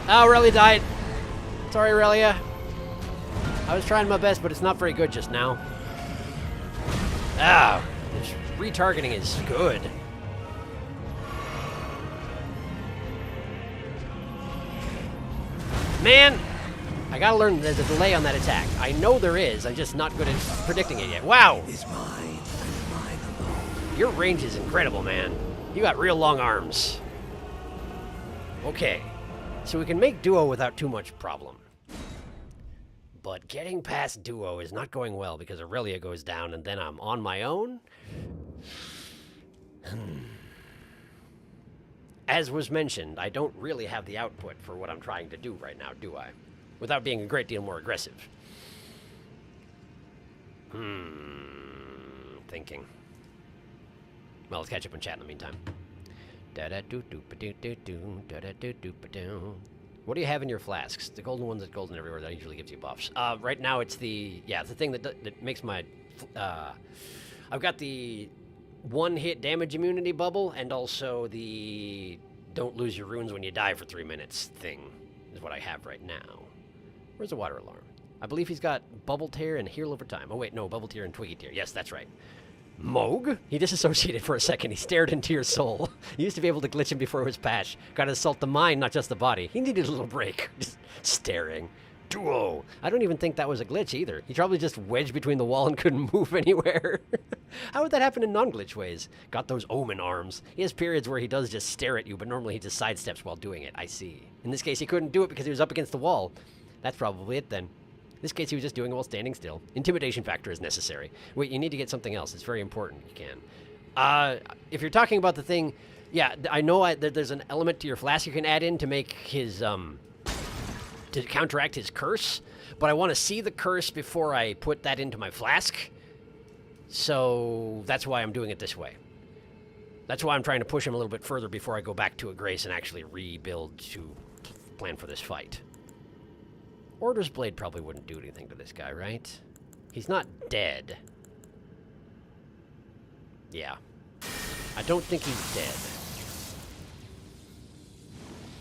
Aurelia died. Sorry, Aurelia. I was trying my best, but it's not very good just now. Ah, this retargeting is good. Man, I gotta learn there's a delay on that attack. I know there is, I'm just not good at predicting it yet. Wow! Is mine and mine alone. Your range is incredible, man. You got real long arms. Okay, so we can make duo without too much problem. But getting past duo is not going well because Aurelia goes down and then I'm on my own. As was mentioned, I don't really have the output for what I'm trying to do right now, do I? Without being a great deal more aggressive. Thinking. Well, let's catch up and chat in the meantime. What do you have in your flasks? The golden ones at Golden Everywhere, that usually gives you buffs. Right now it's the thing that makes my... I've got the one-hit damage immunity bubble, and also the don't lose your runes when you die for 3 minutes thing is what I have right now. Where's the water alarm? I believe he's got Bubble Tear and Heal Over Time. Oh wait, no, Bubble Tear and Twiggy Tear. Yes, that's right. Mogh? He disassociated for a second. He stared into your soul. You used to be able to glitch him before it was patched. Gotta assault the mind, not just the body. He needed a little break. Just staring. Duo. I don't even think that was a glitch either. He probably just wedged between the wall and couldn't move anywhere. How would that happen in non-glitch ways? Got those omen arms. He has periods where he does just stare at you, but normally he just sidesteps while doing it. I see. In this case, he couldn't do it because he was up against the wall. That's probably it then. In this case, he was just doing it while standing still. Intimidation factor is necessary. Wait, you need to get something else. It's very important. You can. If you're talking about the thing, yeah, I know that there's an element to your flask you can add in to make his, to counteract his curse, but I want to see the curse before I put that into my flask. So that's why I'm doing it this way. That's why I'm trying to push him a little bit further before I go back to a Grace and actually rebuild to plan for this fight. Order's Blade probably wouldn't do anything to this guy, right? He's not dead. Yeah. I don't think he's dead.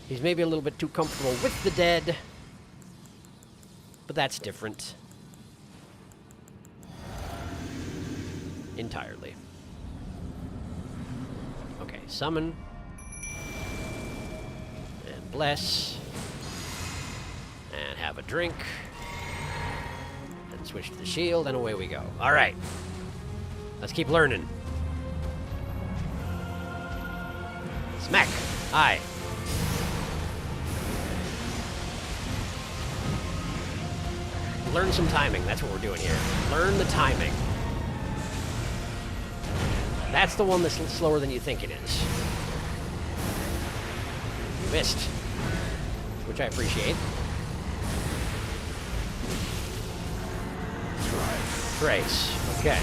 He's maybe a little bit too comfortable with the dead, but that's different. Entirely. Okay, summon. And bless. And have a drink. And switch to the shield, and away we go. Alright. Let's keep learning. Smack! Hi. Learn some timing. That's what we're doing here. Learn the timing. That's the one that's slower than you think it is. You missed. Which I appreciate. Trace. Okay.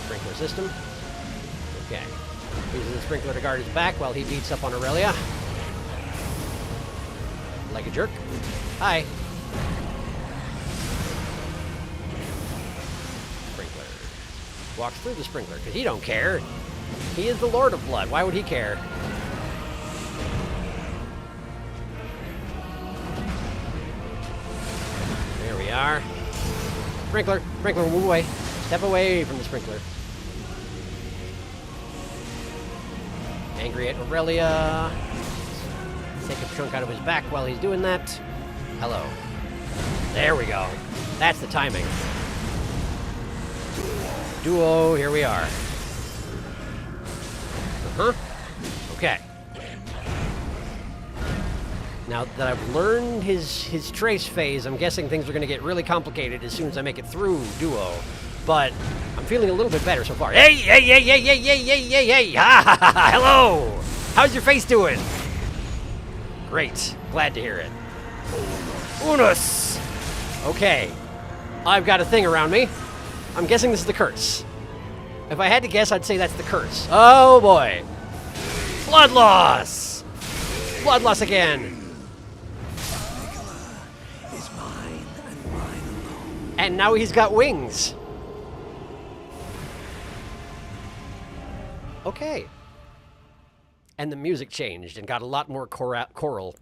Sprinkler system. Okay. Using the sprinkler to guard his back while he beats up on Aurelia. Like a jerk. Hi. Sprinkler. Walks through the sprinkler, because he don't care. He is the Lord of Blood. Why would he care? There we are. Sprinkler. Sprinkler, move away. Step away from the sprinkler. Angry at Aurelia. Take a chunk out of his back while he's doing that. Hello. There we go. That's the timing. Duo, here we are. Okay. Now that I've learned his trace phase, I'm guessing things are going to get really complicated as soon as I make it through Duo. But I'm feeling a little bit better so far. Hey, hey, hey, hey, hey, hey, hey, hey, hey! Ha ha ha! Hello! How's your face doing? Great. Glad to hear it. Unus! Okay. I've got a thing around me. I'm guessing this is the curse. If I had to guess, I'd say that's the curse. Oh boy. Blood loss! Blood loss again. Is mine and mine alone. And now he's got wings. Okay. And the music changed and got a lot more choral.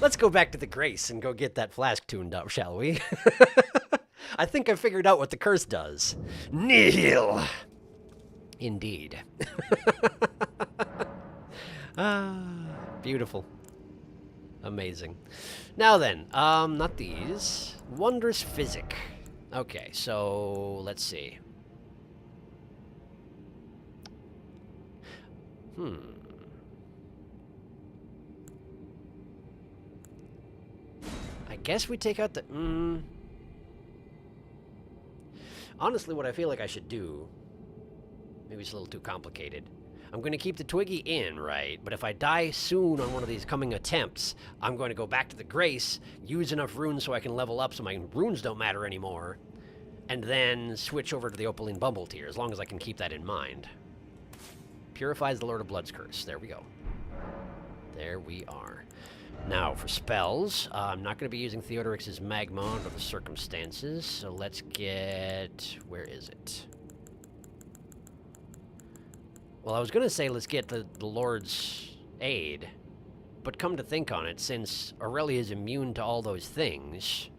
Let's go back to the Grace and go get that flask tuned up, shall we? I think I figured out what the curse does. Nihil! Indeed. Ah, beautiful. Amazing. Now then, not these. Wondrous Physic. Okay, so let's see. I guess we take out the... Honestly, what I feel like I should do... Maybe it's a little too complicated. I'm going to keep the Twiggy in, right? But if I die soon on one of these coming attempts, I'm going to go back to the Grace, use enough runes so I can level up so my runes don't matter anymore, and then switch over to the Opaline Bumble tier, as long as I can keep that in mind. Purifies the Lord of Blood's curse. There we go. There we are. Now, for spells, I'm not going to be using Theodorix's Magma under the circumstances, so let's get... Where is it? Well, I was going to say let's get the Lord's Aid, but come to think on it, since Aurelia is immune to all those things,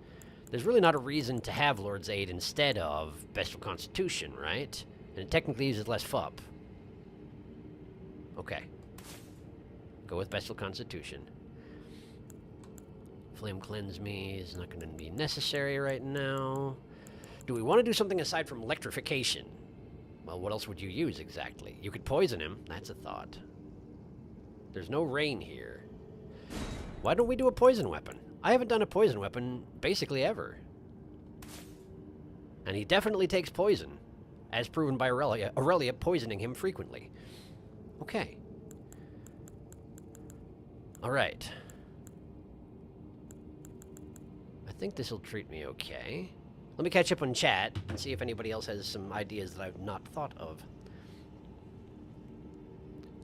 there's really not a reason to have Lord's Aid instead of Bestial Constitution, right? And it technically uses less FUP. Okay. Go with Bestial Constitution. Flame Cleanse Me is not going to be necessary right now. Do we want to do something aside from electrification? Well, what else would you use exactly? You could poison him. That's a thought. There's no rain here. Why don't we do a poison weapon? I haven't done a poison weapon basically ever. And he definitely takes poison, as proven by Aurelia poisoning him frequently. Okay. Alright. I think this will treat me okay. Let me catch up on chat and see if anybody else has some ideas that I've not thought of.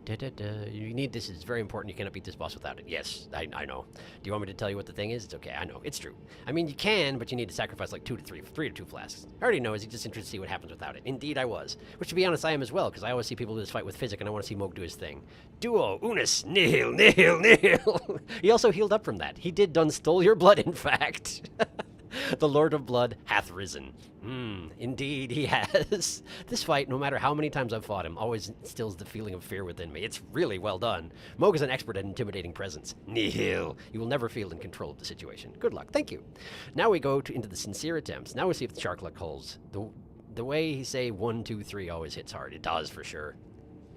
You need this. It's very important. You cannot beat this boss without it. Yes, I know. Do you want me to tell you what the thing is? It's okay. I know. It's true. I mean, you can, but you need to sacrifice like 3 to 2 flasks. I already know. Is he just interested to see what happens without it? Indeed, I was. Which, to be honest, I am as well, because I always see people do this fight with Physic, and I want to see Mogh do his thing. Duo, unus, nihil, nihil, nihil. He also healed up from that. He did done stole your blood, in fact. The Lord of Blood hath risen. Indeed he has. This fight, no matter how many times I've fought him, always instills the feeling of fear within me. It's really well done. Mogh is an expert at intimidating presence. Nihil. You will never feel in control of the situation. Good luck. Thank you. Now we go into the sincere attempts. Now we see if the shark luck holds. The way he say 1, 2, 3 always hits hard. It does for sure.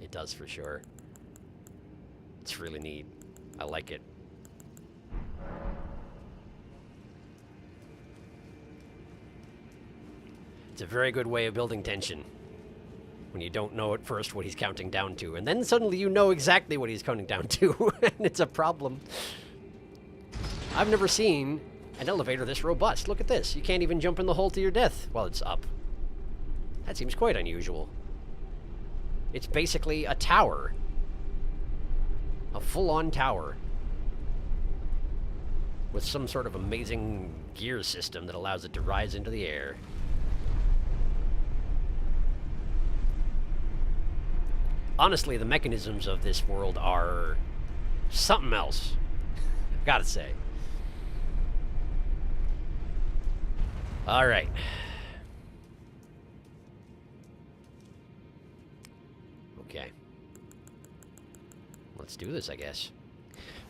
It does for sure. It's really neat. I like it. It's a very good way of building tension. When you don't know at first what he's counting down to, and then suddenly you know exactly what he's counting down to, and it's a problem. I've never seen an elevator this robust. Look at this. You can't even jump in the hole to your death while it's up. That seems quite unusual. It's basically a tower. A full-on tower. With some sort of amazing gear system that allows it to rise into the air. Honestly, the mechanisms of this world are something else. I've got to say. All right. Okay. Let's do this, I guess.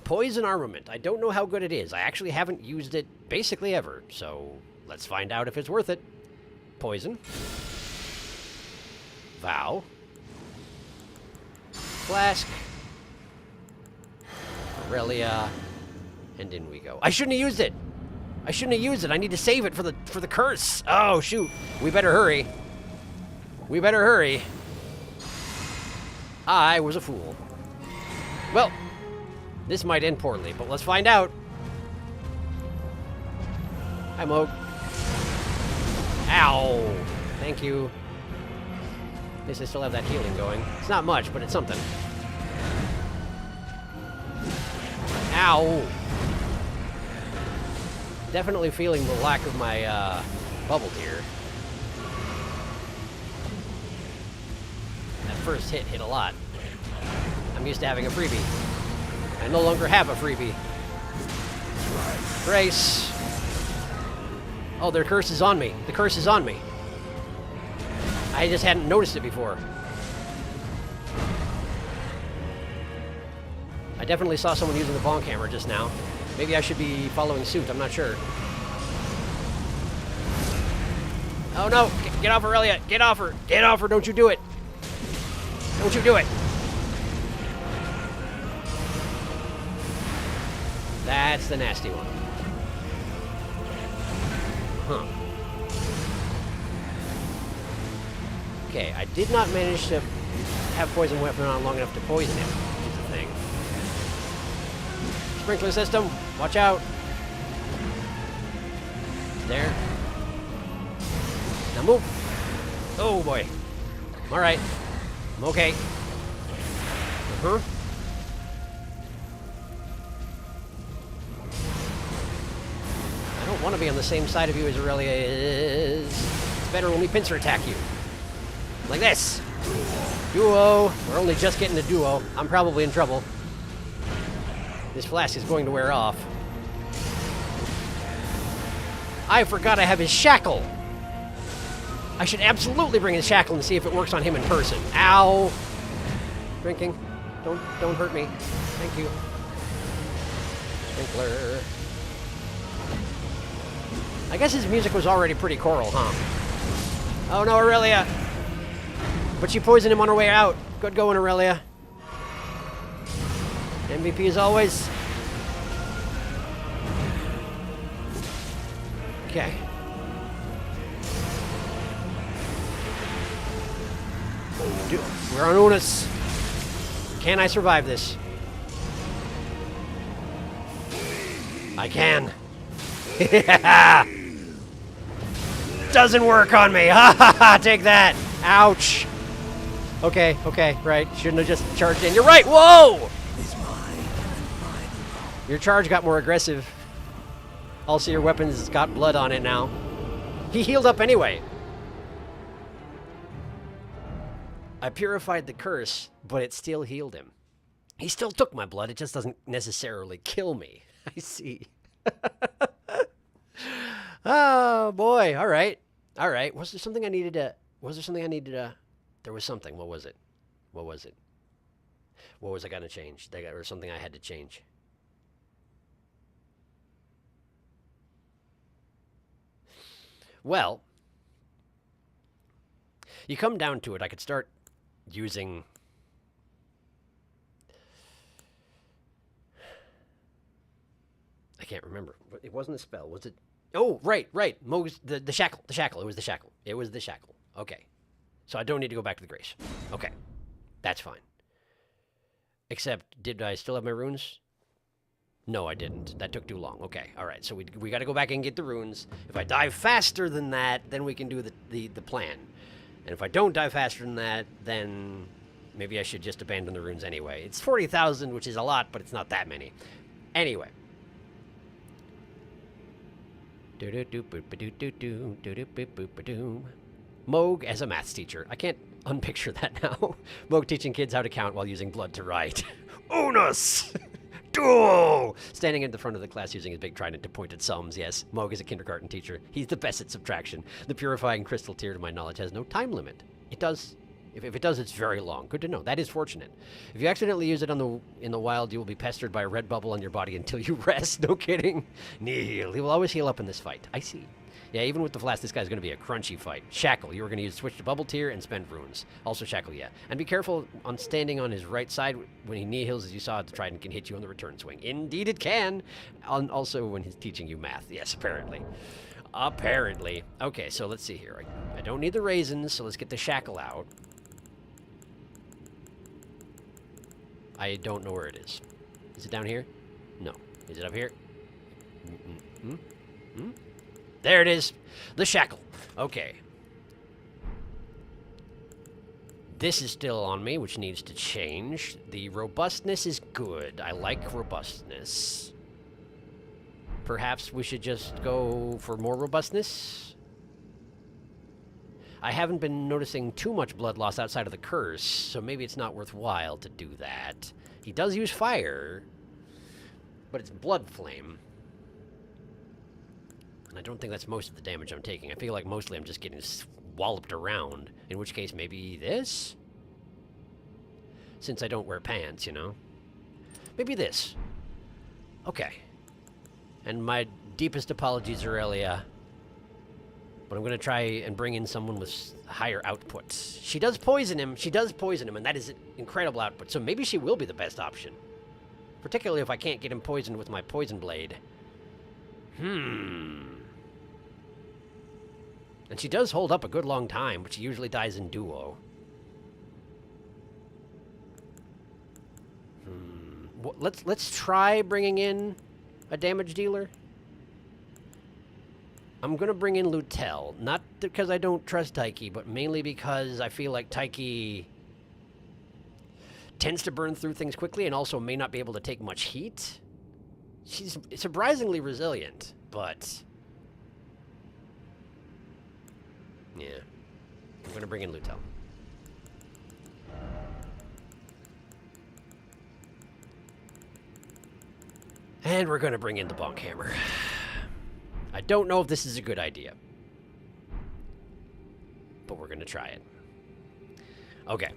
Poison armament. I don't know how good it is. I actually haven't used it basically ever, so let's find out if it's worth it. Poison. Vow. Flask. Aurelia. And in we go. I shouldn't have used it! I shouldn't have used it. I need to save it for the curse. Oh, shoot. We better hurry. We better hurry. I was a fool. Well, this might end poorly, but let's find out. Hi, Mogh. Ow. Thank you. At least I still have that healing going. It's not much, but it's something. Ow! Definitely feeling the lack of my bubble here. That first hit a lot. I'm used to having a freebie. I no longer have a freebie. Grace. Oh, their curse is on me. The curse is on me. I just hadn't noticed it before. I definitely saw someone using the bonk hammer just now. Maybe I should be following suit, I'm not sure. Oh no! Get off her, Elliot! Get off her! Get off her! Don't you do it! Don't you do it! That's the nasty one. Huh. Okay, I did not manage to have poison weapon on long enough to poison him. Is the thing. Sprinkler system, watch out. There. Now move. Oh boy. All right. I'm okay. Uh-huh. I don't want to be on the same side of you as Aurelia is. It's better when we pincer attack you. Like this. Duo. We're only just getting to duo. I'm probably in trouble. This flask is going to wear off. I forgot I have his shackle. I should absolutely bring his shackle and see if it works on him in person. Ow. Drinking. Don't hurt me. Thank you. Sprinkler. I guess his music was already pretty choral, huh? Oh no, Aurelia. But she poisoned him on her way out. Good going, Aurelia. MVP as always. Okay. We're on Unis. Can I survive this? I can. Doesn't work on me. Ha ha ha! Take that. Ouch. Okay, right. Shouldn't have just charged in. You're right. Whoa! Your charge got more aggressive. Also, your weapon's got blood on it now. He healed up anyway. I purified the curse, but it still healed him. He still took my blood. It just doesn't necessarily kill me. I see. Oh, boy. All right. Was there something I needed to... There was something. What was it? What was I going to change? There was something I had to change. Well, you come down to it, I could start using... I can't remember. It wasn't a spell, was it? Oh, right. Mogh's, the shackle. It was the shackle. Okay. So I don't need to go back to the Grace. Okay. That's fine. Except, did I still have my runes? No, I didn't. That took too long. Okay, all right. So we got to go back and get the runes. If I dive faster than that, then we can do the plan. And if I don't dive faster than that, then maybe I should just abandon the runes anyway. It's 40,000, which is a lot, but it's not that many. Anyway. Mogh as a maths teacher. I can't unpicture that now. Mogh teaching kids how to count while using blood to write. Onus! Duo! Standing in the front of the class using his big trident to point at sums, yes. Mogh is a kindergarten teacher. He's the best at subtraction. The purifying crystal tear, to my knowledge, has no time limit. It does. If it does, it's very long. Good to know. That is fortunate. If you accidentally use it in the wild, you will be pestered by a red bubble on your body until you rest. No kidding. Nihil. He will always heal up in this fight. I see. Yeah, even with the flask, this guy's going to be a crunchy fight. Shackle, you were going to use switch to bubble tier and spend runes. Also Shackle, yeah. And be careful on standing on his right side when he nihils, as you saw, the trident can hit you on the return swing. Indeed it can. Also when he's teaching you math. Yes, apparently. Apparently. Okay, so let's see here. I don't need the raisins, so let's get the Shackle out. I don't know where it is. Is it down here? No. Is it up here? There it is. The Shackle. Okay. This is still on me, which needs to change. The robustness is good. I like robustness. Perhaps we should just go for more robustness? I haven't been noticing too much blood loss outside of the curse, so maybe it's not worthwhile to do that. He does use fire, but it's blood flame. And I don't think that's most of the damage I'm taking. I feel like mostly I'm just getting walloped around, in which case maybe this? Since I don't wear pants, you know? Maybe this. Okay. And my deepest apologies, Aurelia. But I'm going to try and bring in someone with higher output. She does poison him. She does poison him, and that is incredible output. So maybe she will be the best option. Particularly if I can't get him poisoned with my poison blade. And she does hold up a good long time, but she usually dies in duo. Let's try bringing in a damage dealer. I'm gonna bring in Lutel, not because I don't trust Taiki, but mainly because I feel like Taiki tends to burn through things quickly and also may not be able to take much heat. She's surprisingly resilient, but yeah, I'm gonna bring in Lutel. And we're gonna bring in the bonk hammer. I don't know if this is a good idea, but we're gonna try it. Okay.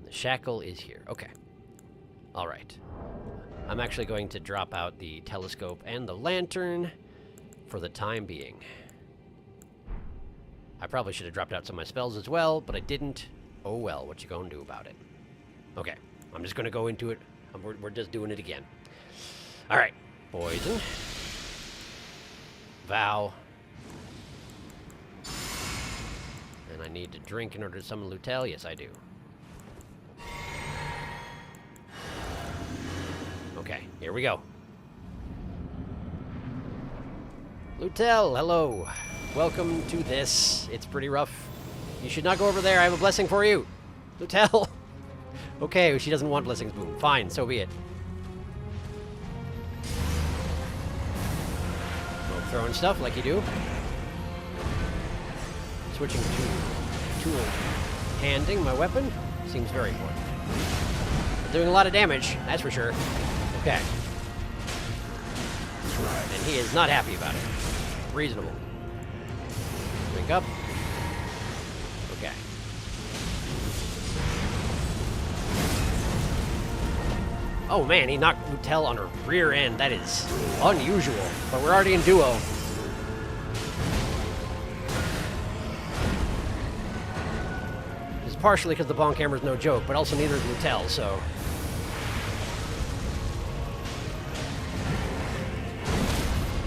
The shackle is here. Okay. All right. I'm actually going to drop out the telescope and the lantern for the time being. I probably should have dropped out some of my spells as well, but I didn't. Oh well, what you gonna do about it? Okay, I'm just gonna go into it. We're just doing it again. All right, poison. Vow. And I need to drink in order to summon Lutel. Yes, I do. Okay, here we go. Lutel, hello. Welcome to this. It's pretty rough. You should not go over there. I have a blessing for you. Lutel. Okay, she doesn't want blessings. Boom. Fine, so be it. Throwing stuff like you do. Switching to tool handing my weapon. Seems very important. Doing a lot of damage, that's for sure. Okay. And he is not happy about it. Reasonable. Drink up. Okay. Oh man, he knocked Lutel on her rear end. That is unusual. But we're already in duo. This is partially because the bonk hammer's no joke, but also neither is Lutel, so.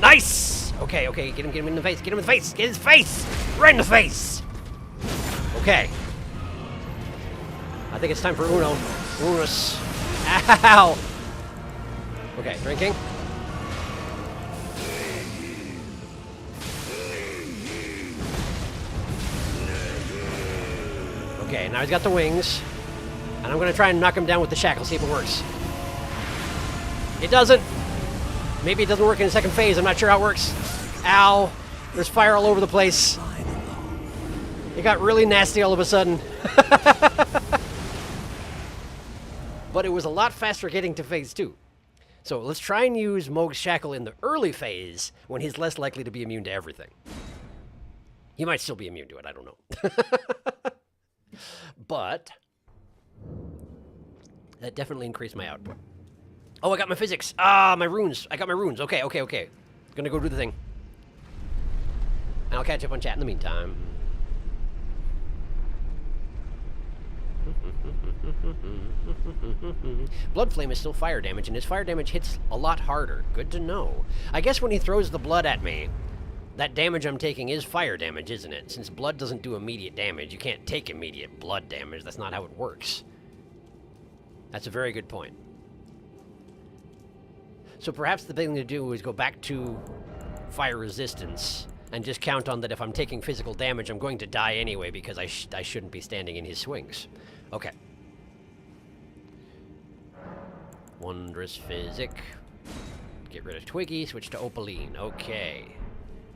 Nice! Okay, okay, get him in the face, get him in the face, get his face! Right in the face! Okay. I think it's time for Uno. Unus. Ow! Okay, drinking. Okay, now he's got the wings. And I'm gonna try and knock him down with the shackle, see if it works. It doesn't. Maybe it doesn't work in the second phase, I'm not sure how it works. Ow! There's fire all over the place. It got really nasty all of a sudden. But it was a lot faster getting to phase 2. So let's try and use Mogh's shackle in the early phase when he's less likely to be immune to everything. He might still be immune to it, I don't know. But that definitely increased my output. Oh, I got my physics. Ah, my runes. I got my runes. Okay, okay, okay. Gonna go do the thing. And I'll catch up on chat in the meantime. Blood Flame is still fire damage, and his fire damage hits a lot harder. Good to know. I guess when he throws the blood at me, that damage I'm taking is fire damage, isn't it? Since blood doesn't do immediate damage, you can't take immediate blood damage. That's not how it works. That's a very good point. So perhaps the thing to do is go back to fire resistance and just count on that if I'm taking physical damage, I'm going to die anyway because I shouldn't be standing in his swings. Okay. Wondrous Physic. Get rid of Twiggy, switch to Opaline. Okay.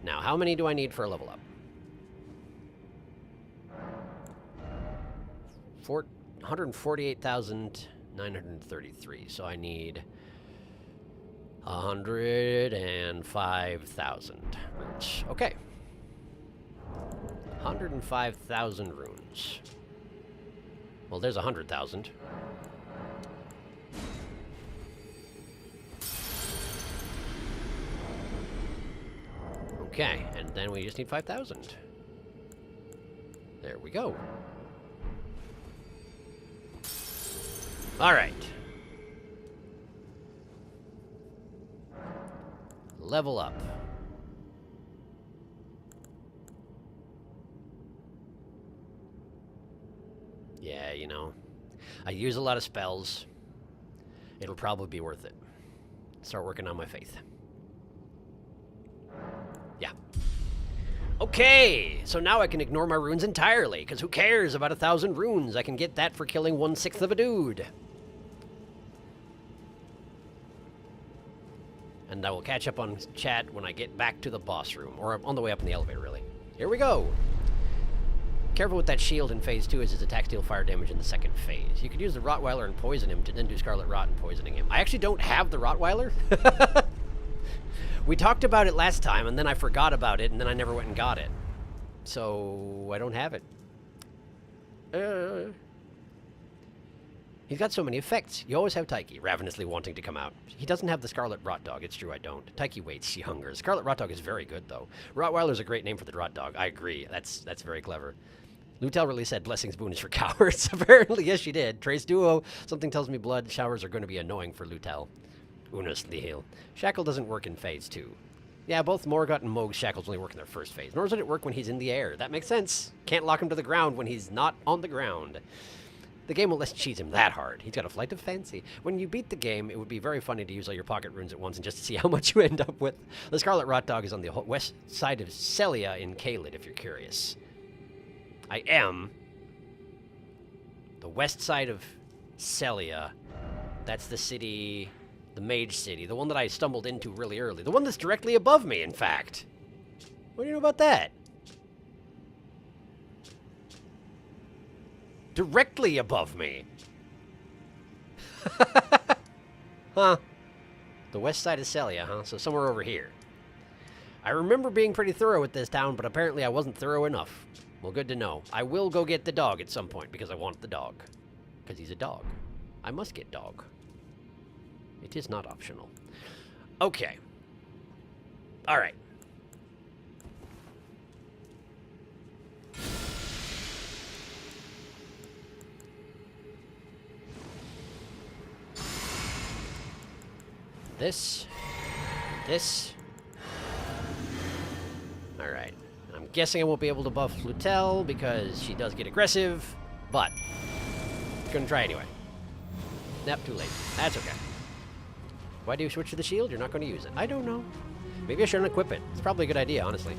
Now, how many do I need for a level up? 148,933. So I need 105,000 runes. Okay. 105,000 runes. Well, there's 100,000. Okay, and then we just need 5,000. There we go. All right. Level up. Yeah, you know, I use a lot of spells. It'll probably be worth it. Start working on my faith. Yeah. Okay, so now I can ignore my runes entirely, because who cares about 1,000 runes? I can get that for killing 1/6 of a dude. And I will catch up on chat when I get back to the boss room, or on the way up in the elevator, really. Here we go. Careful with that shield in phase 2 as his attacks deal fire damage in the second phase. You could use the Rottweiler and poison him to then do Scarlet Rot and poisoning him. I actually don't have the Rottweiler. We talked about it last time, and then I forgot about it, and then I never went and got it. So, I don't have it. He's got so many effects. You always have Taiki, ravenously wanting to come out. He doesn't have the Scarlet Rot Dog. It's true, I don't. Taiki waits, she hungers. Scarlet Rot Dog is very good, though. Rottweiler's a great name for the Rot Dog. I agree. That's very clever. Lutel really said Blessing's Boon is for cowards. Apparently, yes, she did. Trace Duo. Something tells me blood showers are going to be annoying for Lutel. Unus nihil. Shackle doesn't work in phase 2. Yeah, both Morgott and Mogh's shackles only work in their first phase. Nor does it work when he's in the air. That makes sense. Can't lock him to the ground when he's not on the ground. The game won't let you cheese him that hard. He's got a flight of fancy. When you beat the game, it would be very funny to use all your pocket runes at once and just to see how much you end up with. The Scarlet Rot Dog is on the west side of Celia in Caelid, if you're curious. I am. The west side of Celia. That's the city... The Mage City. The one that I stumbled into really early. The one that's directly above me, in fact. What do you know about that? Directly above me. Huh. The west side of Celia, huh? So somewhere over here. I remember being pretty thorough with this town, but apparently I wasn't thorough enough. Well, good to know. I will go get the dog at some point, because I want the dog. Because he's a dog. I must get dog. It is not optional. Okay. Alright. This. Alright. I'm guessing I won't be able to buff Lutel because she does get aggressive, but gonna try anyway. Nope, too late. That's okay. Why do you switch to the shield? You're not going to use it. I don't know. Maybe I shouldn't equip it. It's probably a good idea, honestly.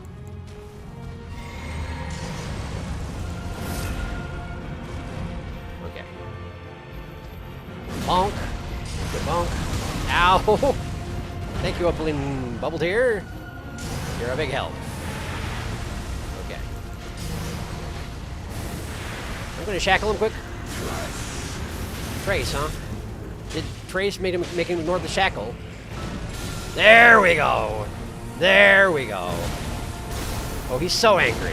Okay. Bonk. Good bonk. Ow! Thank you, Upling Bubble Tear. You're a big help. Okay. I'm going to shackle him quick. Trace, huh? Did Trace make him ignore the shackle? There we go. There we go. Oh, he's so angry.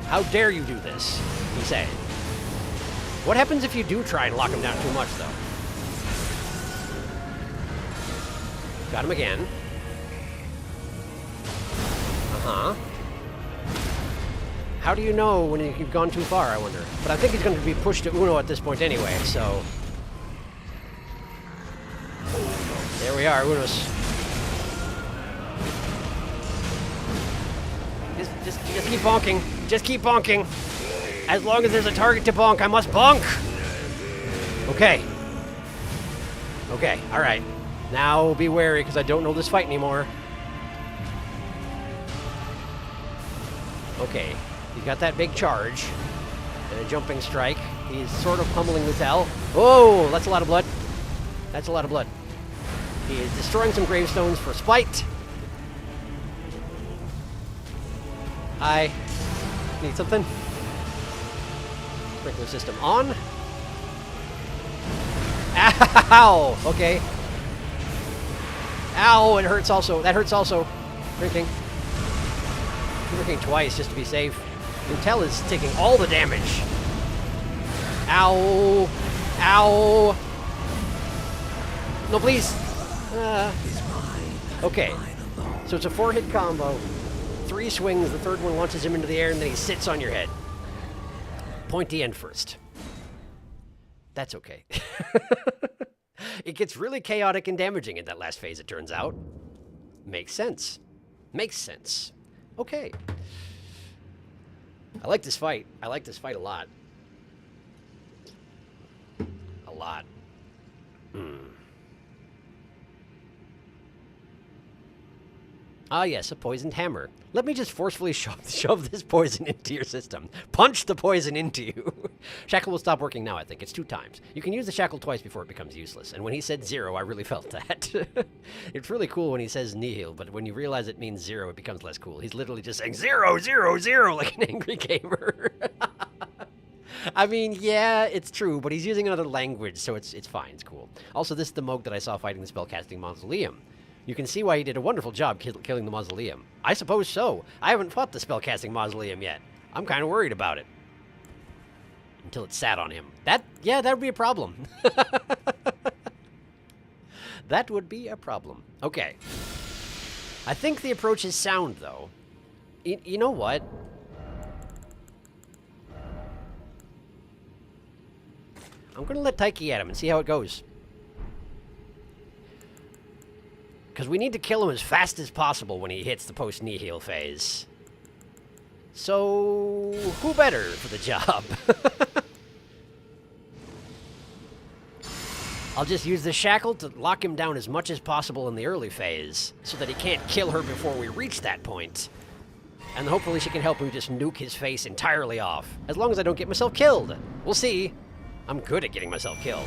How dare you do this? He said. What happens if you do try and lock him down too much, though? Got him again. Uh-huh. How do you know when you've gone too far, I wonder? But I think he's going to be pushed to Uno at this point anyway, so... There we are, Unos. Just keep bonking. Just keep bonking. As long as there's a target to bonk, I must bonk. Okay. Okay, alright. Now be wary, because I don't know this fight anymore. Okay. He's got that big charge. And a jumping strike. He's sort of pummeling Lutel. Oh, that's a lot of blood. That's a lot of blood. He is destroying some gravestones for spite. I need something. Sprinkler system on. Ow! Okay. Ow! It hurts also. That hurts also. Drinking. Drinking twice just to be safe. Lutel is taking all the damage. Ow! Ow! No, please! Okay. So it's a 4-hit combo. 3 swings, the third one launches him into the air, and then he sits on your head. Pointy end first. That's okay. It gets really chaotic and damaging in that last phase, it turns out. Makes sense. Makes sense. Okay. I like this fight. I like this fight a lot. A lot. Ah, yes, a poisoned hammer. Let me just forcefully shove this poison into your system. Punch the poison into you. Shackle will stop working now, I think. It's 2 times. You can use the shackle twice before it becomes useless. And when he said 0, I really felt that. It's really cool when he says nihil, but when you realize it means 0, it becomes less cool. He's literally just saying 0, 0, 0 like an angry gamer. I mean, yeah, it's true, but he's using another language, so it's fine. It's cool. Also, this is the Mogh that I saw fighting the spellcasting mausoleum. You can see why he did a wonderful job killing the mausoleum. I suppose so. I haven't fought the spellcasting mausoleum yet. I'm kind of worried about it. Until it sat on him. Yeah, that would be a problem. That would be a problem. Okay. I think the approach is sound, though. You know what? I'm going to let Taiki at him and see how it goes. Because we need to kill him as fast as possible when he hits the post-nihil phase. So, who better for the job? I'll just use the shackle to lock him down as much as possible in the early phase, so that he can't kill her before we reach that point. And hopefully she can help him just nuke his face entirely off. As long as I don't get myself killed. We'll see. I'm good at getting myself killed.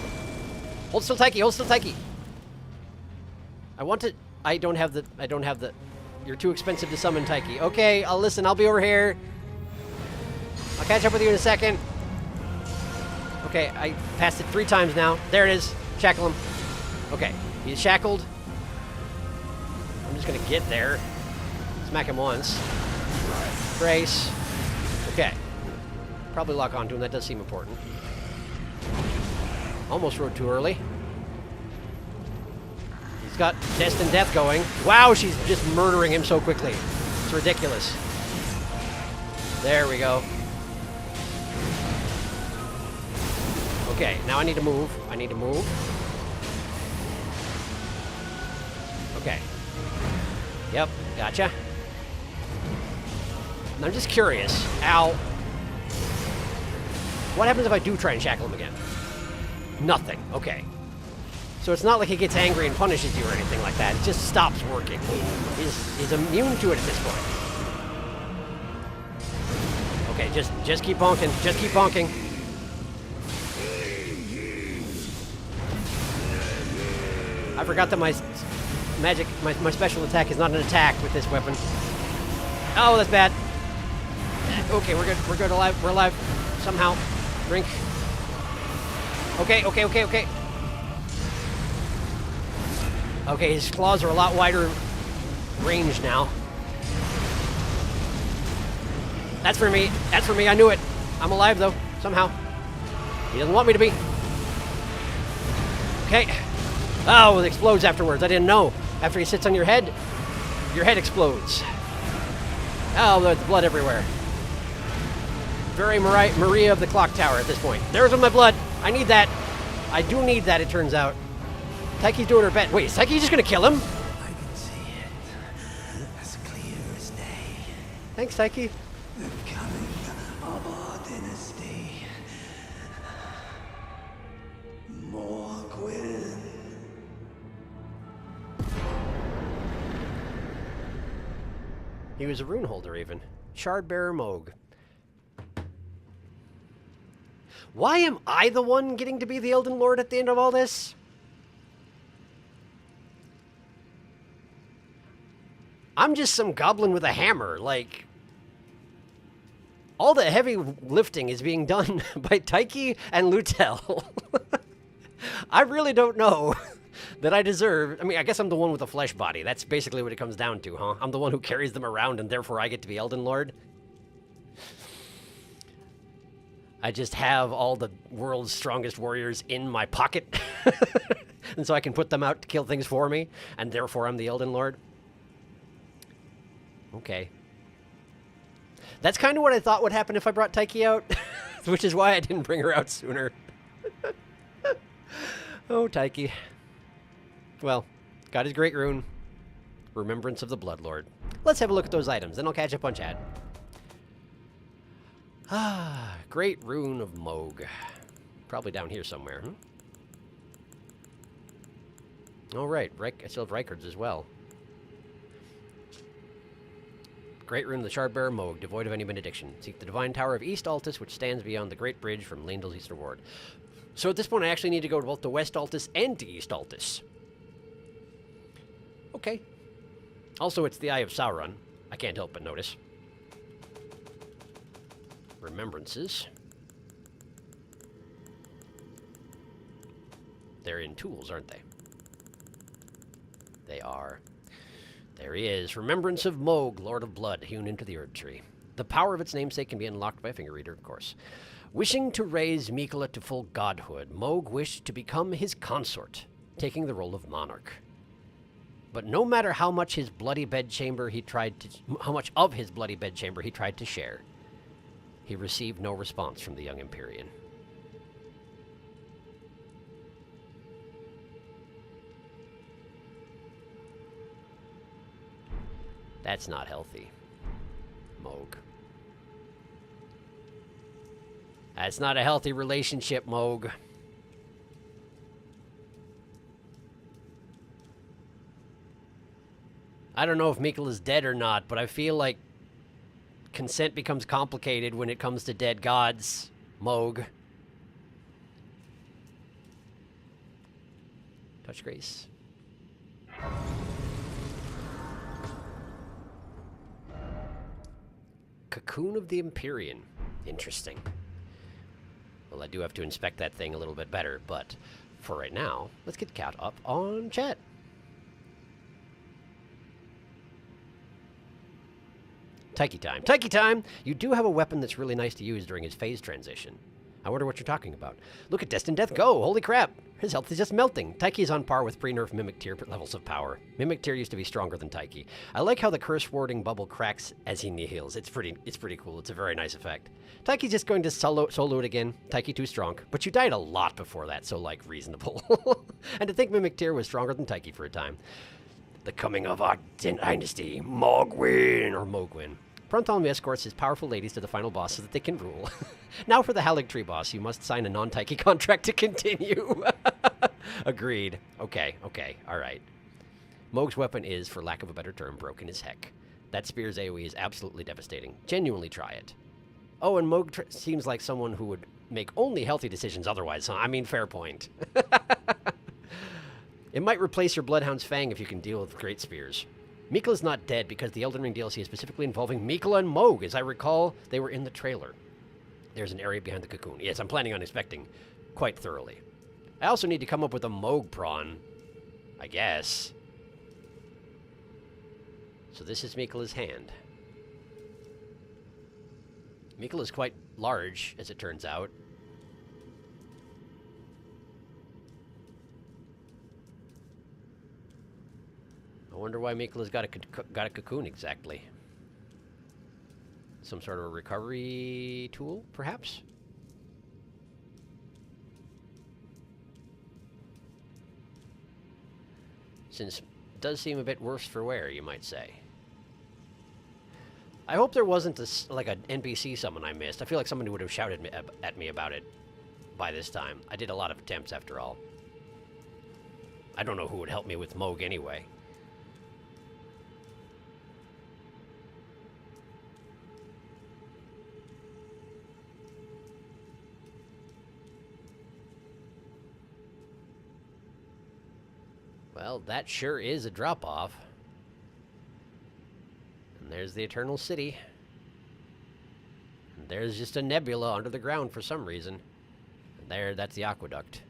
Hold still, Taiki, hold still, Taiki. I don't have the, you're too expensive to summon, Taiki. Okay, I'll listen, I'll be over here. I'll catch up with you in a second. Okay, I passed it 3 times now. There it is, shackle him. Okay, he's shackled. I'm just gonna get there. Smack him once. Brace. Okay. Probably lock onto him, that does seem important. Almost rode too early. He's got destined death going. Wow, she's just murdering him so quickly. It's ridiculous. There we go. Okay, now I need to move. I need to move. Okay. Yep, gotcha. And I'm just curious. Ow. What happens if I do try and shackle him again? Nothing. Okay. So it's not like he gets angry and punishes you or anything like that. It just stops working. He's immune to it at this point. Okay, just keep bonking. Just keep bonking. I forgot that my magic, my special attack is not an attack with this weapon. Oh, that's bad. Okay, we're good. We're good. Alive. We're alive. Somehow. Drink. Okay, okay, okay, okay. Okay, his claws are a lot wider range now. That's for me. That's for me. I knew it. I'm alive, though, somehow. He doesn't want me to be. Okay. Oh, it explodes afterwards. I didn't know. After he sits on your head explodes. Oh, there's blood everywhere. Very Maria of the Clock Tower at this point. There's my blood. I need that. I do need that, it turns out. Taiki's doing her best. Wait, is Taiki just gonna kill him? I can see it as clear as day. Thanks, Taiki. The coming of our dynasty. Mogh. He was a rune holder, even. Shardbearer Mogh. Why am I the one getting to be the Elden Lord at the end of all this? I'm just some goblin with a hammer, like... All the heavy lifting is being done by Taiki and Lutel. I really don't know that I deserve... I mean, I guess I'm the one with a flesh body. That's basically what it comes down to, huh? I'm the one who carries them around, and therefore I get to be Elden Lord. I just have all the world's strongest warriors in my pocket. And so I can put them out to kill things for me, and therefore I'm the Elden Lord. Okay. That's kind of what I thought would happen if I brought Taiki out, which is why I didn't bring her out sooner. Oh, Taiki. Well, got his great rune. Remembrance of the Bloodlord. Let's have a look at those items, then I'll catch up on chat. Ah, great rune of Mogh. Probably down here somewhere, huh? Oh, right. I still have Reichard's as well. Great rune of the Shardbearer Mogh, devoid of any benediction. Seek the Divine Tower of East Altus, which stands beyond the Great Bridge from Leyndell's Eastern Ward. So at this point, I actually need to go to both the West Altus and to East Altus. Okay. Also, it's the Eye of Sauron. I can't help but notice. Remembrances. They're in tools, aren't they? They are. There he is. Remembrance of Mogh, Lord of Blood, hewn into the Erd Tree. The power of its namesake can be unlocked by a finger reader, of course. Wishing to raise MacLeod to full godhood, Mogh wished to become his consort, taking the role of monarch. But no matter how much of his bloody bedchamber he tried to share, he received no response from the young Empyrean. That's not healthy, Mogh. That's not a healthy relationship, Mogh. I don't know if MacLeod is dead or not, but I feel like consent becomes complicated when it comes to dead gods, Mogh. Touch Grace. Cocoon of the Empyrean. Interesting. Well, I do have to inspect that thing a little bit better, but for right now, let's get caught up on chat. Taiki time. Taiki time! You do have a weapon that's really nice to use during his phase transition. I wonder what you're talking about. Look at Destined Death go! Holy crap! His health is just melting. Taiki is on par with pre-nerf Mimic Tier levels of power. Mimic Tier used to be stronger than Taiki. I like how the curse warding bubble cracks as he heals. It's pretty cool. It's a very nice effect. Taiki's just going to solo it again. Taiki too strong. But you died a lot before that, so like reasonable. And to think Mimic Tier was stronger than Taiki for a time. The coming of our dynasty. Mogwin. Bartholomew escorts his powerful ladies to the final boss so that they can rule. Now for the Halig Tree boss, you must sign a non-Taiki contract to continue. Agreed. Okay, alright. Mogh's weapon is, for lack of a better term, broken as heck. That spear's AoE is absolutely devastating. Genuinely try it. Oh, and Mogh seems like someone who would make only healthy decisions otherwise, huh? I mean, fair point. It might replace your Bloodhound's Fang if you can deal with great spears. MacLeod's not dead because the Elden Ring DLC is specifically involving MacLeod and Mogh. As I recall, they were in the trailer. There's an area behind the cocoon. Yes, I'm planning on inspecting quite thoroughly. I also need to come up with a Mogh prawn, I guess. So this is MacLeod's hand. MacLeod is quite large, as it turns out. I wonder why MacLeod's got a cocoon exactly. Some sort of a recovery tool, perhaps? Since it does seem a bit worse for wear, you might say. I hope there wasn't like an NPC summon I missed. I feel like somebody would have shouted at me about it by this time. I did a lot of attempts after all. I don't know who would help me with Mogh anyway. Well, that sure is a drop-off. And there's the Eternal City. And there's just a nebula under the ground for some reason. And that's the aqueduct.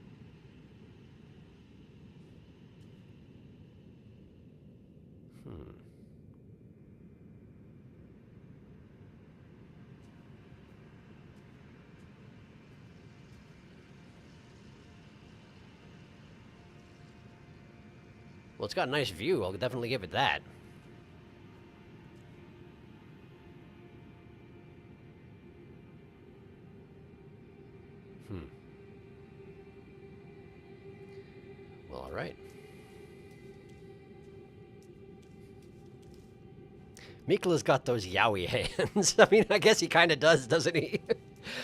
Well, it's got a nice view. I'll definitely give it that. Well, all right. Mikla's got those yowie hands. I mean, I guess he kind of does, doesn't he?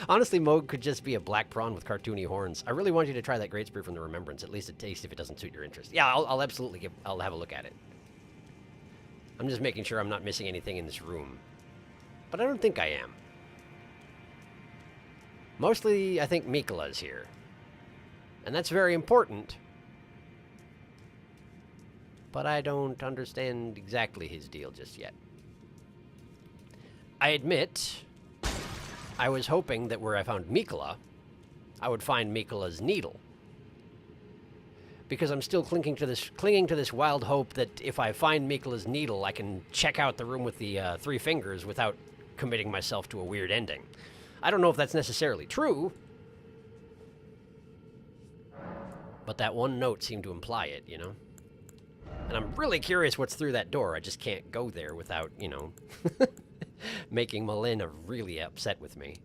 Honestly, Mogh could just be a black prawn with cartoony horns. I really want you to try that Great Spear from the Remembrance, at least a taste if it doesn't suit your interest. Yeah, I'll absolutely I'll have a look at it. I'm just making sure I'm not missing anything in this room. But I don't think I am. Mostly, I think Mikla's here. And that's very important. But I don't understand exactly his deal just yet. I admit, I was hoping that where I found Mikla, I would find Mikla's needle. Because I'm still clinging to this wild hope that if I find Mikla's needle, I can check out the room with the 3 fingers without committing myself to a weird ending. I don't know if that's necessarily true, but that one note seemed to imply it, you know? And I'm really curious what's through that door. I just can't go there without, you know, making Melina really upset with me.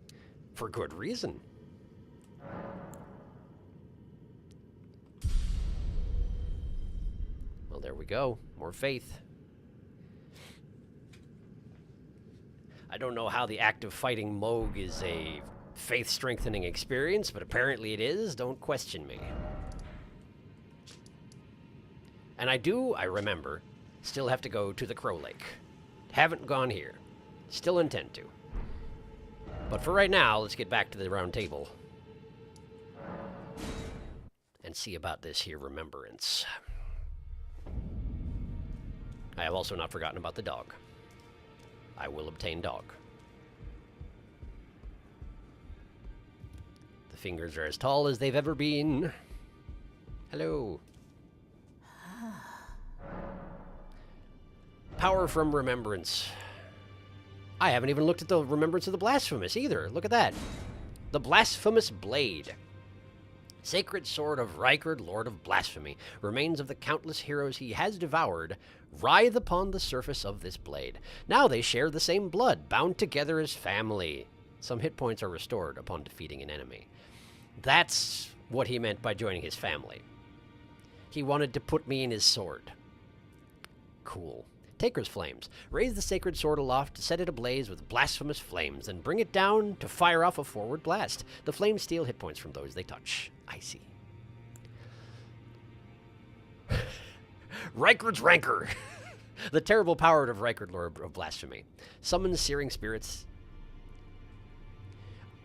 For good reason. Well, there we go. More faith. I don't know how the act of fighting Mogh is a faith-strengthening experience, but apparently it is. Don't question me. And I remember, still have to go to the Crow Lake. Haven't gone here. Still intend to. But for right now, let's get back to the round table. And see about this here remembrance. I have also not forgotten about the dog. I will obtain dog. The fingers are as tall as they've ever been. Hello. Power from Remembrance. I haven't even looked at the Remembrance of the Blasphemous either. Look at that. The Blasphemous Blade. Sacred sword of Rykard, Lord of Blasphemy. Remains of the countless heroes he has devoured writhe upon the surface of this blade. Now they share the same blood, bound together as family. Some hit points are restored upon defeating an enemy. That's what he meant by joining his family. He wanted to put me in his sword. Cool. Taker's Flames. Raise the sacred sword aloft to set it ablaze with blasphemous flames, and bring it down to fire off a forward blast. The flames steal hit points from those they touch. I see. Rykard's Rancor. The terrible power of Rykard, Lord of Blasphemy. Summons searing spirits.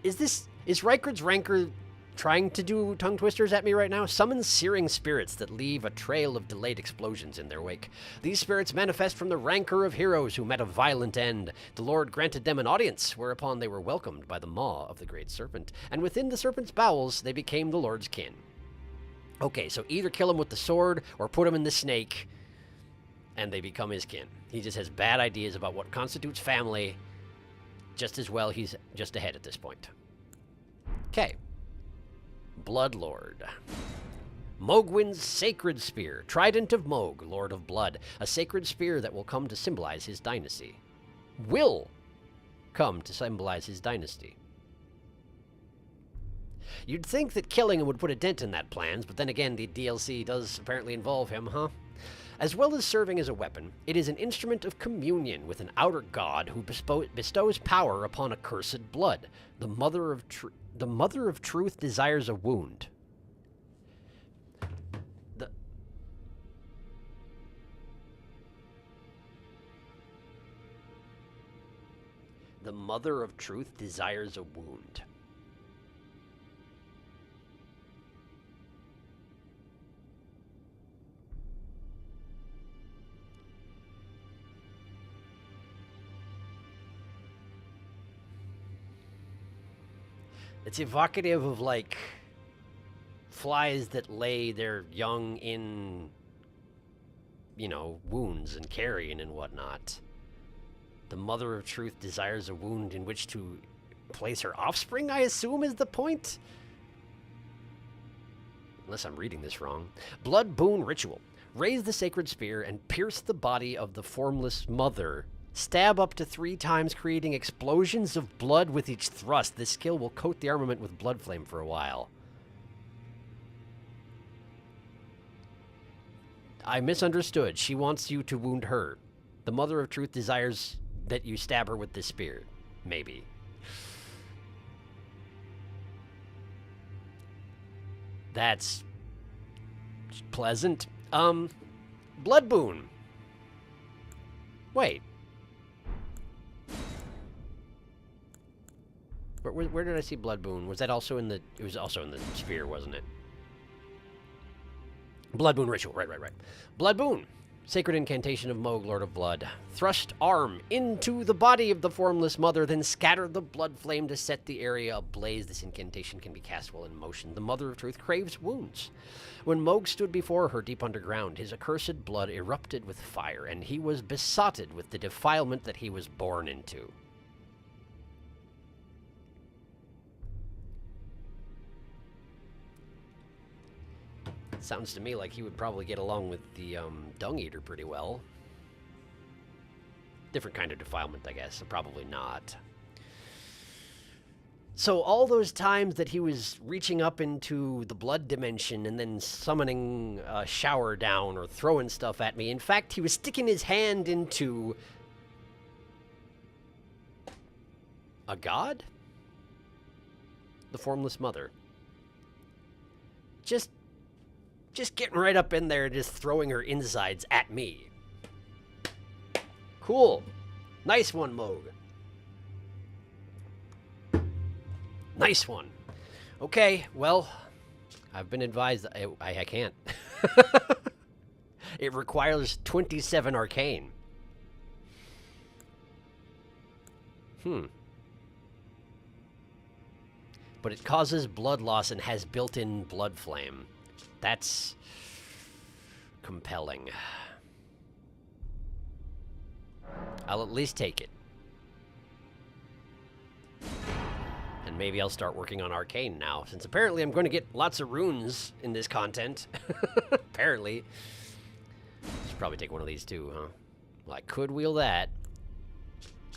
Is Rykard's Rancor trying to do tongue twisters at me right now? Summons searing spirits that leave a trail of delayed explosions in their wake. These spirits manifest from the rancor of heroes who met a violent end. The Lord granted them an audience, whereupon they were welcomed by the maw of the great serpent, and within the serpent's bowels they became the Lord's kin. Okay, so either kill him with the sword or put him in the snake, and they become his kin. He just has bad ideas about what constitutes family. Just as well, he's just ahead at this point. Okay. Bloodlord. Mogwin's Sacred Spear. Trident of Mogh, Lord of Blood. A sacred spear that will come to symbolize his dynasty. Will come to symbolize his dynasty. You'd think that killing him would put a dent in that plans, but then again, the DLC does apparently involve him, huh? As well as serving as a weapon, it is an instrument of communion with an outer god who bestows power upon accursed blood. The Mother of Truth desires a wound. The Mother of Truth desires a wound. It's evocative of, like, flies that lay their young in, you know, wounds and carrion and whatnot. The Mother of Truth desires a wound in which to place her offspring, I assume, is the point? Unless I'm reading this wrong. Blood Boon Ritual. Raise the sacred spear and pierce the body of the formless mother. Stab up to 3 times, creating explosions of blood with each thrust. This skill will coat the armament with blood flame for a while. I misunderstood. She wants you to wound her. The Mother of Truth desires that you stab her with this spear. Maybe. That's pleasant. Blood boon. Wait. Where did I see blood boon? Was that also in the... It was also in the spear, wasn't it? Blood boon ritual. Right. Blood boon. Sacred incantation of Mogh, Lord of Blood. Thrust arm into the body of the formless mother, then scatter the blood flame to set the area ablaze. This incantation can be cast while in motion. The Mother of Truth craves wounds. When Mogh stood before her deep underground, his accursed blood erupted with fire, and he was besotted with the defilement that he was born into. Sounds to me like he would probably get along with the Dung Eater pretty well. Different kind of defilement, I guess. Probably not. So all those times that he was reaching up into the blood dimension and then summoning a shower down or throwing stuff at me, in fact, he was sticking his hand into a god? The Formless Mother. Just getting right up in there and just throwing her insides at me. Cool. Nice one, Mogh. Nice one. Okay, well, I've been advised I can't. It requires 27 arcane. But it causes blood loss and has built-in blood flame. That's compelling. I'll at least take it. And maybe I'll start working on Arcane now, since apparently I'm going to get lots of runes in this content. Apparently. Should probably take one of these too, huh? Well, I could wheel that.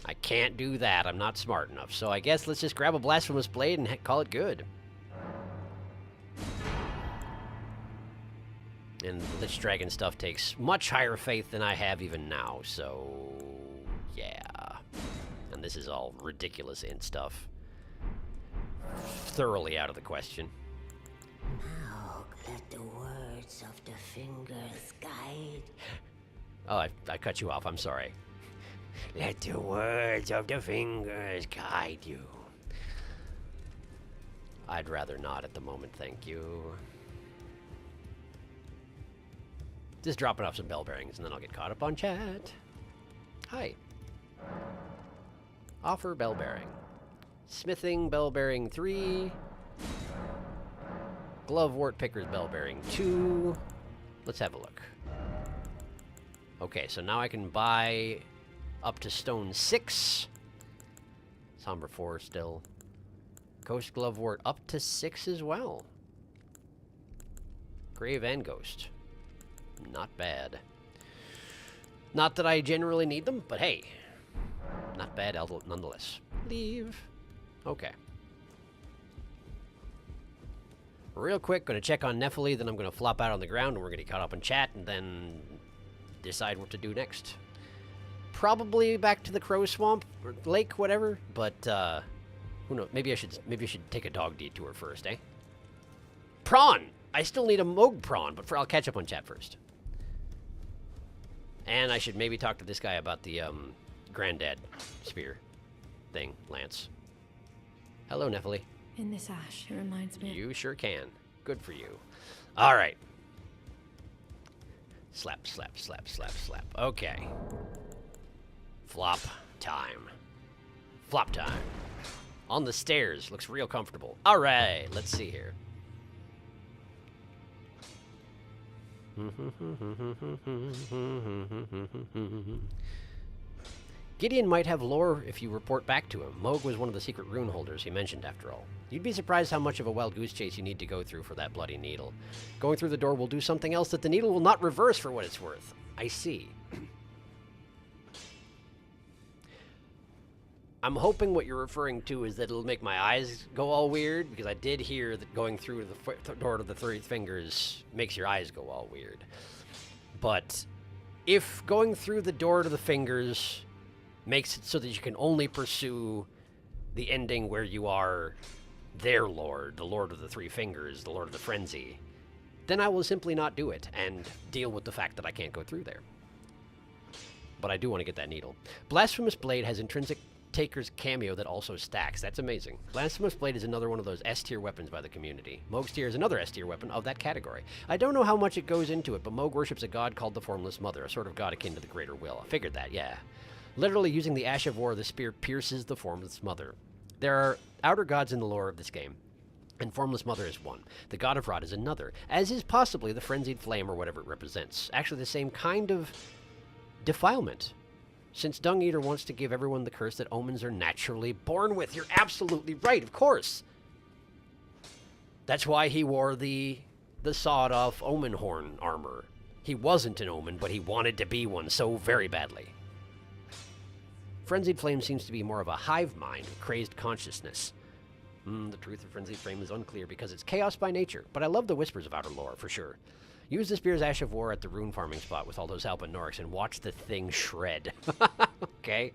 I can't do that. I'm not smart enough. So I guess let's just grab a Blasphemous Blade and call it good. And the Lich Dragon stuff takes much higher faith than I have even now, so yeah. And this is all ridiculous int stuff. Thoroughly out of the question. Now let the words of the fingers guide. Oh, I cut you off, I'm sorry. Let the words of the fingers guide you. I'd rather not at the moment, thank you. Just dropping off some bell bearings, and then I'll get caught up on chat. Hi. Offer bell bearing. Smithing bell bearing 3. Glovewort picker's bell bearing 2. Let's have a look. Okay, so now I can buy up to stone 6. Somber 4 still. Ghost Glovewort up to 6 as well. Grave and Ghost. Not bad. Not that I generally need them, but hey. Not bad nonetheless. Leave. Okay. Real quick, gonna check on Nephili, then I'm gonna flop out on the ground, and we're gonna get caught up in chat, and then decide what to do next. Probably back to the Crow Swamp, or Lake, whatever, but, who knows, maybe I should take a dog detour first, eh? Prawn! I still need a Mogh prawn, but I'll catch up on chat first. And I should maybe talk to this guy about the, Granddad spear thing, Lance. Hello, Nephili. In this ash, it reminds me. You sure can. Good for you. All right. Slap, slap, slap, slap, slap. Okay. Flop time. Flop time. On the stairs. Looks real comfortable. All right. Let's see here. Gideon might have lore if you report back to him. Mogh was one of the secret rune holders he mentioned, after all. You'd be surprised how much of a wild goose chase you need to go through for that bloody needle. Going through the door will do something else that the needle will not reverse for what it's worth. I see. I'm hoping what you're referring to is that it'll make my eyes go all weird, because I did hear that going through the door to the 3 fingers makes your eyes go all weird. But if going through the door to the fingers makes it so that you can only pursue the ending where you are their lord, the Lord of the 3 Fingers, the Lord of the Frenzy, then I will simply not do it and deal with the fact that I can't go through there. But I do want to get that needle. Blasphemous Blade has intrinsic Taker's cameo that also stacks. That's amazing. Blasphemous Blade is another one of those S-tier weapons by the community. Mogh's tier is another S-tier weapon of that category. I don't know how much it goes into it, but Mogh worships a god called the Formless Mother, a sort of god akin to the Greater Will. I figured that, yeah. Literally using the Ash of War, the spear pierces the Formless Mother. There are outer gods in the lore of this game, and Formless Mother is one. The God of Rot is another, as is possibly the Frenzied Flame or whatever it represents. Actually the same kind of defilement. Since Dung Eater wants to give everyone the curse that omens are naturally born with. You're absolutely right, of course. That's why he wore the sawed-off omen horn armor. He wasn't an omen, but he wanted to be one so very badly. Frenzied Flame seems to be more of a hive mind, crazed consciousness. The truth of Frenzied Flame is unclear because it's chaos by nature, but I love the whispers of outer lore, for sure. Use the Spear's Ash of War at the rune farming spot with all those Alpinorics and watch the thing shred. Okay?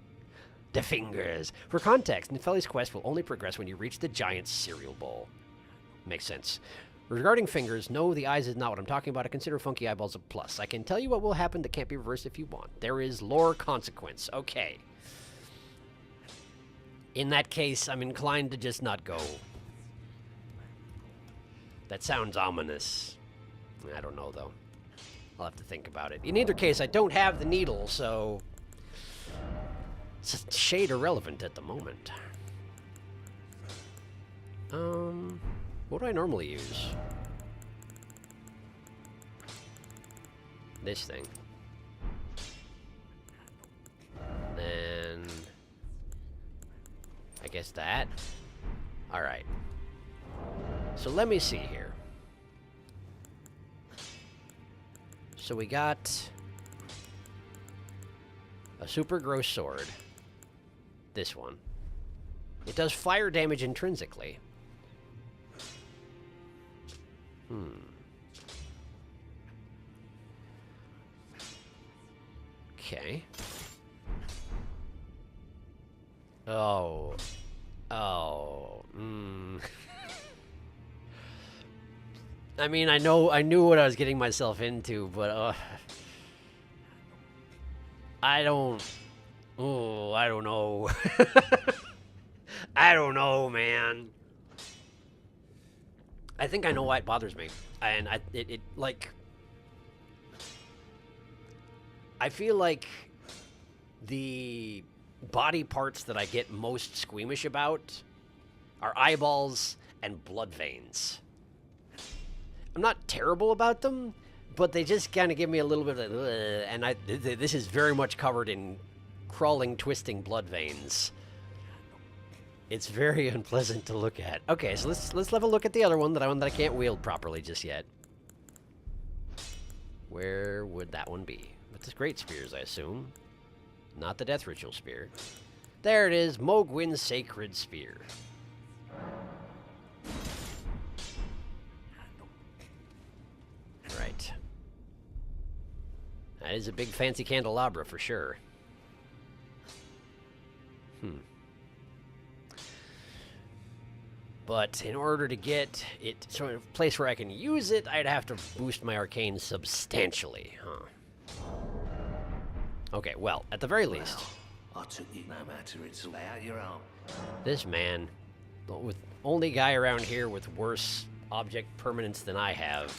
The fingers. For context, Nepheli's quest will only progress when you reach the giant cereal bowl. Makes sense. Regarding fingers, no, the eyes is not what I'm talking about. I consider funky eyeballs a plus. I can tell you what will happen that can't be reversed if you want. There is lore consequence. Okay. In that case, I'm inclined to just not go. That sounds ominous. I don't know, though. I'll have to think about it. In either case, I don't have the needle, so it's a shade irrelevant at the moment. What do I normally use? This thing. Then I guess that. Alright. So let me see here. So we got a super gross sword. This one. It does fire damage intrinsically. Okay. Oh. I mean, I knew what I was getting myself into, but I don't know. I don't know, man. I think I know why it bothers me. And I feel like the body parts that I get most squeamish about are eyeballs and blood veins. I'm not terrible about them, but they just kind of give me a little bit of and this is very much covered in crawling, twisting blood veins. It's very unpleasant to look at. Okay, so let's have a look at the other one that I can't wield properly just yet. Where would that one be? With the great spears, I assume. Not the death ritual spear. There it is, Mogwin's sacred spear. Right. That is a big fancy candelabra for sure. But in order to get it to a place where I can use it, I'd have to boost my arcane substantially, huh? Okay, well, at the very least, I took it no matter it's all out your own. this man, with only guy around here with worse object permanence than I have,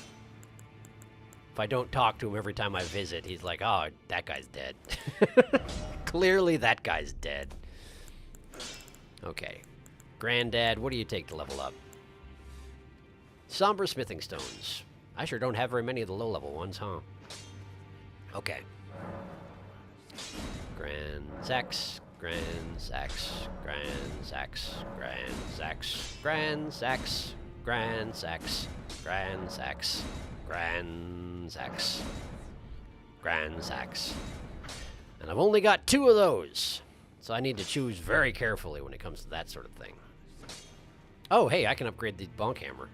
if I don't talk to him every time I visit, he's like, oh, that guy's dead. Clearly that guy's dead. Okay. Granddad, what do you take to level up? Somber smithing stones. I sure don't have very many of the low-level ones, huh? Okay. Grands X, Grands X, Grands X, Grands X, Grands X, Grands X, Grands X, Grands X, Grands X. And I've only got 2 of those, so I need to choose very carefully when it comes to that sort of thing. Oh, hey, I can upgrade the bonk hammer.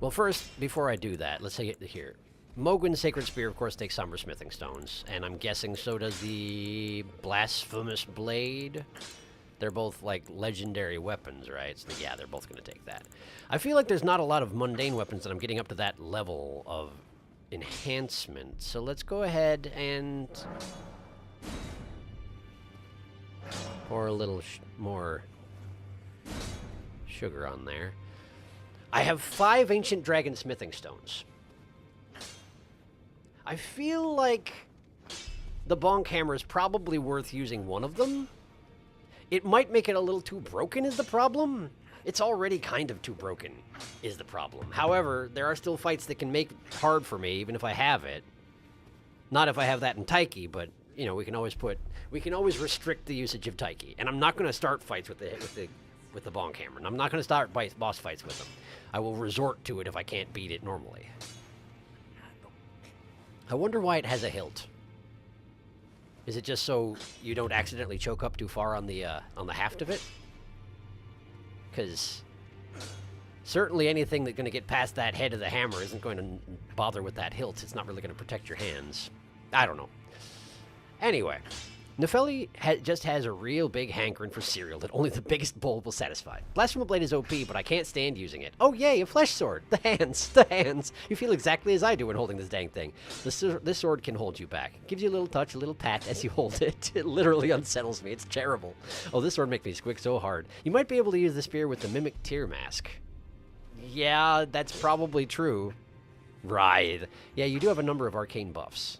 Well, first, before I do that, let's say it here. Mogh's Sacred Spear, of course, takes Somber Smithing Stones, and I'm guessing so does the Blasphemous Blade. They're both, like, legendary weapons, right? So, yeah, they're both going to take that. I feel like there's not a lot of mundane weapons that I'm getting up to that level of enhancement. So let's go ahead and pour a little more sugar on there. I have 5 Ancient Dragon Smithing Stones. I feel like the bonk hammer is probably worth using one of them. It might make it a little too broken is the problem. It's already kind of too broken is the problem. However, there are still fights that can make it hard for me, even if I have it. Not if I have that in Taiki, but, you know, we can always restrict the usage of Taiki. And I'm not going to start fights with the bonk hammer. And I'm not going to start boss fights with them. I will resort to it if I can't beat it normally. I wonder why it has a hilt. Is it just so you don't accidentally choke up too far on the haft of it? Because certainly anything that's going to get past that head of the hammer isn't going to bother with that hilt. It's not really going to protect your hands. I don't know. Anyway, Nepheli just has a real big hankering for cereal that only the biggest bowl will satisfy. Blasphemous Blade is OP, but I can't stand using it. Oh yay, a flesh sword! The hands! The hands! You feel exactly as I do when holding this dang thing. This sword can hold you back. It gives you a little touch, a little pat as you hold it. It literally unsettles me. It's terrible. Oh, this sword makes me squick so hard. You might be able to use the spear with the Mimic Tear Mask. Yeah, that's probably true. Writhe. Yeah, you do have a number of arcane buffs.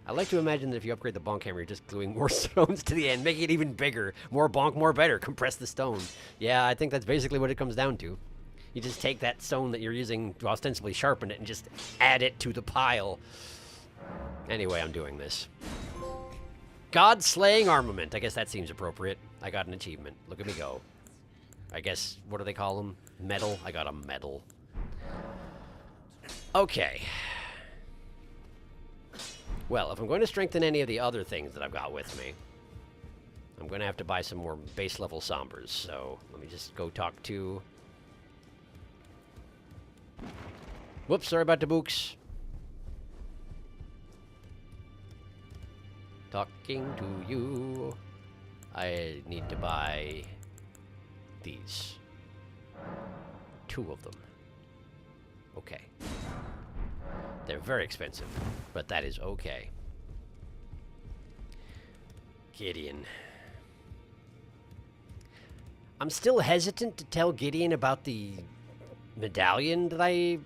I like to imagine that if you upgrade the bonk hammer, you're just gluing more stones to the end, making it even bigger. More bonk, more better. Compress the stone. Yeah, I think that's basically what it comes down to. You just take that stone that you're using to ostensibly sharpen it and just add it to the pile. Anyway, I'm doing this. God-slaying armament. I guess that seems appropriate. I got an achievement. Look at me go. I guess, what do they call them? Medal? I got a medal. Okay. Well, if I'm going to strengthen any of the other things that I've got with me, I'm going to have to buy some more base level Sombers. So let me just go talk to... Whoops, sorry about the books. Talking to you. I need to buy these. 2 of them. Okay. They're very expensive, but that is okay. Gideon. I'm still hesitant to tell Gideon about the medallion that I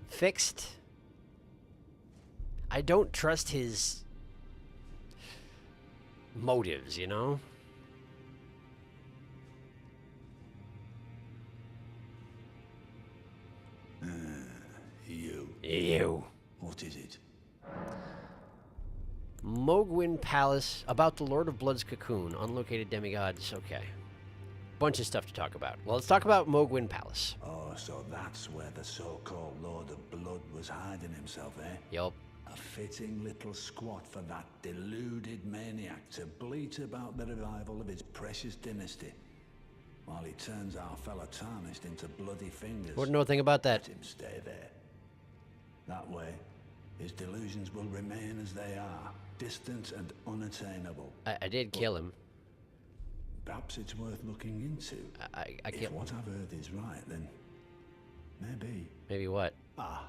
fixed. I don't trust his motives, you know? You. What is it? Mogh Palace, about the Lord of Blood's cocoon, unlocated demigods. Okay. Bunch of stuff to talk about. Well, let's talk about Mogh Palace. Oh, so that's where the so-called Lord of Blood was hiding himself, eh? Yup. A fitting little squat for that deluded maniac to bleat about the revival of his precious dynasty, while he turns our fellow tarnished into bloody fingers. Wouldn't know a thing about that. Let him stay there. That way, his delusions will remain as they are, distant and unattainable. I did kill him. Perhaps it's worth looking into. I If killed what I've heard is right, then maybe. Maybe what? Ah,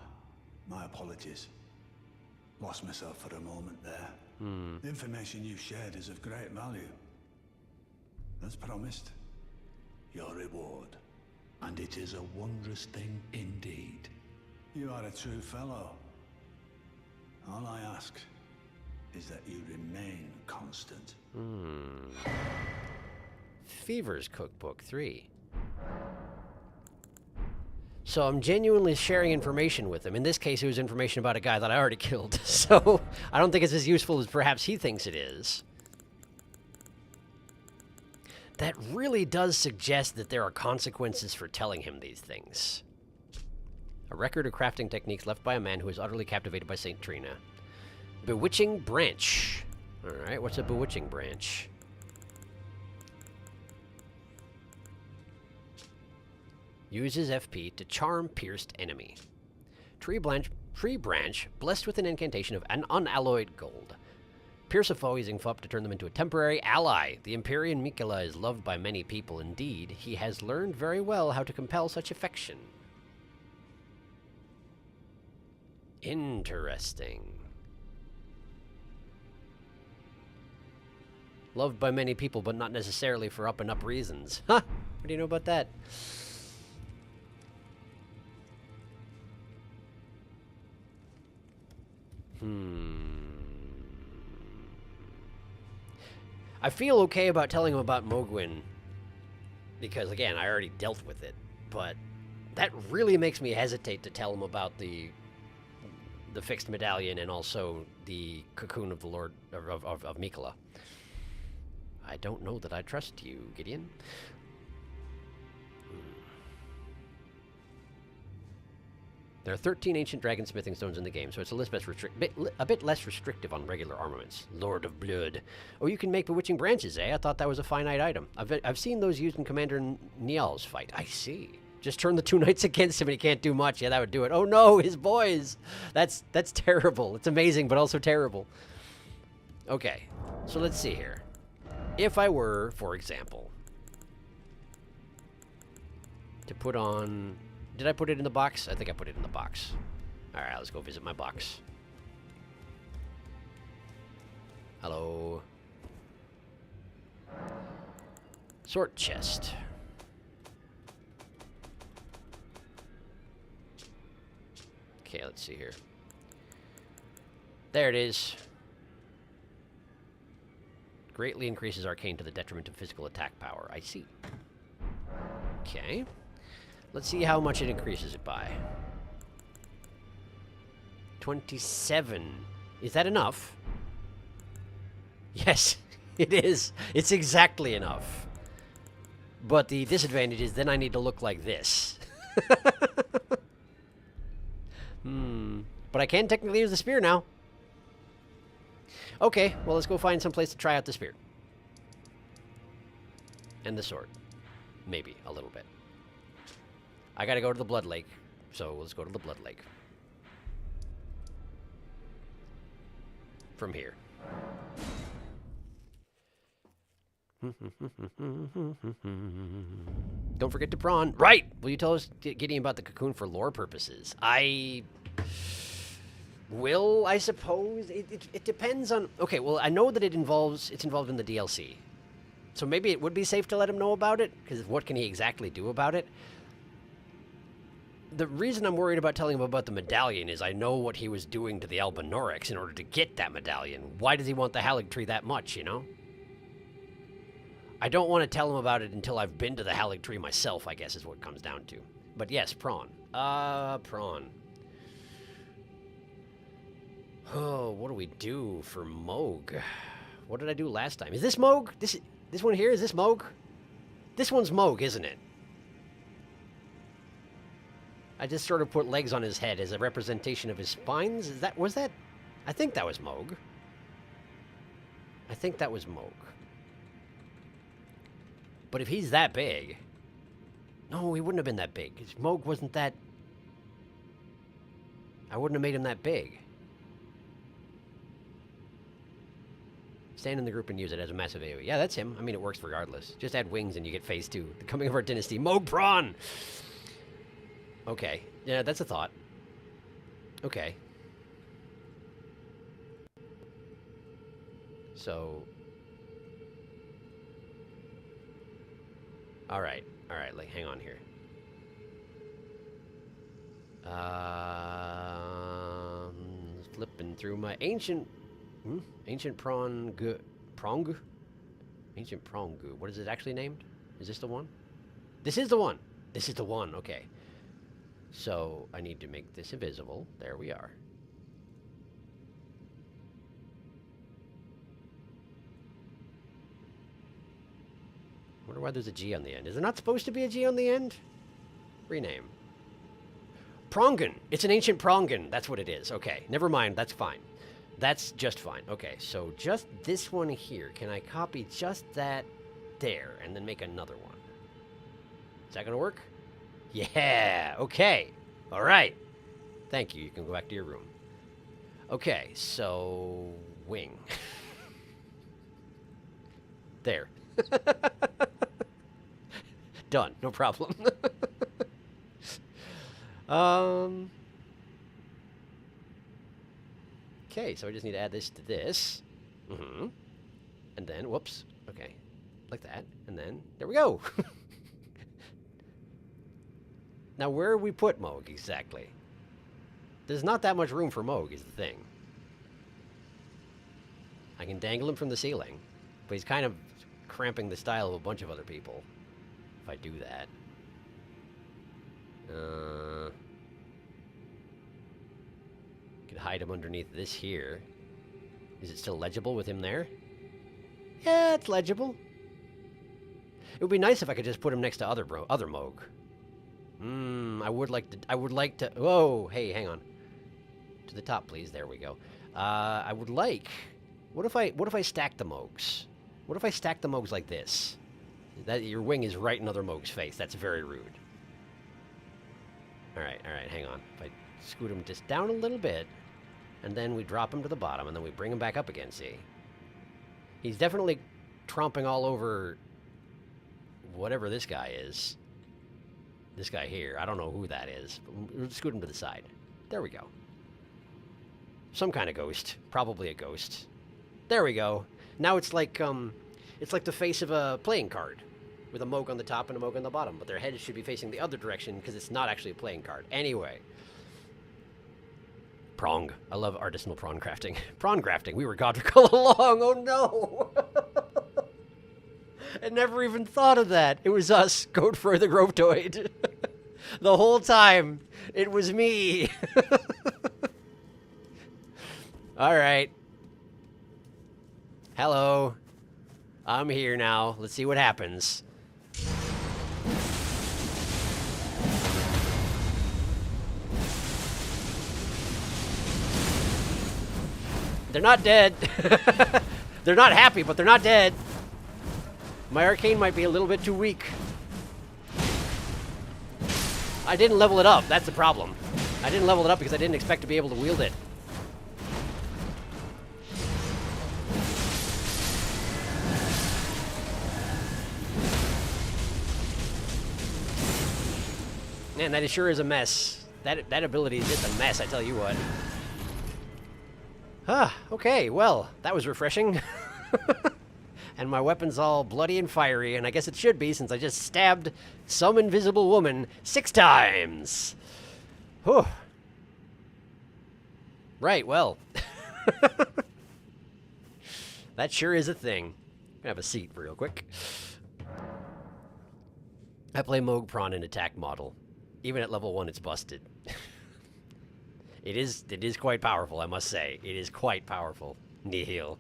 my apologies. Lost myself for a moment there. The information you shared is of great value. As promised, your reward. And it is a wondrous thing indeed. You are a true fellow. All I ask is that you remain constant. Fever's Cookbook 3. So I'm genuinely sharing information with him. In this case, it was information about a guy that I already killed. So I don't think it's as useful as perhaps he thinks it is. That really does suggest that there are consequences for telling him these things. A record of crafting techniques left by a man who is utterly captivated by St. Trina. Bewitching Branch. Alright, what's a Bewitching Branch? Uses FP to charm pierced enemy. Tree branch, blessed with an incantation of an unalloyed gold. Pierce a foe using FUP to turn them into a temporary ally. The Empyrean Mikela is loved by many people. Indeed, he has learned very well how to compel such affection. Interesting. Loved by many people, but not necessarily for up-and-up reasons. Huh! What do you know about that? I feel okay about telling him about Mogh, because, again, I already dealt with it, but that really makes me hesitate to tell him about the fixed medallion and also the cocoon of the Lord of Mikela. I don't know that I trust you, Gideon. There are 13 ancient dragon smithing stones in the game, so it's a bit less restrictive on regular armaments. Lord of Blood. Oh, you can make bewitching branches, eh? I thought that was a finite item. I've seen those used in Commander Nial's fight. I see. Just turn the 2 knights against him and he can't do much. Yeah, that would do it. Oh no, his boys! That's terrible. It's amazing, but also terrible. Okay, so let's see here. If I were, for example, to put on... Did I put it in the box? I think I put it in the box. Alright, let's go visit my box. Hello. Sort chest. Okay, let's see here. There it is. Greatly increases arcane to the detriment of physical attack power. I see. Okay. Let's see how much it increases it by. 27. Is that enough? Yes, it is. It's exactly enough. But the disadvantage is then I need to look like this. But I can technically use the spear now. Okay, well, let's go find some place to try out the spear. And the sword. Maybe, a little bit. I gotta go to the Blood Lake, so let's go to the Blood Lake. From here. Don't forget to prawn. Right! Will you tell us, Gideon, about the cocoon for lore purposes? I will, I suppose. It depends on... Okay, well, I know that it's involved in the DLC. So maybe it would be safe to let him know about it, because what can he exactly do about it? The reason I'm worried about telling him about the medallion is I know what he was doing to the Albanorex in order to get that medallion. Why does he want the Halig Tree that much, you know? I don't want to tell him about it until I've been to the Halig Tree myself, I guess is what it comes down to. But yes, prawn. Prawn. Oh, what do we do for Mogh? What did I do last time? Is this Mogh? This one here, is this Mogh? This one's Mogh, isn't it? I just sort of put legs on his head as a representation of his spines. Was that? I think that was Mogh. I think that was Mogh. But if he's that big... No, he wouldn't have been that big. Mogh wasn't that... I wouldn't have made him that big. Stand in the group and use it as a massive AoE. Yeah, that's him. I mean, it works regardless. Just add wings and you get phase 2. The coming of our dynasty. Mogh Prawn! Okay. Yeah, that's a thought. Okay. So... Alright. Alright, like, hang on here. Flipping through my ancient Ancient prong. Prong? Ancient prong. What is it actually named? Is this the one? This is the one! This is the one, okay. So, I need to make this invisible. There we are. Wonder why there's a G on the end. Is there not supposed to be a G on the end? Rename. Prongan. It's an ancient prongan. That's what it is. Okay, never mind. That's fine. That's just fine. Okay, so just this one here. Can I copy just that there and then make another one? Is that going to work? Yeah. Okay. All right. Thank you. You can go back to your room. Okay, so wing. There. Done. No problem. Okay, so I just need to add this to this. And then, whoops. Okay. Like that. And then, there we go. Now, where we put Mogh exactly? There's not that much room for Mogh, is the thing. I can dangle him from the ceiling, but he's kind of cramping the style of a bunch of other people. If I do that. Could hide him underneath this here. Is it still legible with him there? Yeah, it's legible. It would be nice if I could just put him next to other Mogh. I would like to. Whoa, hey, hang on. To the top, please. There we go. I would like. What if I stack the Moghs? What if I stack the Moghs like this? That your wing is right in other Mogh's face. That's very rude. All right, hang on. If I scoot him just down a little bit, and then we drop him to the bottom, and then we bring him back up again, see? He's definitely tromping all over whatever this guy is. This guy here. I don't know who that is. But we'll scoot him to the side. There we go. Some kind of ghost. Probably a ghost. There we go. Now it's like the face of a playing card, with a Mogh on the top and a Mogh on the bottom, but their heads should be facing the other direction because it's not actually a playing card. Anyway. Prong. I love artisanal prawn crafting. Prawn crafting. We were godrical along. Oh no! I never even thought of that. It was us, Godefroy the Grovetoid. The whole time, it was me. All right. Hello. I'm here now. Let's see what happens. They're not dead. They're not happy, but they're not dead. My arcane might be a little bit too weak. I didn't level it up. That's the problem. I didn't level it up because I didn't expect to be able to wield it. Man, that sure is a mess. That ability is just a mess, I tell you what. Okay, well, that was refreshing. And my weapon's all bloody and fiery, and I guess it should be since I just stabbed some invisible woman 6 times. Whew. Right, well. That sure is a thing. I'm gonna have a seat real quick. I play Mogh Prawn in attack model. Even at level 1, it's busted. It is quite powerful, I must say. It is quite powerful. Nihil.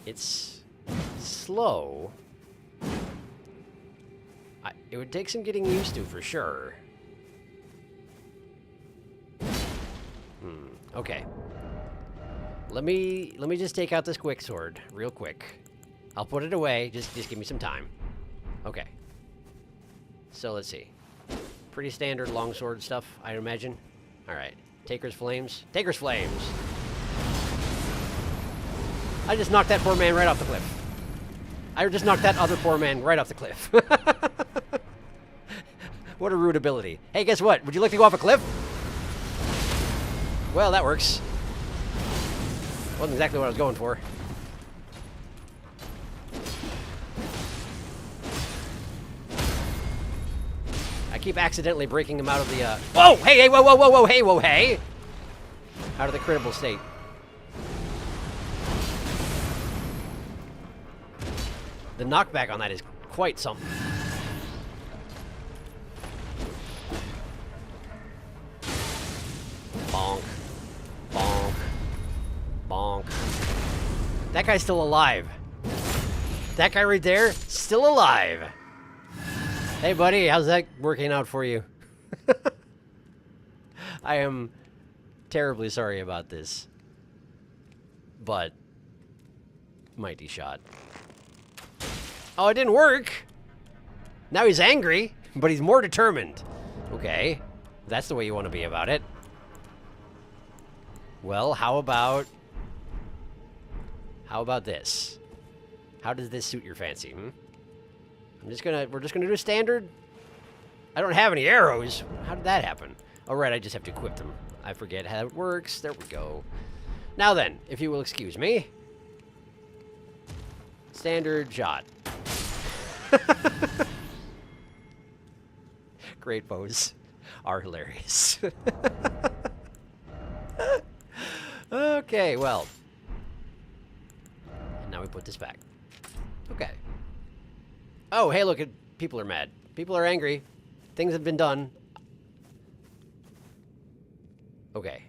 It's slow. It would take some getting used to, for sure. Okay. Let me just take out this quick sword real quick. I'll put it away. Just give me some time. Okay. So let's see. Pretty standard longsword stuff, I imagine. All right. Taker's Flames. Taker's Flames. I just knocked that poor man right off the cliff. I just knocked that other poor man right off the cliff. What a rude ability. Hey, guess what? Would you like to go off a cliff? Well, that works. Wasn't exactly what I was going for. keep accidentally breaking him out of the, Whoa! Hey, whoa, whoa, whoa, whoa, hey, whoa, hey! Out of the critical state. The knockback on that is quite something. Bonk. Bonk. Bonk. That guy's still alive. That guy right there, still alive. Hey, buddy, how's that working out for you? I am terribly sorry about this. But, mighty shot. Oh, it didn't work. Now he's angry, but he's more determined. Okay, that's the way you want to be about it. Well, how about this? How does this suit your fancy, We're just gonna do standard. I don't have any arrows. How did that happen? Oh, right, I just have to equip them. I forget how it works. There we go. Now then, if you will excuse me. Standard shot. Great bows are hilarious. Okay, well. And now we put this back. Okay. Oh, hey, look, people are mad. People are angry. Things have been done. Okay.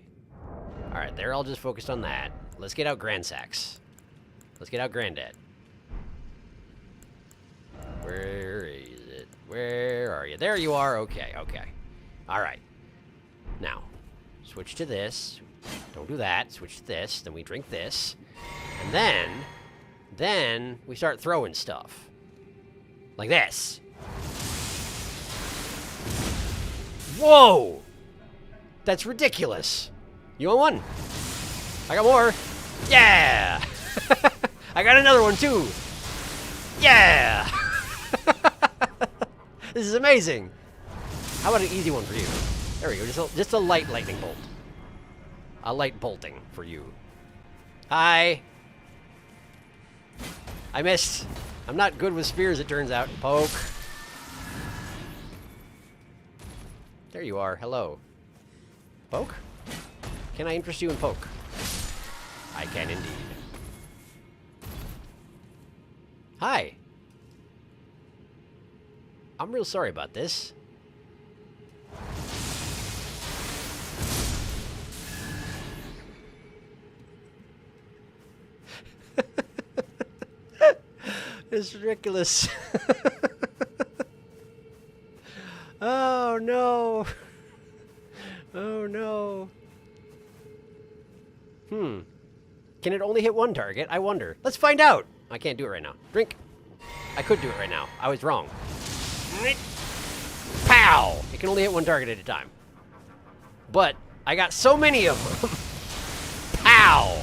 Alright, they're all just focused on that. Let's get out Grandsax. Let's get out Granddad. Where is it? Where are you? There you are. Okay, okay. Alright. Now, switch to this. Don't do that. Switch to this. Then we drink this. And then we start throwing stuff. Like this. Whoa! That's ridiculous. You want one? I got more. Yeah! I got another one too. Yeah! This is amazing. How about an easy one for you? There we go. Just a light lightning bolt. A light bolting for you. Hi. I missed. I'm not good with spears, it turns out. Poke. There you are. Hello. Poke? Can I interest you in poke? I can indeed. Hi. I'm real sorry about this. It's ridiculous. Oh no. Oh no. Can it only hit one target? I wonder. Let's find out. I can't do it right now. Drink. I could do it right now. I was wrong. Pow! It can only hit one target at a time. But I got so many of them. Pow!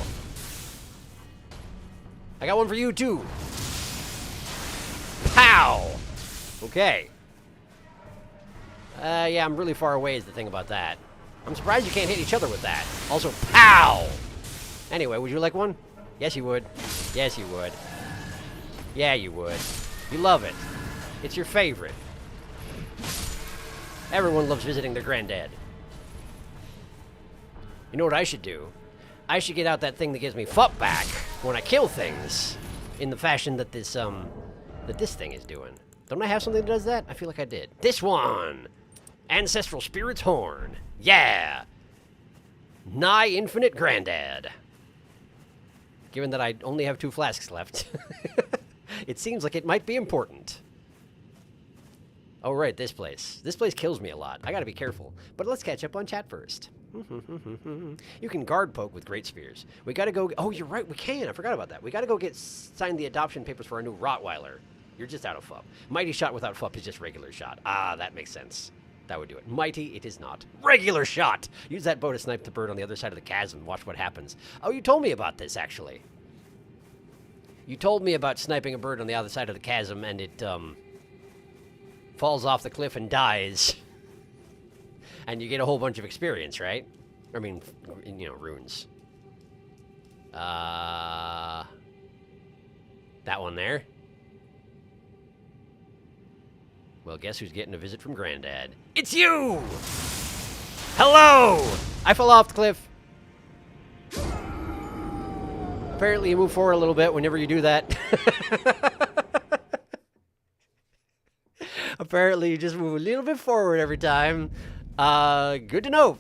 I got one for you too. Pow! Okay. Yeah, I'm really far away is the thing about that. I'm surprised you can't hit each other with that. Also, pow! Anyway, would you like one? Yes, you would. Yes, you would. Yeah, you would. You love it. It's your favorite. Everyone loves visiting their granddad. You know what I should do? I should get out that thing that gives me FUP back when I kill things in the fashion that this thing is doing. Don't I have something that does that? I feel like I did. This one! Ancestral Spirit's Horn. Yeah! Nigh Infinite Granddad. Given that I only have 2 flasks left, it seems like it might be important. Oh, right, this place. This place kills me a lot. I gotta be careful. But let's catch up on chat first. You can guard poke with great spears. We gotta go... Oh, you're right, we can. I forgot about that. We gotta go sign the adoption papers for our new Rottweiler. You're just out of FUP. Mighty shot without FUP is just regular shot. Ah, that makes sense. That would do it. Mighty, it is not. Regular shot! Use that bow to snipe the bird on the other side of the chasm. Watch what happens. Oh, you told me about this, actually. You told me about sniping a bird on the other side of the chasm, and it, falls off the cliff and dies. And you get a whole bunch of experience, right? I mean, you know, runes. That one there. Well, guess who's getting a visit from Granddad? It's you! Hello! I fell off the cliff. Apparently you move forward a little bit whenever you do that. Apparently you just move a little bit forward every time. Good to know.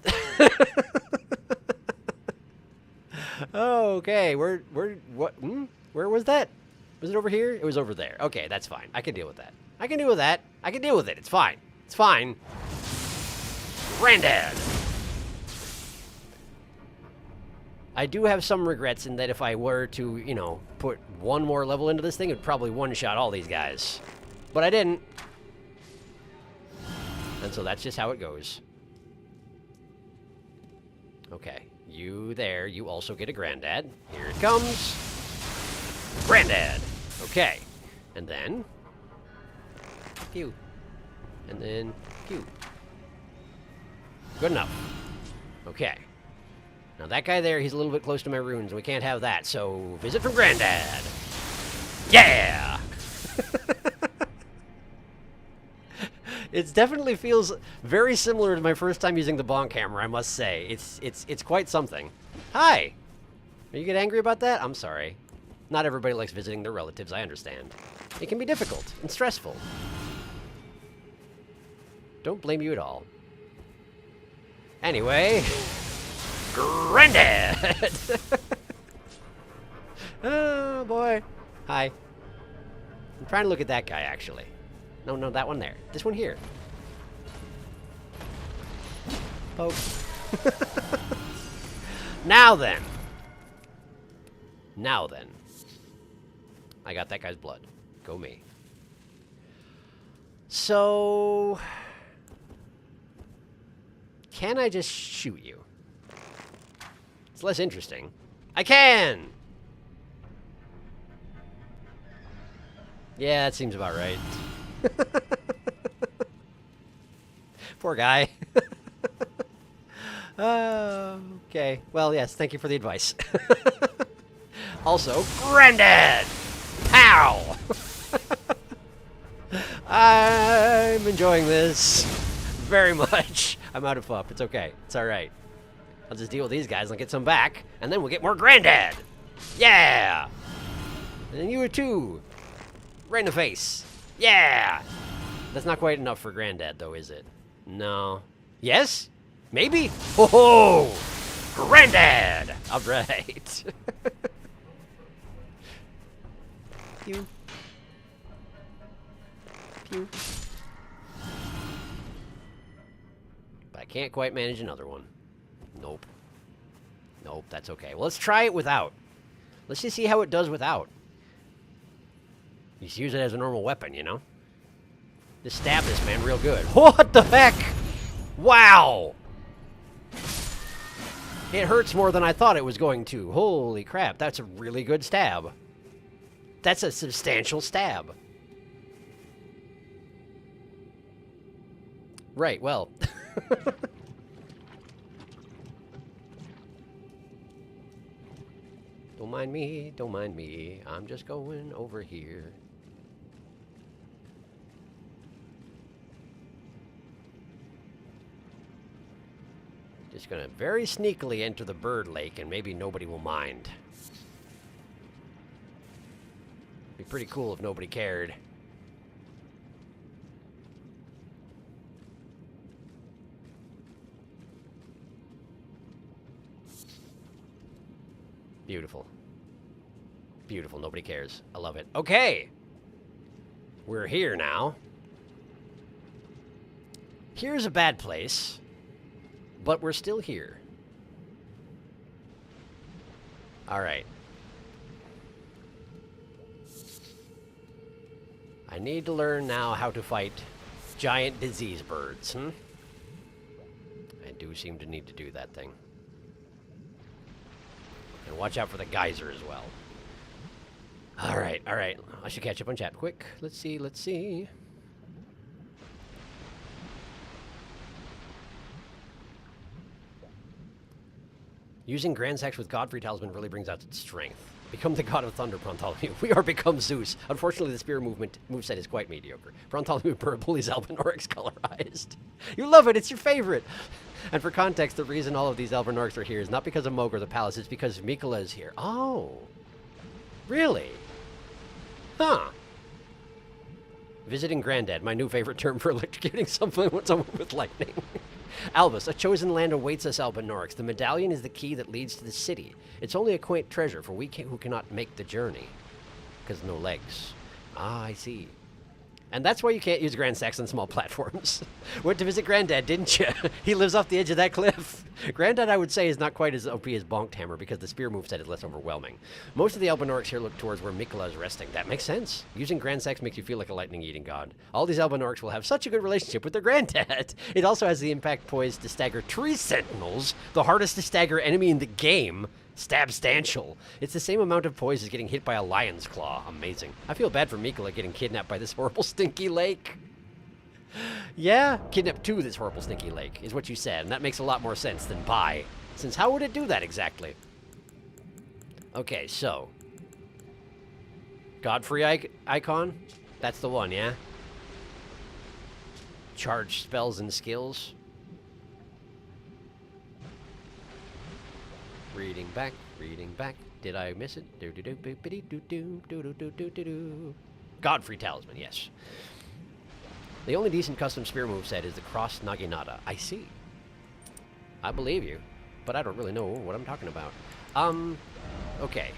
Okay, where was that? Was it over here? It was over there. Okay, that's fine. I can deal with that. I can deal with that. I can deal with it. It's fine. It's fine. Granddad! I do have some regrets in that if I were to, you know, put one more level into this thing, it'd probably one-shot all these guys. But I didn't. And so that's just how it goes. Okay, you there, you also get a Granddad. Here it comes. Granddad! Okay. And then... pew. And then... pew. Good enough. Okay. Now that guy there, he's a little bit close to my runes, and we can't have that, so... visit from Granddad! Yeah! It definitely feels very similar to my first time using the bonk hammer, I must say. It's quite something. Hi! Are you get angry about that? I'm sorry. Not everybody likes visiting their relatives, I understand. It can be difficult and stressful. Don't blame you at all. Anyway... Granddad! Oh, boy. Hi. I'm trying to look at that guy, actually. No, that one there. This one here. Poke. Now then. Now then. I got that guy's blood. Go me. So... can I just shoot you? It's less interesting. I can! Yeah, that seems about right. Poor guy. Okay. Well, yes, thank you for the advice. Also, Granddad! Pow! I'm enjoying this very much. I'm out of fup. It's okay. It's alright. I'll just deal with these guys and get some back, and then we'll get more Granddad! Yeah! And you too! Right in the face. Yeah! That's not quite enough for Granddad, though, is it? No. Yes? Maybe? Oh! Granddad! All right. Pew. Pew. But I can't quite manage another one. Nope. Nope, that's okay. Well, let's try it without. Let's just see how it does without. Just use it as a normal weapon, you know? Just stab this man real good. What the heck? Wow! It hurts more than I thought it was going to. Holy crap, that's a really good stab. That's a substantial stab. Right, well. Don't mind me, don't mind me. I'm just going over here. Just gonna very sneakily enter the bird lake and maybe nobody will mind. Be pretty cool if nobody cared. Beautiful. Beautiful, nobody cares. I love it. Okay! We're here now. Here's a bad place. But we're still here. Alright. I need to learn now how to fight giant disease birds, I do seem to need to do that thing. And watch out for the geyser as well. Alright, alright. I should catch up on chat quick. Let's see, let's see. Using Grand Sex with Godfrey Talisman really brings out its strength. Become the god of thunder, Bartholomew. We are become Zeus. Unfortunately, the spear moveset is quite mediocre. Bartholomew bullies Elven Orcs colorized. You love it. It's your favorite. And for context, the reason all of these Elven Orcs are here is not because of Mogh or the palace. It's because Mikola is here. Oh. Really? Huh. Visiting Granddad, my new favorite term for electrocuting someone with lightning. Albus, a chosen land awaits us, Elven Orcs. The medallion is the key that leads to the city. It's only a quaint treasure for who cannot make the journey. Because no legs. Ah, I see. And that's why you can't use Grand Stacks on small platforms. Went to visit Granddad, didn't you? He lives off the edge of that cliff. Granddad, I would say, is not quite as OP as Bonked Hammer because the spear moveset is less overwhelming. Most of the Elven Orcs here look towards where Mikola is resting. That makes sense. Using Grand Stacks makes you feel like a lightning-eating god. All these Elven Orcs will have such a good relationship with their Granddad. It also has the impact poised to stagger tree sentinels, the hardest to stagger enemy in the game. Stabstantial. It's the same amount of poise as getting hit by a lion's claw. Amazing. I feel bad for Mikola getting kidnapped by this horrible stinky lake. Yeah, kidnapped to this horrible stinky lake is what you said, and that makes a lot more sense than by. Since how would it do that exactly? Okay, so. Godfrey icon? That's the one, yeah? Charge spells and skills. Reading back, reading back. Did I miss it? Godfrey Talisman, yes. The only decent custom spear moveset is the Cross Naginata. I see. I believe you, but I don't really know what I'm talking about. Okay.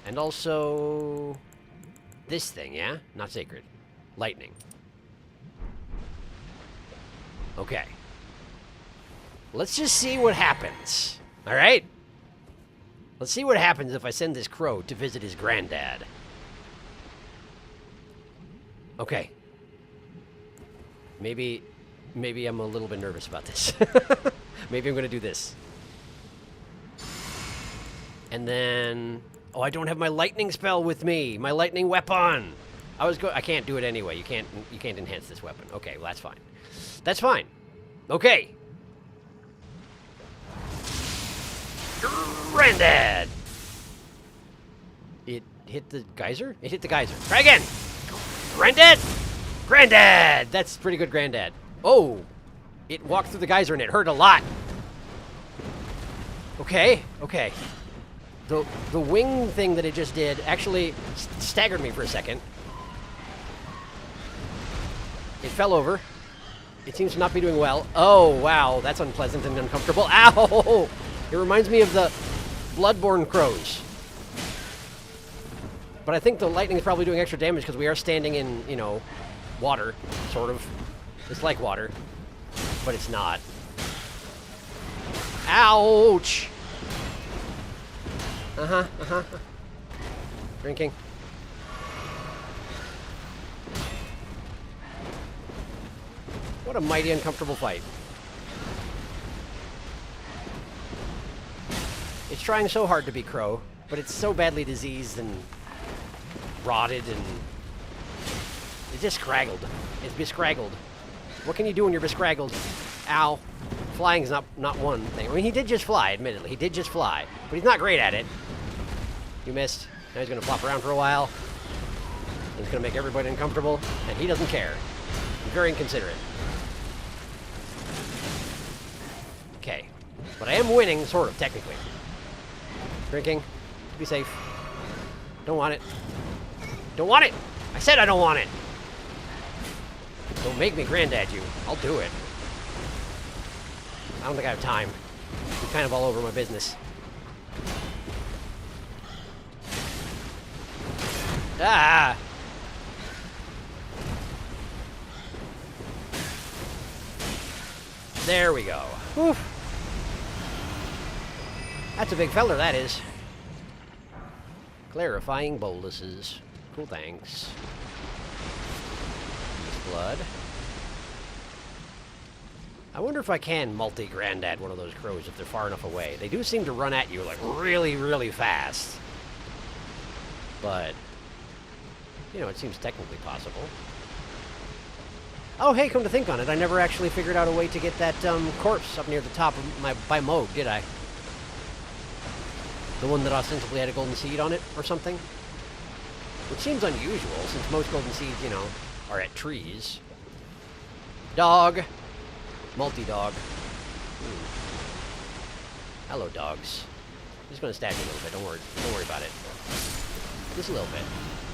And also this thing, yeah? Not sacred. Lightning. Okay. Let's just see what happens. All right? Let's see what happens if I send this crow to visit his granddad. Okay. Maybe I'm a little bit nervous about this. Maybe I'm going to do this. And then... Oh, I don't have my lightning spell with me. My lightning weapon. I can't do it anyway. You can't enhance this weapon. Okay, well, that's fine. That's fine. Okay. Granddad! It hit the geyser? It hit the geyser. Try again! Granddad! Granddad! That's pretty good, Granddad. Oh! It walked through the geyser and it hurt a lot. Okay, okay. The wing thing that it just did actually staggered me for a second. It fell over. It seems to not be doing well. Oh, wow. That's unpleasant and uncomfortable. Ow! It reminds me of the Bloodborne crows. But I think the lightning is probably doing extra damage because we are standing in, you know, water, sort of. It's like water, but it's not. Ouch! Uh-huh, uh-huh. Drinking. What a mighty uncomfortable fight. It's trying so hard to be Crow, but it's so badly diseased and rotted and... It's just scraggled. It's bescraggled. What can you do when you're bescraggled? Ow. Flying's not one thing. I mean, he did just fly, admittedly. He did just fly, but he's not great at it. You missed. Now he's going to flop around for a while. He's going to make everybody uncomfortable, and he doesn't care. He's very inconsiderate. Okay. But I am winning, sort of, technically. Drinking. Be safe. Don't want it. Don't want it! I said I don't want it! Don't make me granddad you. I'll do it. I don't think I have time. I'm kind of all over my business. Ah! There we go. Whew. That's a big feller, that is. Clarifying boluses. Cool, thanks. Blood. I wonder if I can multi-granddad one of those crows if they're far enough away. They do seem to run at you, like, really, really fast. But, you know, it seems technically possible. Oh, hey, come to think on it, I never actually figured out a way to get that corpse up near the top of by Mogh, did I? The one that ostensibly had a golden seed on it or something? Which seems unusual, since most golden seeds, you know, are at trees. Dog! Multi-dog. Hello, dogs. I'm just gonna stab you a little bit, don't worry about it. Just a little bit.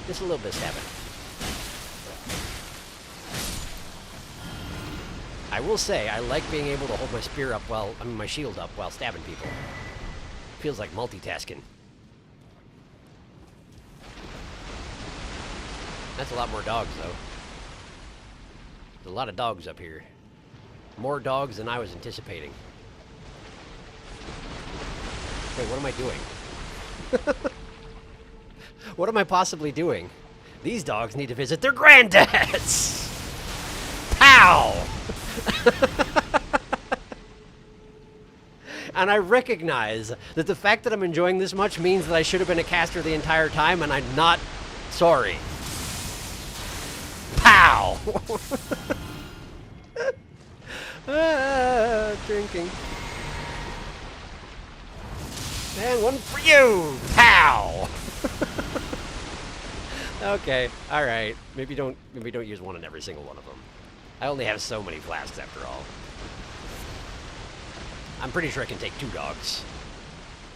Just a little bit stabbing. I will say, I like being able to hold my spear up while, my shield up while stabbing people. Feels like multitasking. That's a lot more dogs, though. There's a lot of dogs up here. More dogs than I was anticipating. Wait, what am I doing? What am I possibly doing? These dogs need to visit their granddads! Pow! And I recognize that the fact that I'm enjoying this much means that I should have been a caster the entire time, and I'm not sorry. Pow! Drinking. And one for you! Pow! Okay, alright. Maybe don't use one on every single one of them. I only have so many flasks after all. I'm pretty sure I can take 2 dogs.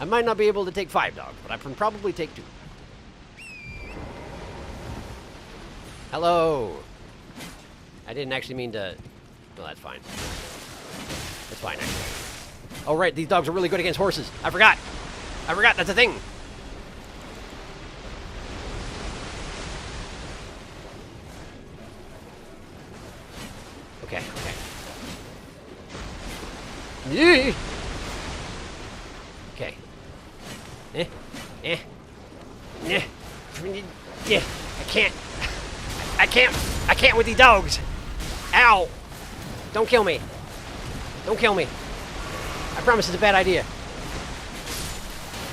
I might not be able to take 5 dogs, but I can probably take 2. Hello! I didn't actually mean to... Well, that's fine. That's fine, actually. Oh, right, these dogs are really good against horses. I forgot! I forgot, that's a thing! Okay, okay. Yeah. Okay. Yeah. I can't with these dogs. Ow. Don't kill me. Don't kill me. I promise it's a bad idea.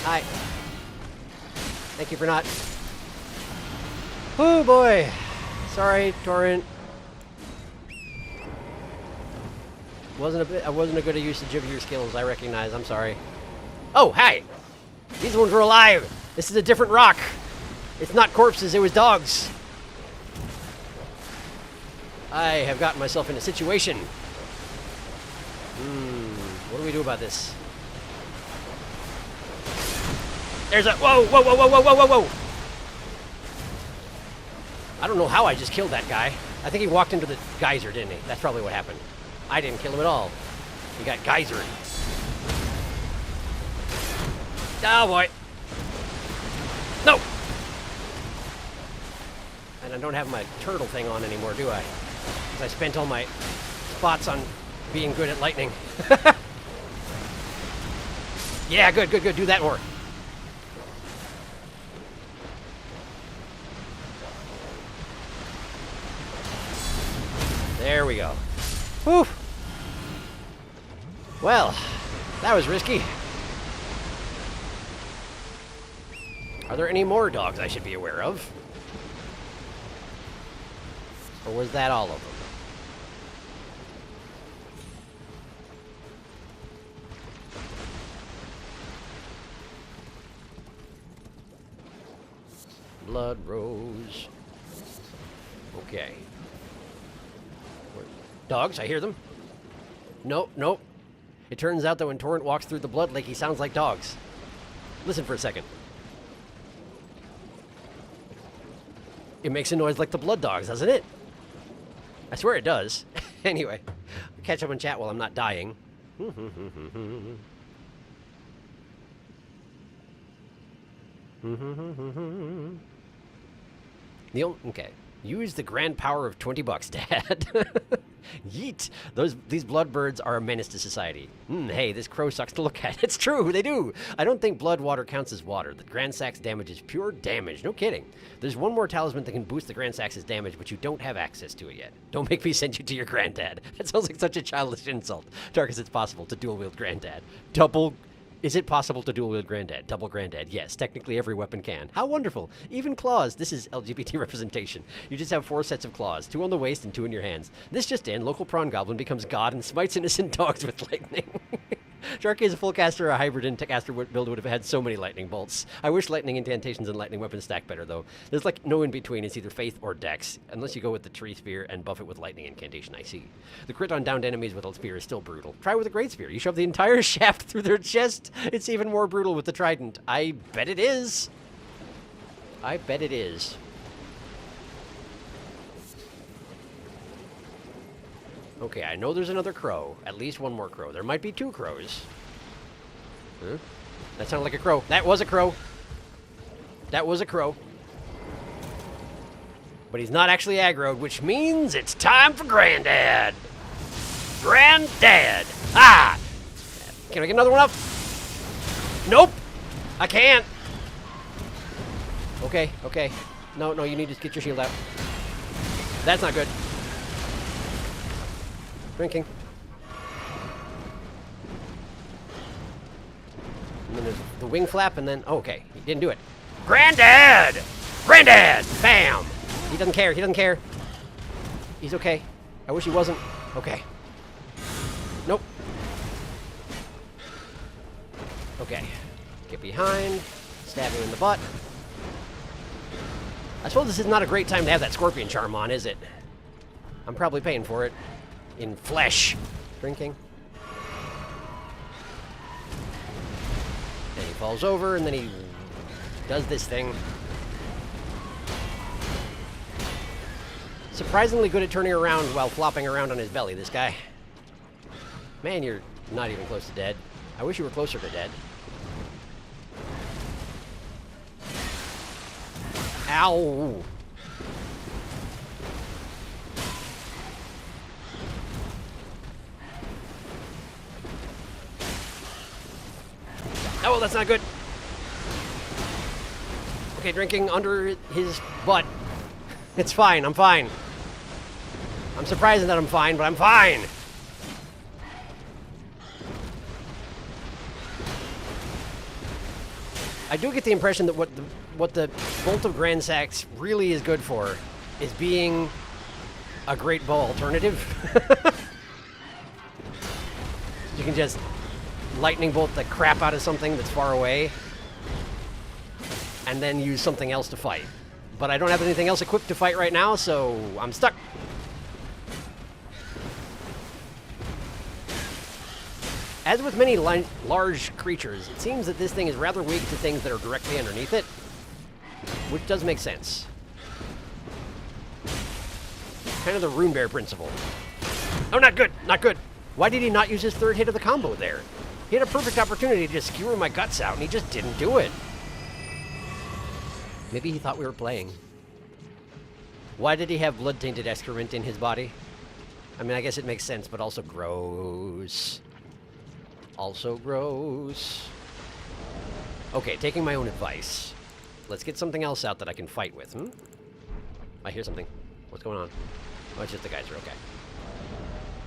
Hi. Thank you for not. Oh boy. Sorry, Torrent. I wasn't a good usage of your skills, I recognize. I'm sorry. Oh, hi! These ones were alive! This is a different rock! It's not corpses, it was dogs! I have gotten myself in a situation. What do we do about this? There's a... Whoa, whoa, whoa, whoa, whoa, whoa, whoa, whoa! I don't know how I just killed that guy. I think he walked into the geyser, didn't he? That's probably what happened. I didn't kill him at all. He got geysered. Oh boy. No! And I don't have my turtle thing on anymore, do I? Because I spent all my spots on being good at lightning. Yeah, good, good, good. Do that more. There we go. Whew. Well, that was risky. Are there any more dogs I should be aware of? Or was that all of them? Blood rose. Okay. Dogs, I hear them. Nope, nope. It turns out that when Torrent walks through the blood lake, he sounds like dogs. Listen for a second. It makes a noise like the blood dogs, doesn't it? I swear it does. Anyway, I'll catch up in chat while I'm not dying. Neil, okay. Use the grand power of $20, Dad. Yeet. These blood birds are a menace to society. Hey, this crow sucks to look at. It's true, they do. I don't think blood water counts as water. The Grand Sax damage is pure damage. No kidding. There's one more talisman that can boost the Grand Sax's damage, but you don't have access to it yet. Don't make me send you to your granddad. That sounds like such a childish insult. Darkest it's possible to dual-wield granddad. Is it possible to dual-wield granddad? Double granddad, yes. Technically every weapon can. How wonderful. Even claws. This is LGBT representation. You just have 4 sets of claws. 2 on the waist and 2 in your hands. This just in, local prawn goblin becomes god and smites innocent dogs with lightning. Sharky is a full caster, a hybrid caster build would have had so many lightning bolts. I wish lightning incantations and lightning weapons stack better, though. There's like no in between. It's either faith or dex, unless you go with the tree spear and buff it with lightning incantation, I see. The crit on downed enemies with a spear is still brutal. Try with a great spear. You shove the entire shaft through their chest. It's even more brutal with the trident. I bet it is. I bet it is. Okay, I know there's another crow. At least one more crow. There might be 2 crows. Huh? That sounded like a crow. That was a crow. That was a crow. But he's not actually aggroed, which means it's time for Granddad. Granddad! Ah! Can I get another one up? Nope! I can't! Okay, okay. No, you need to get your shield out. That's not good. Drinking. And then there's the wing flap, and then... Oh, okay. He didn't do it. Granddad! Granddad! Bam! He doesn't care. He doesn't care. He's okay. I wish he wasn't. Okay. Nope. Okay. Get behind. Stab him in the butt. I suppose this is not a great time to have that scorpion charm on, is it? I'm probably paying for it. In flesh. Drinking. And he falls over, and then he does this thing. Surprisingly good at turning around while flopping around on his belly, this guy. Man, you're not even close to dead. I wish you were closer to dead. Ow! Oh, that's not good. Okay, drinking under his butt. It's fine, I'm fine. I'm surprised that I'm fine, but I'm fine. I do get the impression that what the Bolt of Grand Sax really is good for is being a great bow alternative. You can just lightning bolt the crap out of something that's far away and then use something else to fight. But I don't have anything else equipped to fight right now, so I'm stuck. As with many large creatures, it seems that this thing is rather weak to things that are directly underneath it, which does make sense. Kind of the Rune Bear principle. Oh, not good, not good. Why did he not use his 3rd hit of the combo there? He had a perfect opportunity to just skewer my guts out, and he just didn't do it. Maybe he thought we were playing. Why did he have blood-tainted excrement in his body? I mean, I guess it makes sense, but also gross. Also gross. Okay, taking my own advice. Let's get something else out that I can fight with, I hear something. What's going on? Oh, it's just the geyser, okay.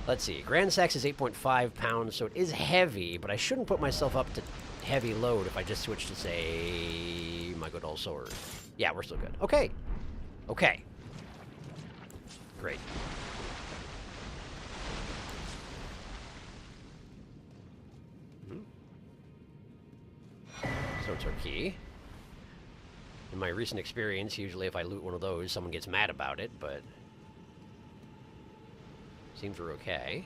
Let's see. Grand Sax is 8.5 pounds, so it is heavy, but I shouldn't put myself up to heavy load if I just switch to, say, my good old sword. Yeah, we're still good. Okay. Okay. Great. Swords are key. In my recent experience, usually if I loot one of those, someone gets mad about it, but... seems we're okay.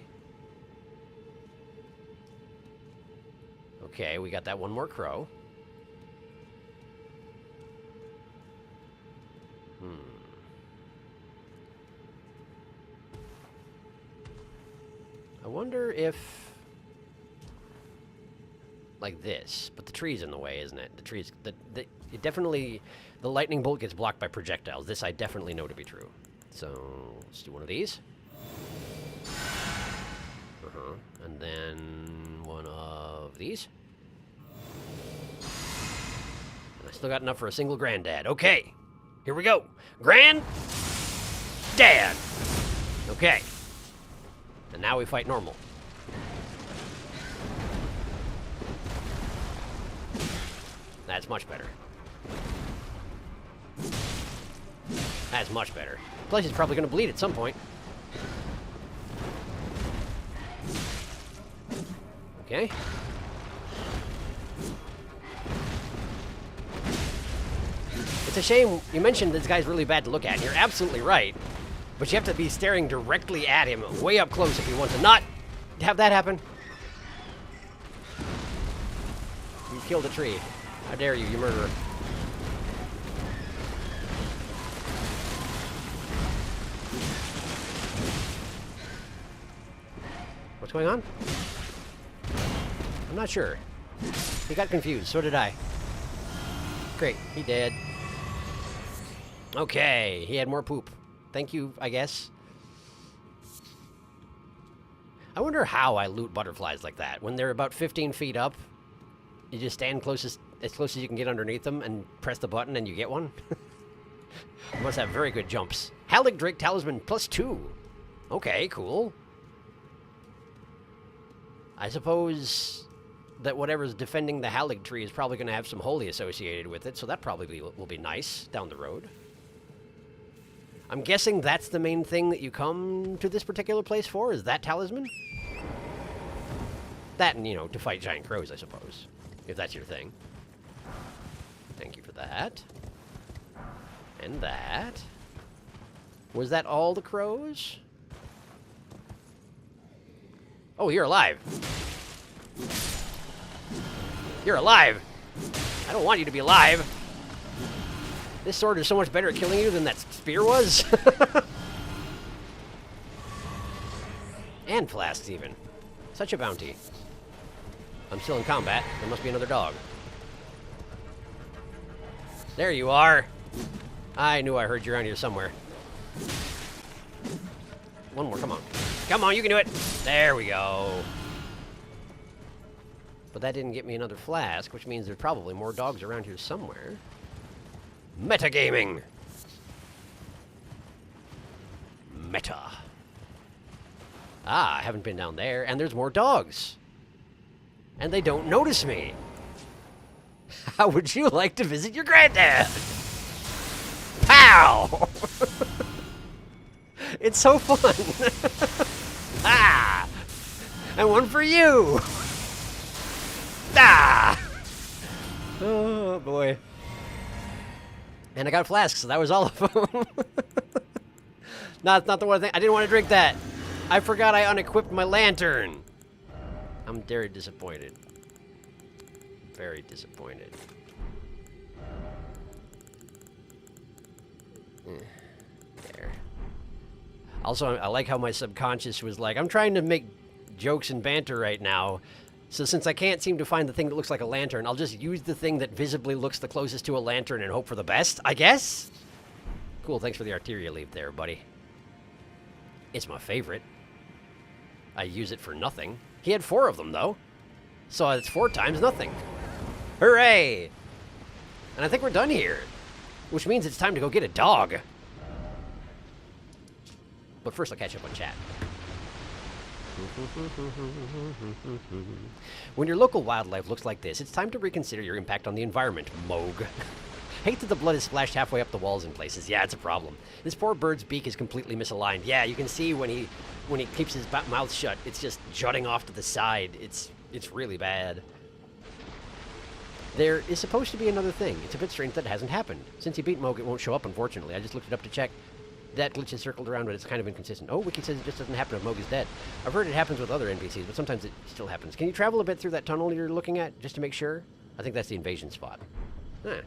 Okay, we got that one more crow. I wonder if... like this, but the tree's in the way, isn't it? The tree's... it definitely... the lightning bolt gets blocked by projectiles. This I definitely know to be true. So, let's do one of these. And then one of these. And I still got enough for a single Granddad. Okay, here we go. Granddad! Okay. And now we fight normal. That's much better. That's much better. Plus he's probably going to bleed at some point. Okay. It's a shame you mentioned this guy's really bad to look at, and you're absolutely right. But you have to be staring directly at him, way up close if you want to not have that happen. You killed a tree. How dare you, you murderer. What's going on? I'm not sure. He got confused, so did I. Great, he did. Okay, he had more poop. Thank you, I guess. I wonder how I loot butterflies like that. When they're about 15 feet up, you just stand as close as you can get underneath them and press the button and you get one. You must have very good jumps. Hallig Drake Talisman +2. Okay, cool. I suppose that whatever's defending the Hallig tree is probably going to have some holy associated with it, so that probably will be nice down the road. I'm guessing that's the main thing that you come to this particular place for, is that talisman? That and, you know, to fight giant crows, I suppose, if that's your thing. Thank you for that. And that. Was that all the crows? Oh, you're alive. You're alive. I don't want you to be alive. This sword is so much better at killing you than that spear was. And flasks, even. Such a bounty. I'm still in combat. There must be another dog. There you are. I knew I heard you around here somewhere. One more, come on. Come on, you can do it. There we go. But that didn't get me another flask, which means there's probably more dogs around here somewhere. Metagaming. Meta. Ah, I haven't been down there, and there's more dogs. And they don't notice me. How would you like to visit your granddad? Pow! It's so fun. Ah! And one for you. Ah! Oh, boy. And I got flasks, so that was all of them. Not the one thing. I didn't want to drink that. I forgot I unequipped my lantern. I'm very disappointed. Very disappointed. There. Also, I like how my subconscious was like, I'm trying to make jokes and banter right now. So since I can't seem to find the thing that looks like a lantern, I'll just use the thing that visibly looks the closest to a lantern and hope for the best, I guess? Cool, thanks for the arteria leaf there, buddy. It's my favorite. I use it for nothing. He had 4 of them, though. So it's 4 times nothing. Hooray! And I think we're done here. Which means it's time to go get a dog. But first I'll catch up on chat. When your local wildlife looks like this, it's time to reconsider your impact on the environment, Mogh. Hate that the blood is splashed halfway up the walls in places. Yeah, it's a problem. This poor bird's beak is completely misaligned. Yeah, you can see when he keeps his mouth shut, it's just jutting off to the side. It's really bad. There is supposed to be another thing. It's a bit strange that it hasn't happened. Since you beat Mogh, it won't show up, unfortunately. I just looked it up to check. That glitch is circled around, but it's kind of inconsistent. Oh, Wiki says it just doesn't happen if Mogh is dead. I've heard it happens with other NPCs, but sometimes it still happens. Can you travel a bit through that tunnel you're looking at, just to make sure? I think that's the invasion spot. Huh.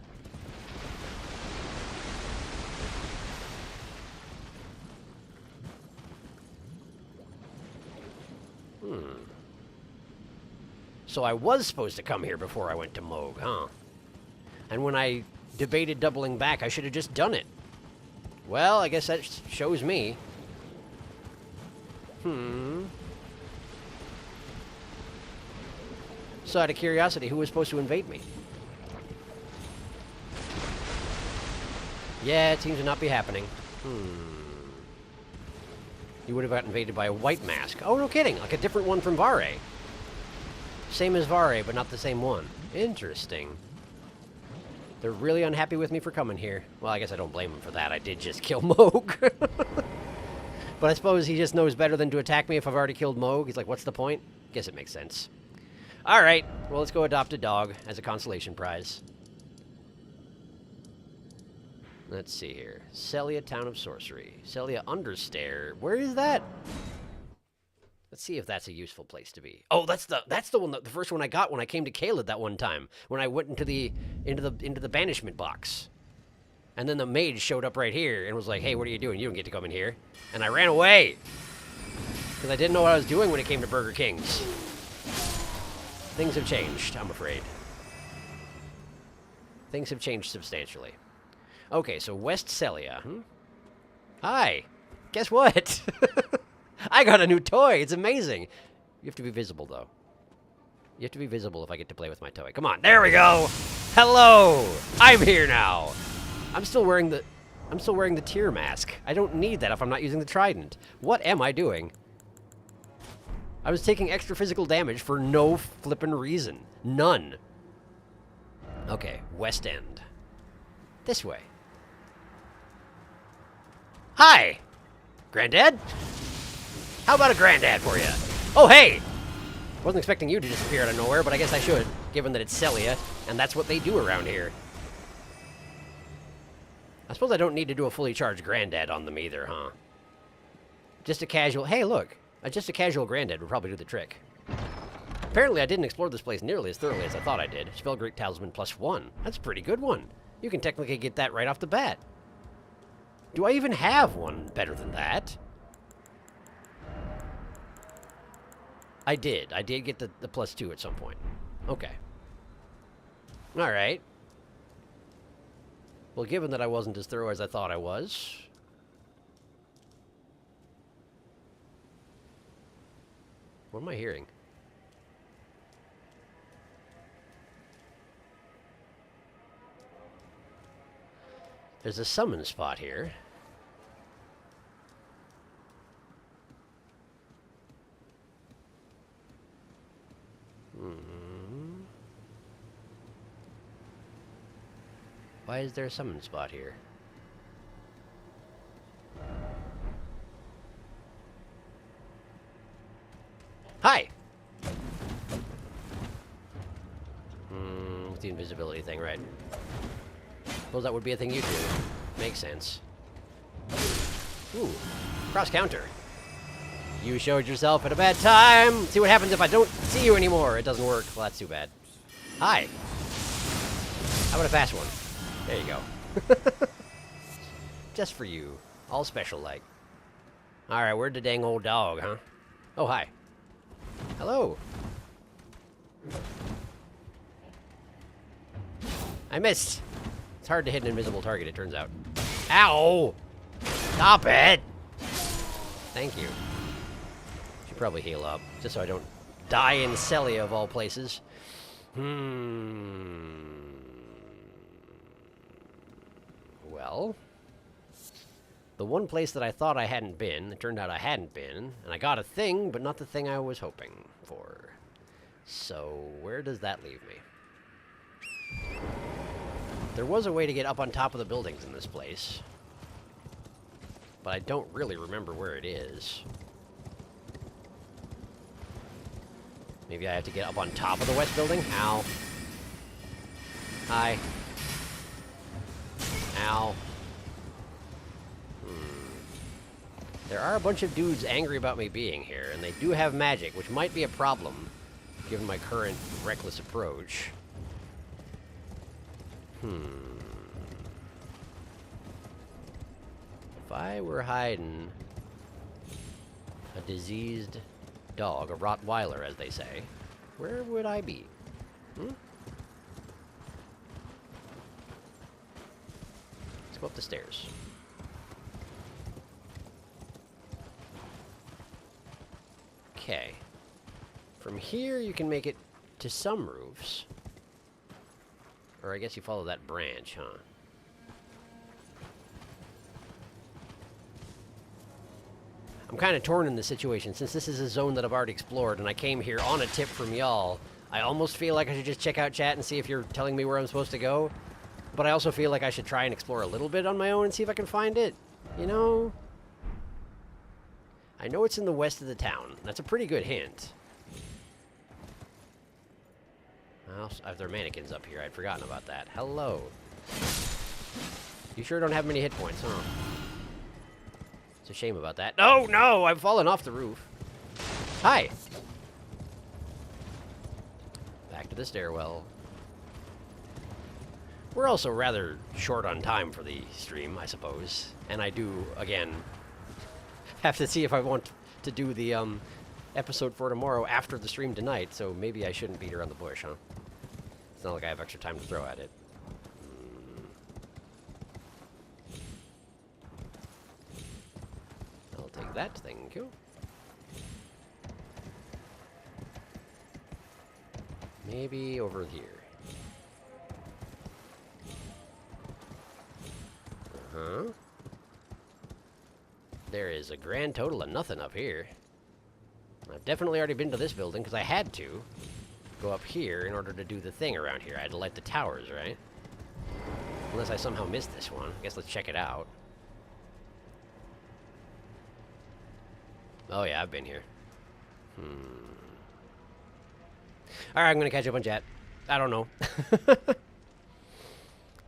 So I was supposed to come here before I went to Mogh, huh? And when I debated doubling back, I should have just done it. Well, I guess that shows me. So out of curiosity, who was supposed to invade me? Yeah, it seems to not be happening. You would have got invaded by a white mask. Oh, no kidding. Like a different one from Vare. Same as Vare, but not the same one. Interesting. They're really unhappy with me for coming here. Well, I guess I don't blame them for that. I did just kill Mogh. But I suppose he just knows better than to attack me if I've already killed Mogh. He's like, what's the point? Guess it makes sense. All right. Well, let's go adopt a dog as a consolation prize. Let's see here. Celia, Town of Sorcery. Celia Understair. Where is that? Let's see if that's a useful place to be. Oh, that's the one, the first one I got when I came to Caelid that one time, when I went into the banishment box. And then the mage showed up right here and was like, "Hey, what are you doing? You don't get to come in here." And I ran away because I didn't know what I was doing when it came to Burger King's. Things have changed, I'm afraid. Things have changed substantially. Okay, so West Celia. Hi. Guess what? I got a new toy. It's amazing. You have to be visible, though. You have to be visible if I get to play with my toy. Come on. There we go. Hello. I'm here now. I'm still wearing the tear mask. I don't need that if I'm not using the trident. What am I doing? I was taking extra physical damage for no flippin' reason. None. Okay, West End. This way. Hi! Granddad? How about a granddad for you? Oh, hey! Wasn't expecting you to disappear out of nowhere, but I guess I should, given that it's Celia, and that's what they do around here. I suppose I don't need to do a fully charged granddad on them either, huh? Just a casual... Hey, look! Just a casual granddad would probably do the trick. Apparently, I didn't explore this place nearly as thoroughly as I thought I did. Spellgreat Talisman +1. That's a pretty good one. You can technically get that right off the bat. Do I even have one better than that? I did. I did get the +2 at some point. Okay. Alright. Well, given that I wasn't as thorough as I thought I was... What am I hearing? There's a summon spot here. Why is there a summon spot here? Hi! With the invisibility thing, right? Suppose that would be a thing you do. Makes sense. Ooh, cross counter. You showed yourself at a bad time. See what happens if I don't see you anymore. It doesn't work. Well, that's too bad. Hi. How about a fast one? There you go. Just for you. All special like. Alright, where'd the dang old dog, huh? Oh, hi. Hello. I missed. It's hard to hit an invisible target, it turns out. Ow! Stop it! Thank you. Should probably heal up, just so I don't die in Celia of all places. Well, the one place that I thought I hadn't been, it turned out I hadn't been, and I got a thing, but not the thing I was hoping for. So, where does that leave me? There was a way to get up on top of the buildings in this place, but I don't really remember where it is. Maybe I have to get up on top of the west building? Ow. Hi. Ow. There are a bunch of dudes angry about me being here, and they do have magic, which might be a problem, given my current reckless approach. If I were hiding a diseased dog, a Rottweiler, as they say, where would I be? Let's go up the stairs. Okay. From here, you can make it to some roofs. Or I guess you follow that branch, huh? I'm kind of torn in this situation, since this is a zone that I've already explored, and I came here on a tip from y'all. I almost feel like I should just check out chat and see if you're telling me where I'm supposed to go. But I also feel like I should try and explore a little bit on my own and see if I can find it. You know? I know it's in the west of the town. That's a pretty good hint. There are mannequins up here. I'd forgotten about that. Hello. You sure don't have many hit points, huh? It's a shame about that. Oh, no! I've fallen off the roof. Hi! Back to the stairwell. We're also rather short on time for the stream, I suppose. And I do, again, have to see if I want to do the episode for tomorrow after the stream tonight, so maybe I shouldn't beat around the bush, huh? It's not like I have extra time to throw at it. I'll take that, thank you. Maybe over here. Uh-huh. There is a grand total of nothing up here. I've definitely already been to this building, because I had to go up here in order to do the thing around here. I had to light the towers, right? Unless I somehow missed this one. I guess let's check it out. Oh yeah, I've been here. Alright, I'm gonna catch up on chat. I don't know.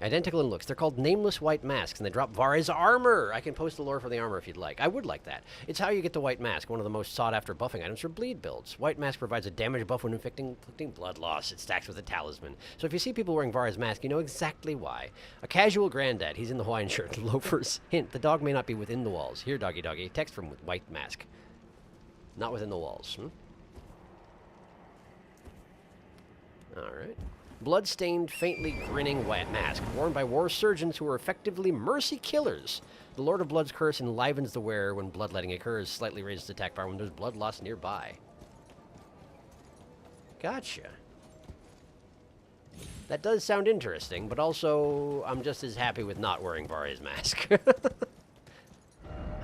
Identical in looks. They're called nameless white masks, and they drop Vare's armor. I can post the lore for the armor if you'd like. I would like that. It's how you get the white mask, one of the most sought-after buffing items for bleed builds. White mask provides a damage buff when inflicting blood loss. It stacks with a talisman. So if you see people wearing Vare's mask, you know exactly why. A casual granddad. He's in the Hawaiian shirt. Loafers. Hint, the dog may not be within the walls. Here, doggy doggy. Text from white mask. Not within the walls. Alright. Blood-stained, faintly grinning white mask, worn by war surgeons who are effectively mercy killers. The Lord of Blood's curse enlivens the wearer when bloodletting occurs, slightly raises attack power when there's blood loss nearby. Gotcha. That does sound interesting, but also I'm just as happy with not wearing Vare's mask.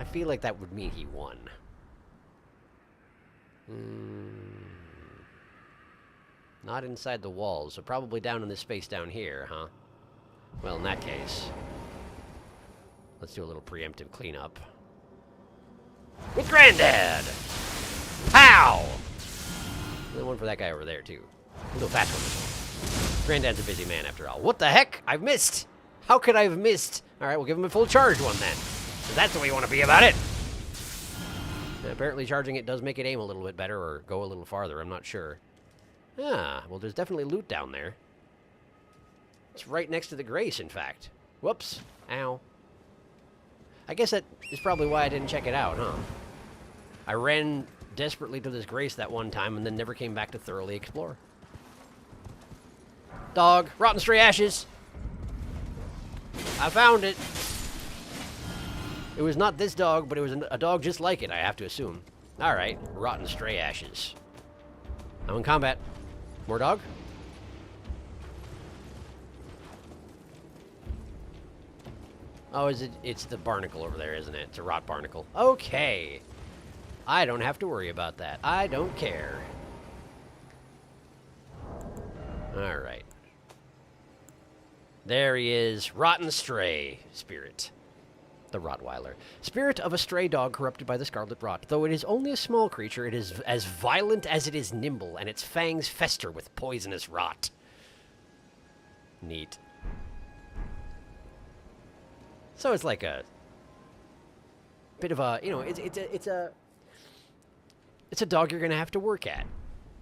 I feel like that would mean he won. Not inside the walls, so probably down in this space down here, huh? Well, in that case, let's do a little preemptive cleanup. With Granddad! Pow! There's one for that guy over there, too. A little fast one, this one. Granddad's a busy man, after all. What the heck? I've missed! How could I have missed? Alright, we'll give him a full charge one, then. So that's the way you want to be about it! And apparently charging it does make it aim a little bit better, or go a little farther, I'm not sure. Ah, well, there's definitely loot down there. It's right next to the Grace, in fact. Whoops. Ow. I guess that is probably why I didn't check it out, huh? I ran desperately to this Grace that one time and then never came back to thoroughly explore. Dog. Rotten stray ashes. I found it. It was not this dog, but it was a dog just like it, I have to assume. Alright. Rotten stray ashes. I'm in combat. More dog? Oh, is it? It's the barnacle over there, isn't it? It's a rot barnacle. Okay. I don't have to worry about that. I don't care. Alright. There he is. Rotten stray spirit. The Rottweiler. Spirit of a stray dog corrupted by the scarlet rot. Though it is only a small creature, it is as violent as it is nimble, and its fangs fester with poisonous rot. Neat. So it's like a bit of a, you know, it's a dog you're gonna have to work at.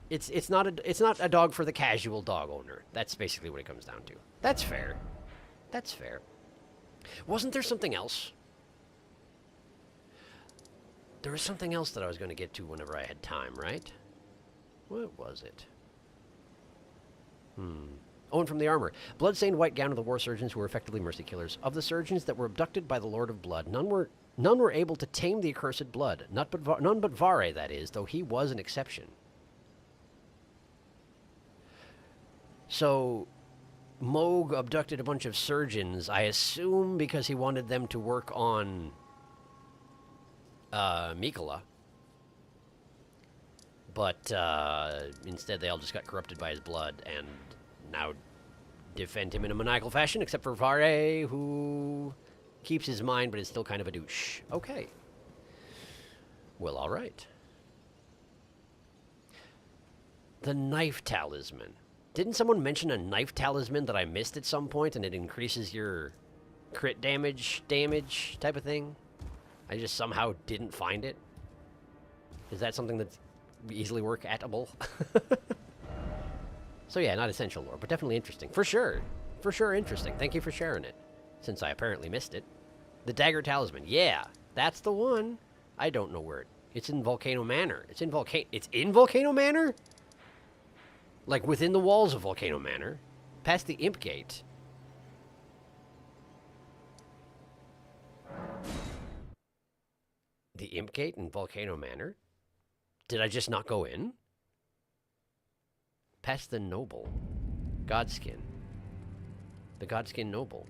It's not a dog for the casual dog owner. That's basically what it comes down to. That's fair. That's fair. Wasn't there something else? There was something else that I was going to get to whenever I had time, right? What was it? Oh, and from the armor. Blood-stained white gown of the war surgeons who were effectively mercy killers. Of the surgeons that were abducted by the Lord of Blood, none were able to tame the accursed blood. None but Vare, that is, though he was an exception. So Mogh abducted a bunch of surgeons, I assume because he wanted them to work on Mikola. But instead they all just got corrupted by his blood and now defend him in a maniacal fashion, except for Vare, who keeps his mind but is still kind of a douche. Okay. Well, alright. The knife talisman. Didn't someone mention a knife talisman that I missed at some point, and it increases your crit damage type of thing? I just somehow didn't find it. Is that something that's easily work-atable? So yeah, not essential lore, but definitely interesting. For sure. For sure interesting. Thank you for sharing it, since I apparently missed it. The dagger talisman. Yeah, that's the one. I don't know where it's in Volcano Manor. It's in Volcano Manor? Like within the walls of Volcano Manor. Past the Imp Gate. The Imp Gate in Volcano Manor? Did I just not go in? Past the Noble. Godskin. The Godskin Noble.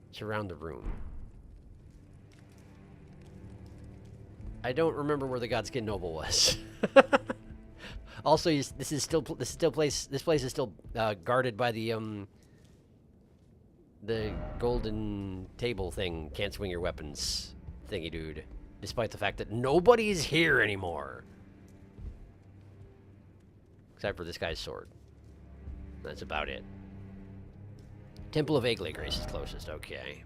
It's around the room. I don't remember where the Godskin Noble was. Also, this place is still guarded by the golden table thing. Can't swing your weapons thingy, dude. Despite the fact that nobody's here anymore. Except for this guy's sword. That's about it. Temple of Egle Grace is closest, okay.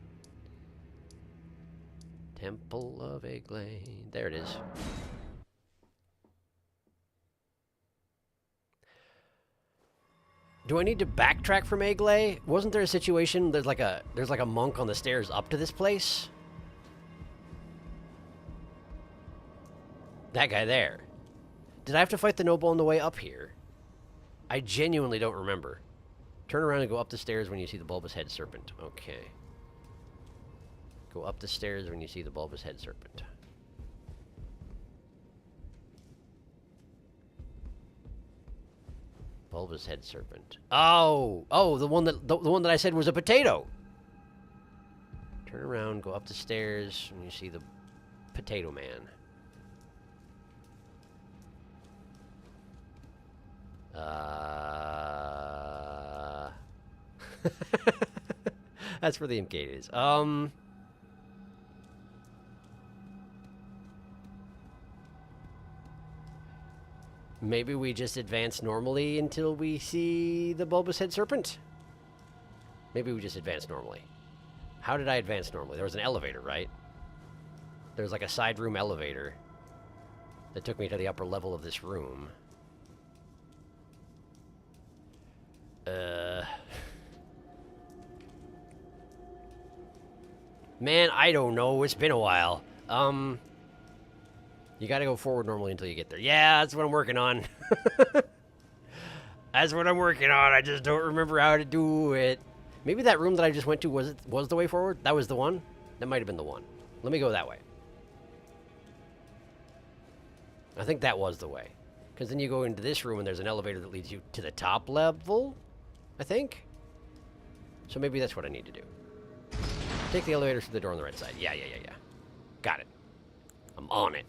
Temple of Egle. There it is. Do I need to backtrack from Egle? Wasn't there a situation there's like a monk on the stairs up to this place? That guy there. Did I have to fight the noble on the way up here? I genuinely don't remember. Turn around and go up the stairs when you see the bulbous head serpent. Okay. Go up the stairs when you see the bulbous head serpent. Bulbous head serpent. Oh, the one that I said was a potato. Turn around, go up the stairs when you see the potato man. That's where the Imp Gate is. Maybe we just advance normally until we see the bulbous head serpent? Maybe we just advance normally. How did I advance normally? There was an elevator, right? There was like a side room elevator that took me to the upper level of this room. Man, I don't know. It's been a while. You gotta go forward normally until you get there. Yeah, that's what I'm working on. That's what I'm working on. I just don't remember how to do it. Maybe that room that I just went to was the way forward? That was the one? That might have been the one. Let me go that way. I think that was the way. Because then you go into this room and there's an elevator that leads you to the top level, I think. So maybe that's what I need to do. Take the elevator to the door on the right side. Yeah. Got it. I'm on it.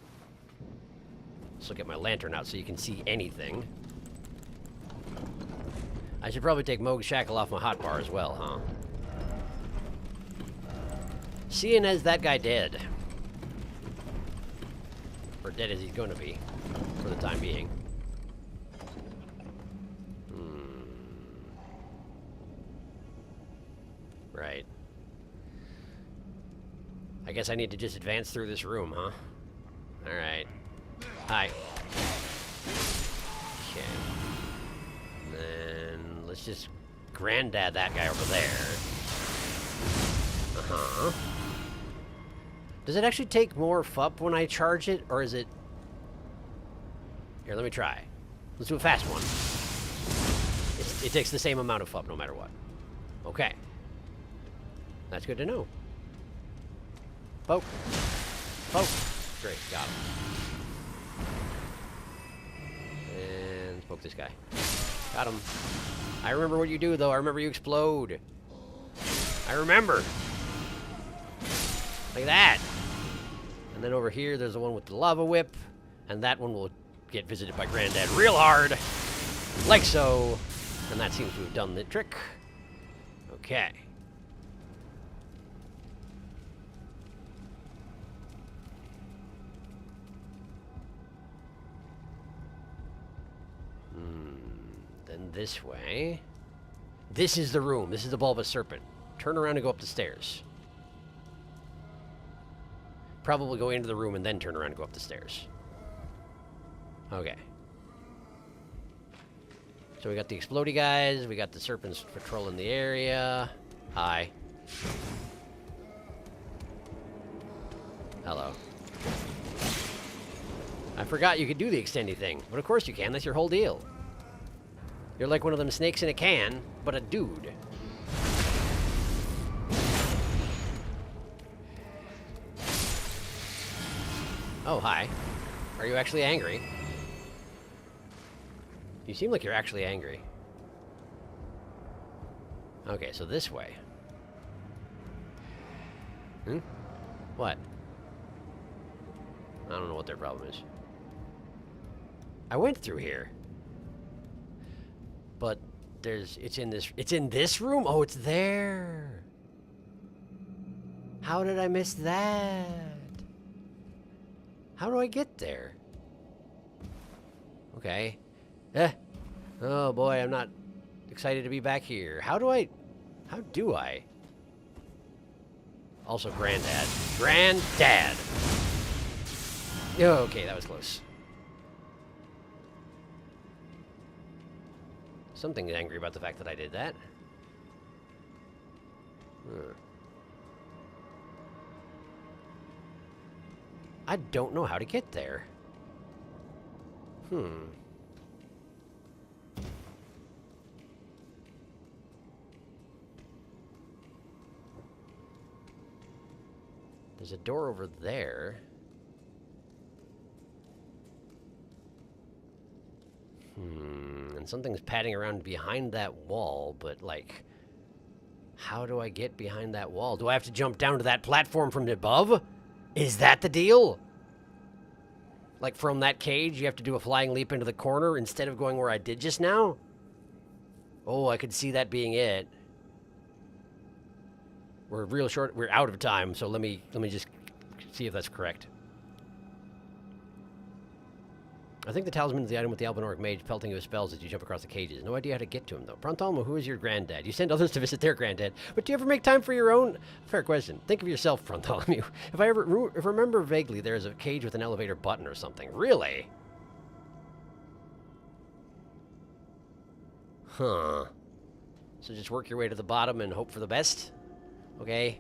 So get my lantern out so you can see anything. I should probably take Mogh's shackle off my hotbar as well, huh? Seeing as that guy dead. Or dead as he's gonna be. For the time being. Right. I guess I need to just advance through this room, huh? Alright. Hi. Okay. Then let's just granddad that guy over there. Uh-huh. Does it actually take more FUP when I charge it, or is it... Here, let me try. Let's do a fast one. It takes the same amount of FUP no matter what. Okay. That's good to know. Poke. Poke. Great, got him. And poke this guy. Got him. I remember what you do, though. I remember you explode. I remember. Like that. And then over here, there's the one with the lava whip. And that one will get visited by Granddad real hard. Like so. And that seems to have done the trick. Okay. this way. This is the room. This is the bulbous serpent. Turn around and go up the stairs. Probably go into the room and then turn around and go up the stairs. Okay. So we got the explodey guys. We got the serpents patrolling the area. Hi. Hello. I forgot you could do the extendy thing. But of course you can. That's your whole deal. You're like one of them snakes in a can, but a dude. Oh, hi. Are you actually angry? You seem like you're actually angry. Okay, so this way. Hmm? What? I don't know what their problem is. I went through here. But it's in this room? Oh, it's there. How did I miss that? How do I get there? Okay. Oh boy, I'm not excited to be back here. How do I? Also, Granddad. Granddad! Okay, that was close. Something's angry about the fact that I did that. I don't know how to get there. There's a door over there. And something's padding around behind that wall, but, like, how do I get behind that wall? Do I have to jump down to that platform from above? Is that the deal? Like, from that cage, you have to do a flying leap into the corner instead of going where I did just now? Oh, I could see that being it. We're real short. We're out of time, so let me just see if that's correct. I think the talisman is the item with the Albinoric mage pelting you with spells as you jump across the cages. No idea how to get to him, though. Prantalmo, who is your granddad? You send others to visit their granddad, but do you ever make time for your own? Fair question. Think of yourself, Prantalmo. If I remember vaguely, there's a cage with an elevator button or something. Really? Huh. So just work your way to the bottom and hope for the best? Okay.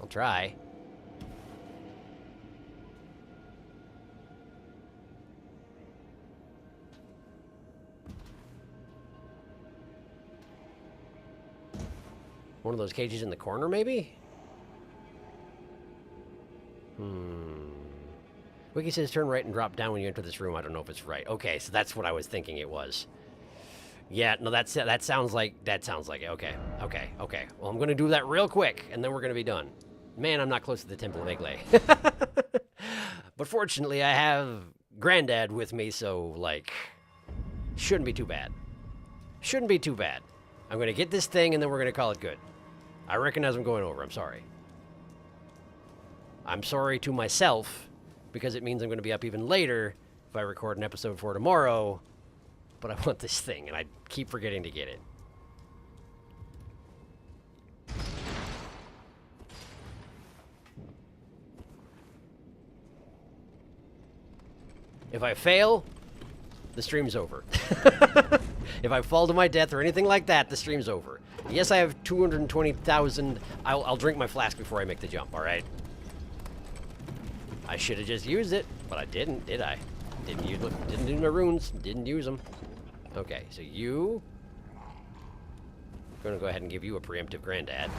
I'll try. One of those cages in the corner, maybe? Wiki says turn right and drop down when you enter this room. I don't know if it's right. Okay, so that's what I was thinking it was. Yeah, no, that sounds like it. Okay. Well, I'm going to do that real quick, and then we're going to be done. Man, I'm not close to the Temple of Mogh. But fortunately, I have Granddad with me, so, like, shouldn't be too bad. Shouldn't be too bad. I'm going to get this thing, and then we're going to call it good. I recognize I'm going over. I'm sorry. I'm sorry to myself, because it means I'm going to be up even later if I record an episode for tomorrow. But I want this thing, and I keep forgetting to get it. If I fail, the stream's over. If I fall to my death or anything like that, the stream's over. Yes, I have 220,000. I'll drink my flask before I make the jump, all right? I should have just used it, but I didn't, did I? Didn't use my runes. Didn't use them. Okay, so you... I'm going to go ahead and give you a preemptive Granddad.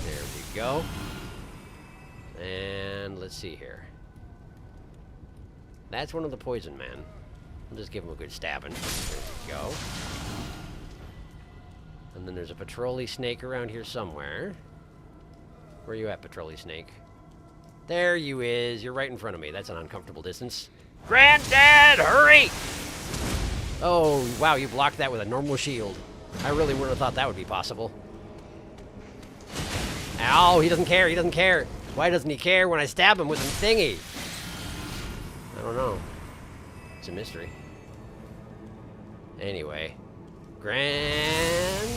There we go. And let's see here. That's one of the poison men. I'll just give him a good stabbing. There we go. And then there's a patrolly snake around here somewhere. Where are you at, patrolly snake? There you is. You're right in front of me. That's an uncomfortable distance. Granddad, hurry! Oh, wow, you blocked that with a normal shield. I really wouldn't have thought that would be possible. Ow, he doesn't care, he doesn't care. Why doesn't he care when I stab him with a thingy? I don't know. It's a mystery. Anyway. Granddad.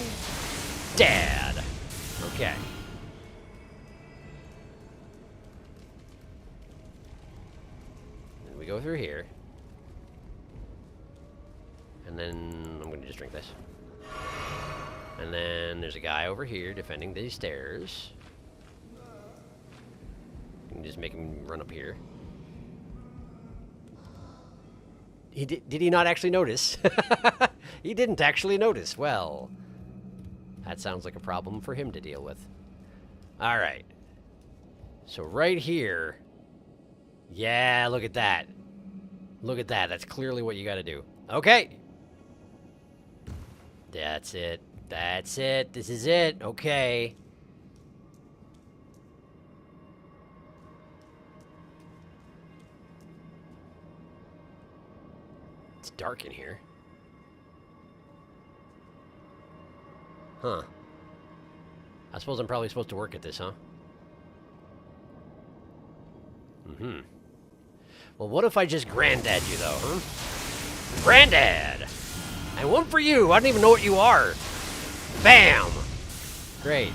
Okay. And we go through here. And then I'm gonna just drink this. And then there's a guy over here defending these stairs. You can just make him run up here. Did he not actually notice? He didn't actually notice. Well, that sounds like a problem for him to deal with. All right. So right here. Yeah, look at that. Look at that. That's clearly what you got to do. Okay. That's it. That's it. This is it. Okay. It's dark in here. Huh. I suppose I'm probably supposed to work at this, huh? Mm-hmm. Well, what if I just granddad you, though, huh? Granddad! And one for you! I don't even know what you are! Bam! Great.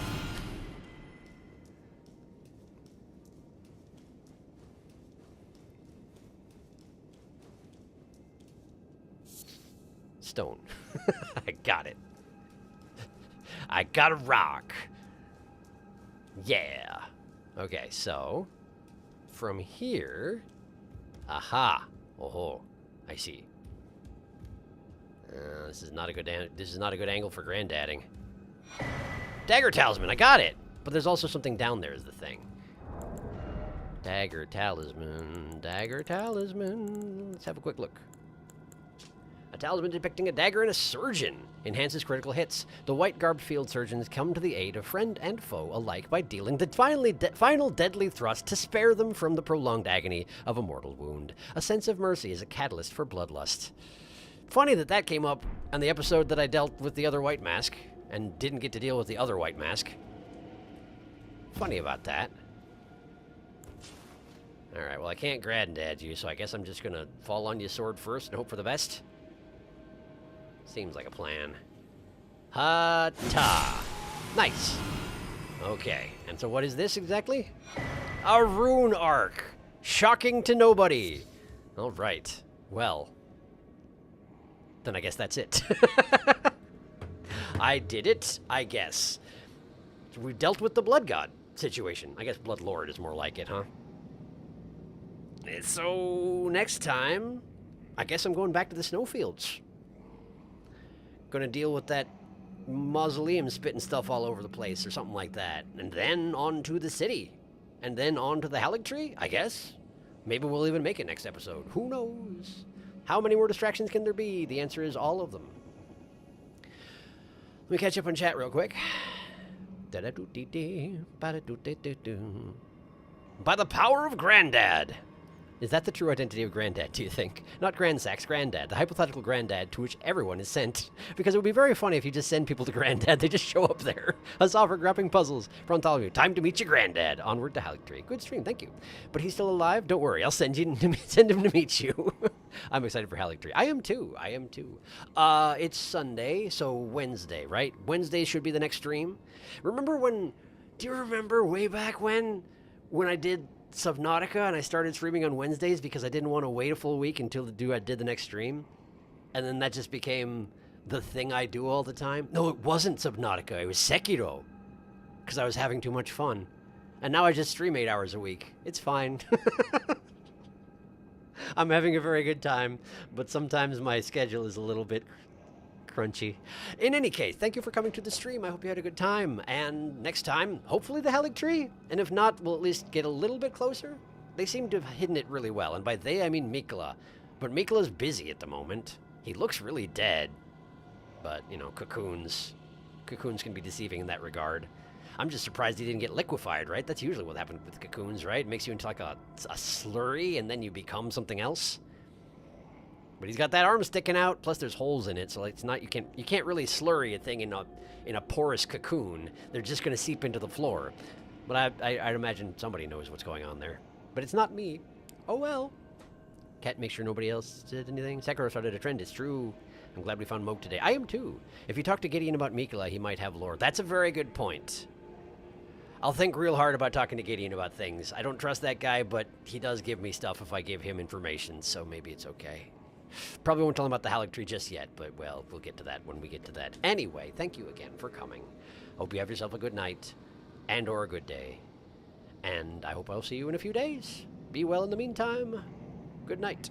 Stone. I got it. I got a rock. Yeah. Okay, so from here. Aha. Oh, I see. This is not a good angle for grandadding. Dagger talisman. I got it. But there's also something down there is the thing. Dagger talisman. Dagger talisman. Let's have a quick look. A talisman depicting a dagger and a surgeon enhances critical hits. The white-garbed field surgeons come to the aid of friend and foe alike by dealing the final deadly thrust to spare them from the prolonged agony of a mortal wound. A sense of mercy is a catalyst for bloodlust. Funny that that came up on the episode that I dealt with the other white mask and didn't get to deal with the other white mask. Funny about that. Alright, well I can't granddad you, so I guess I'm just gonna fall on your sword first and hope for the best. Seems like a plan. Ha-ta. Nice. Okay, and so what is this exactly? A rune arc. Shocking to nobody. All right. Well, then I guess that's it. I did it, I guess. So we've dealt with the blood god situation. I guess blood lord is more like it, huh? So next time, I guess I'm going back to the snowfields. Gonna deal with that mausoleum spitting stuff all over the place or something like that. And then on to the city. And then on to the Haligtree, I guess. Maybe we'll even make it next episode. Who knows? How many more distractions can there be? The answer is all of them. Let me catch up on chat real quick. By the power of Granddad. Is that the true identity of Granddad, do you think? Not Grandsax, Granddad, the hypothetical Granddad to which everyone is sent. Because it would be very funny if you just send people to Granddad, they just show up there. Huzzah for grappling puzzles. Frontal time to meet your Granddad. Onward to Haligtree. Good stream, thank you. But he's still alive? Don't worry, I'll send him to meet you. I'm excited for Haligtree. I am too. It's Sunday, so Wednesday, right? Wednesday should be the next stream. Do you remember way back when I did Subnautica and I started streaming on Wednesdays because I didn't want to wait a full week until I did the next stream? And then that just became the thing I do all the time. No, it wasn't Subnautica. It was Sekiro. Because I was having too much fun. And now I just stream 8 hours a week. It's fine. I'm having a very good time, but sometimes my schedule is a little bit crunchy. In any case, thank you for coming to the stream. I hope you had a good time. And next time, hopefully the Haligtree. And if not, we'll at least get a little bit closer. They seem to have hidden it really well. And by they, I mean Mikla. But Mikla's busy at the moment. He looks really dead. But, you know, cocoons. Cocoons can be deceiving in that regard. I'm just surprised he didn't get liquefied, right? That's usually what happens with cocoons, right? It makes you into like a slurry and then you become something else. But he's got that arm sticking out, plus there's holes in it, so it's not you can't really slurry a thing in a porous cocoon. They're just gonna seep into the floor. But I'd imagine somebody knows what's going on there. But it's not me. Oh well. Can't make sure nobody else did anything. Sekiro started a trend, it's true. I'm glad we found Mogh today. I am too. If you talk to Gideon about Mikula, he might have lore. That's a very good point. I'll think real hard about talking to Gideon about things. I don't trust that guy, but he does give me stuff if I give him information, so maybe it's okay. Probably won't tell him about the Halleck tree just yet, but, well, we'll get to that when we get to that. Anyway, thank you again for coming. Hope you have yourself a good night, and or a good day. And I hope I'll see you in a few days. Be well in the meantime. Good night.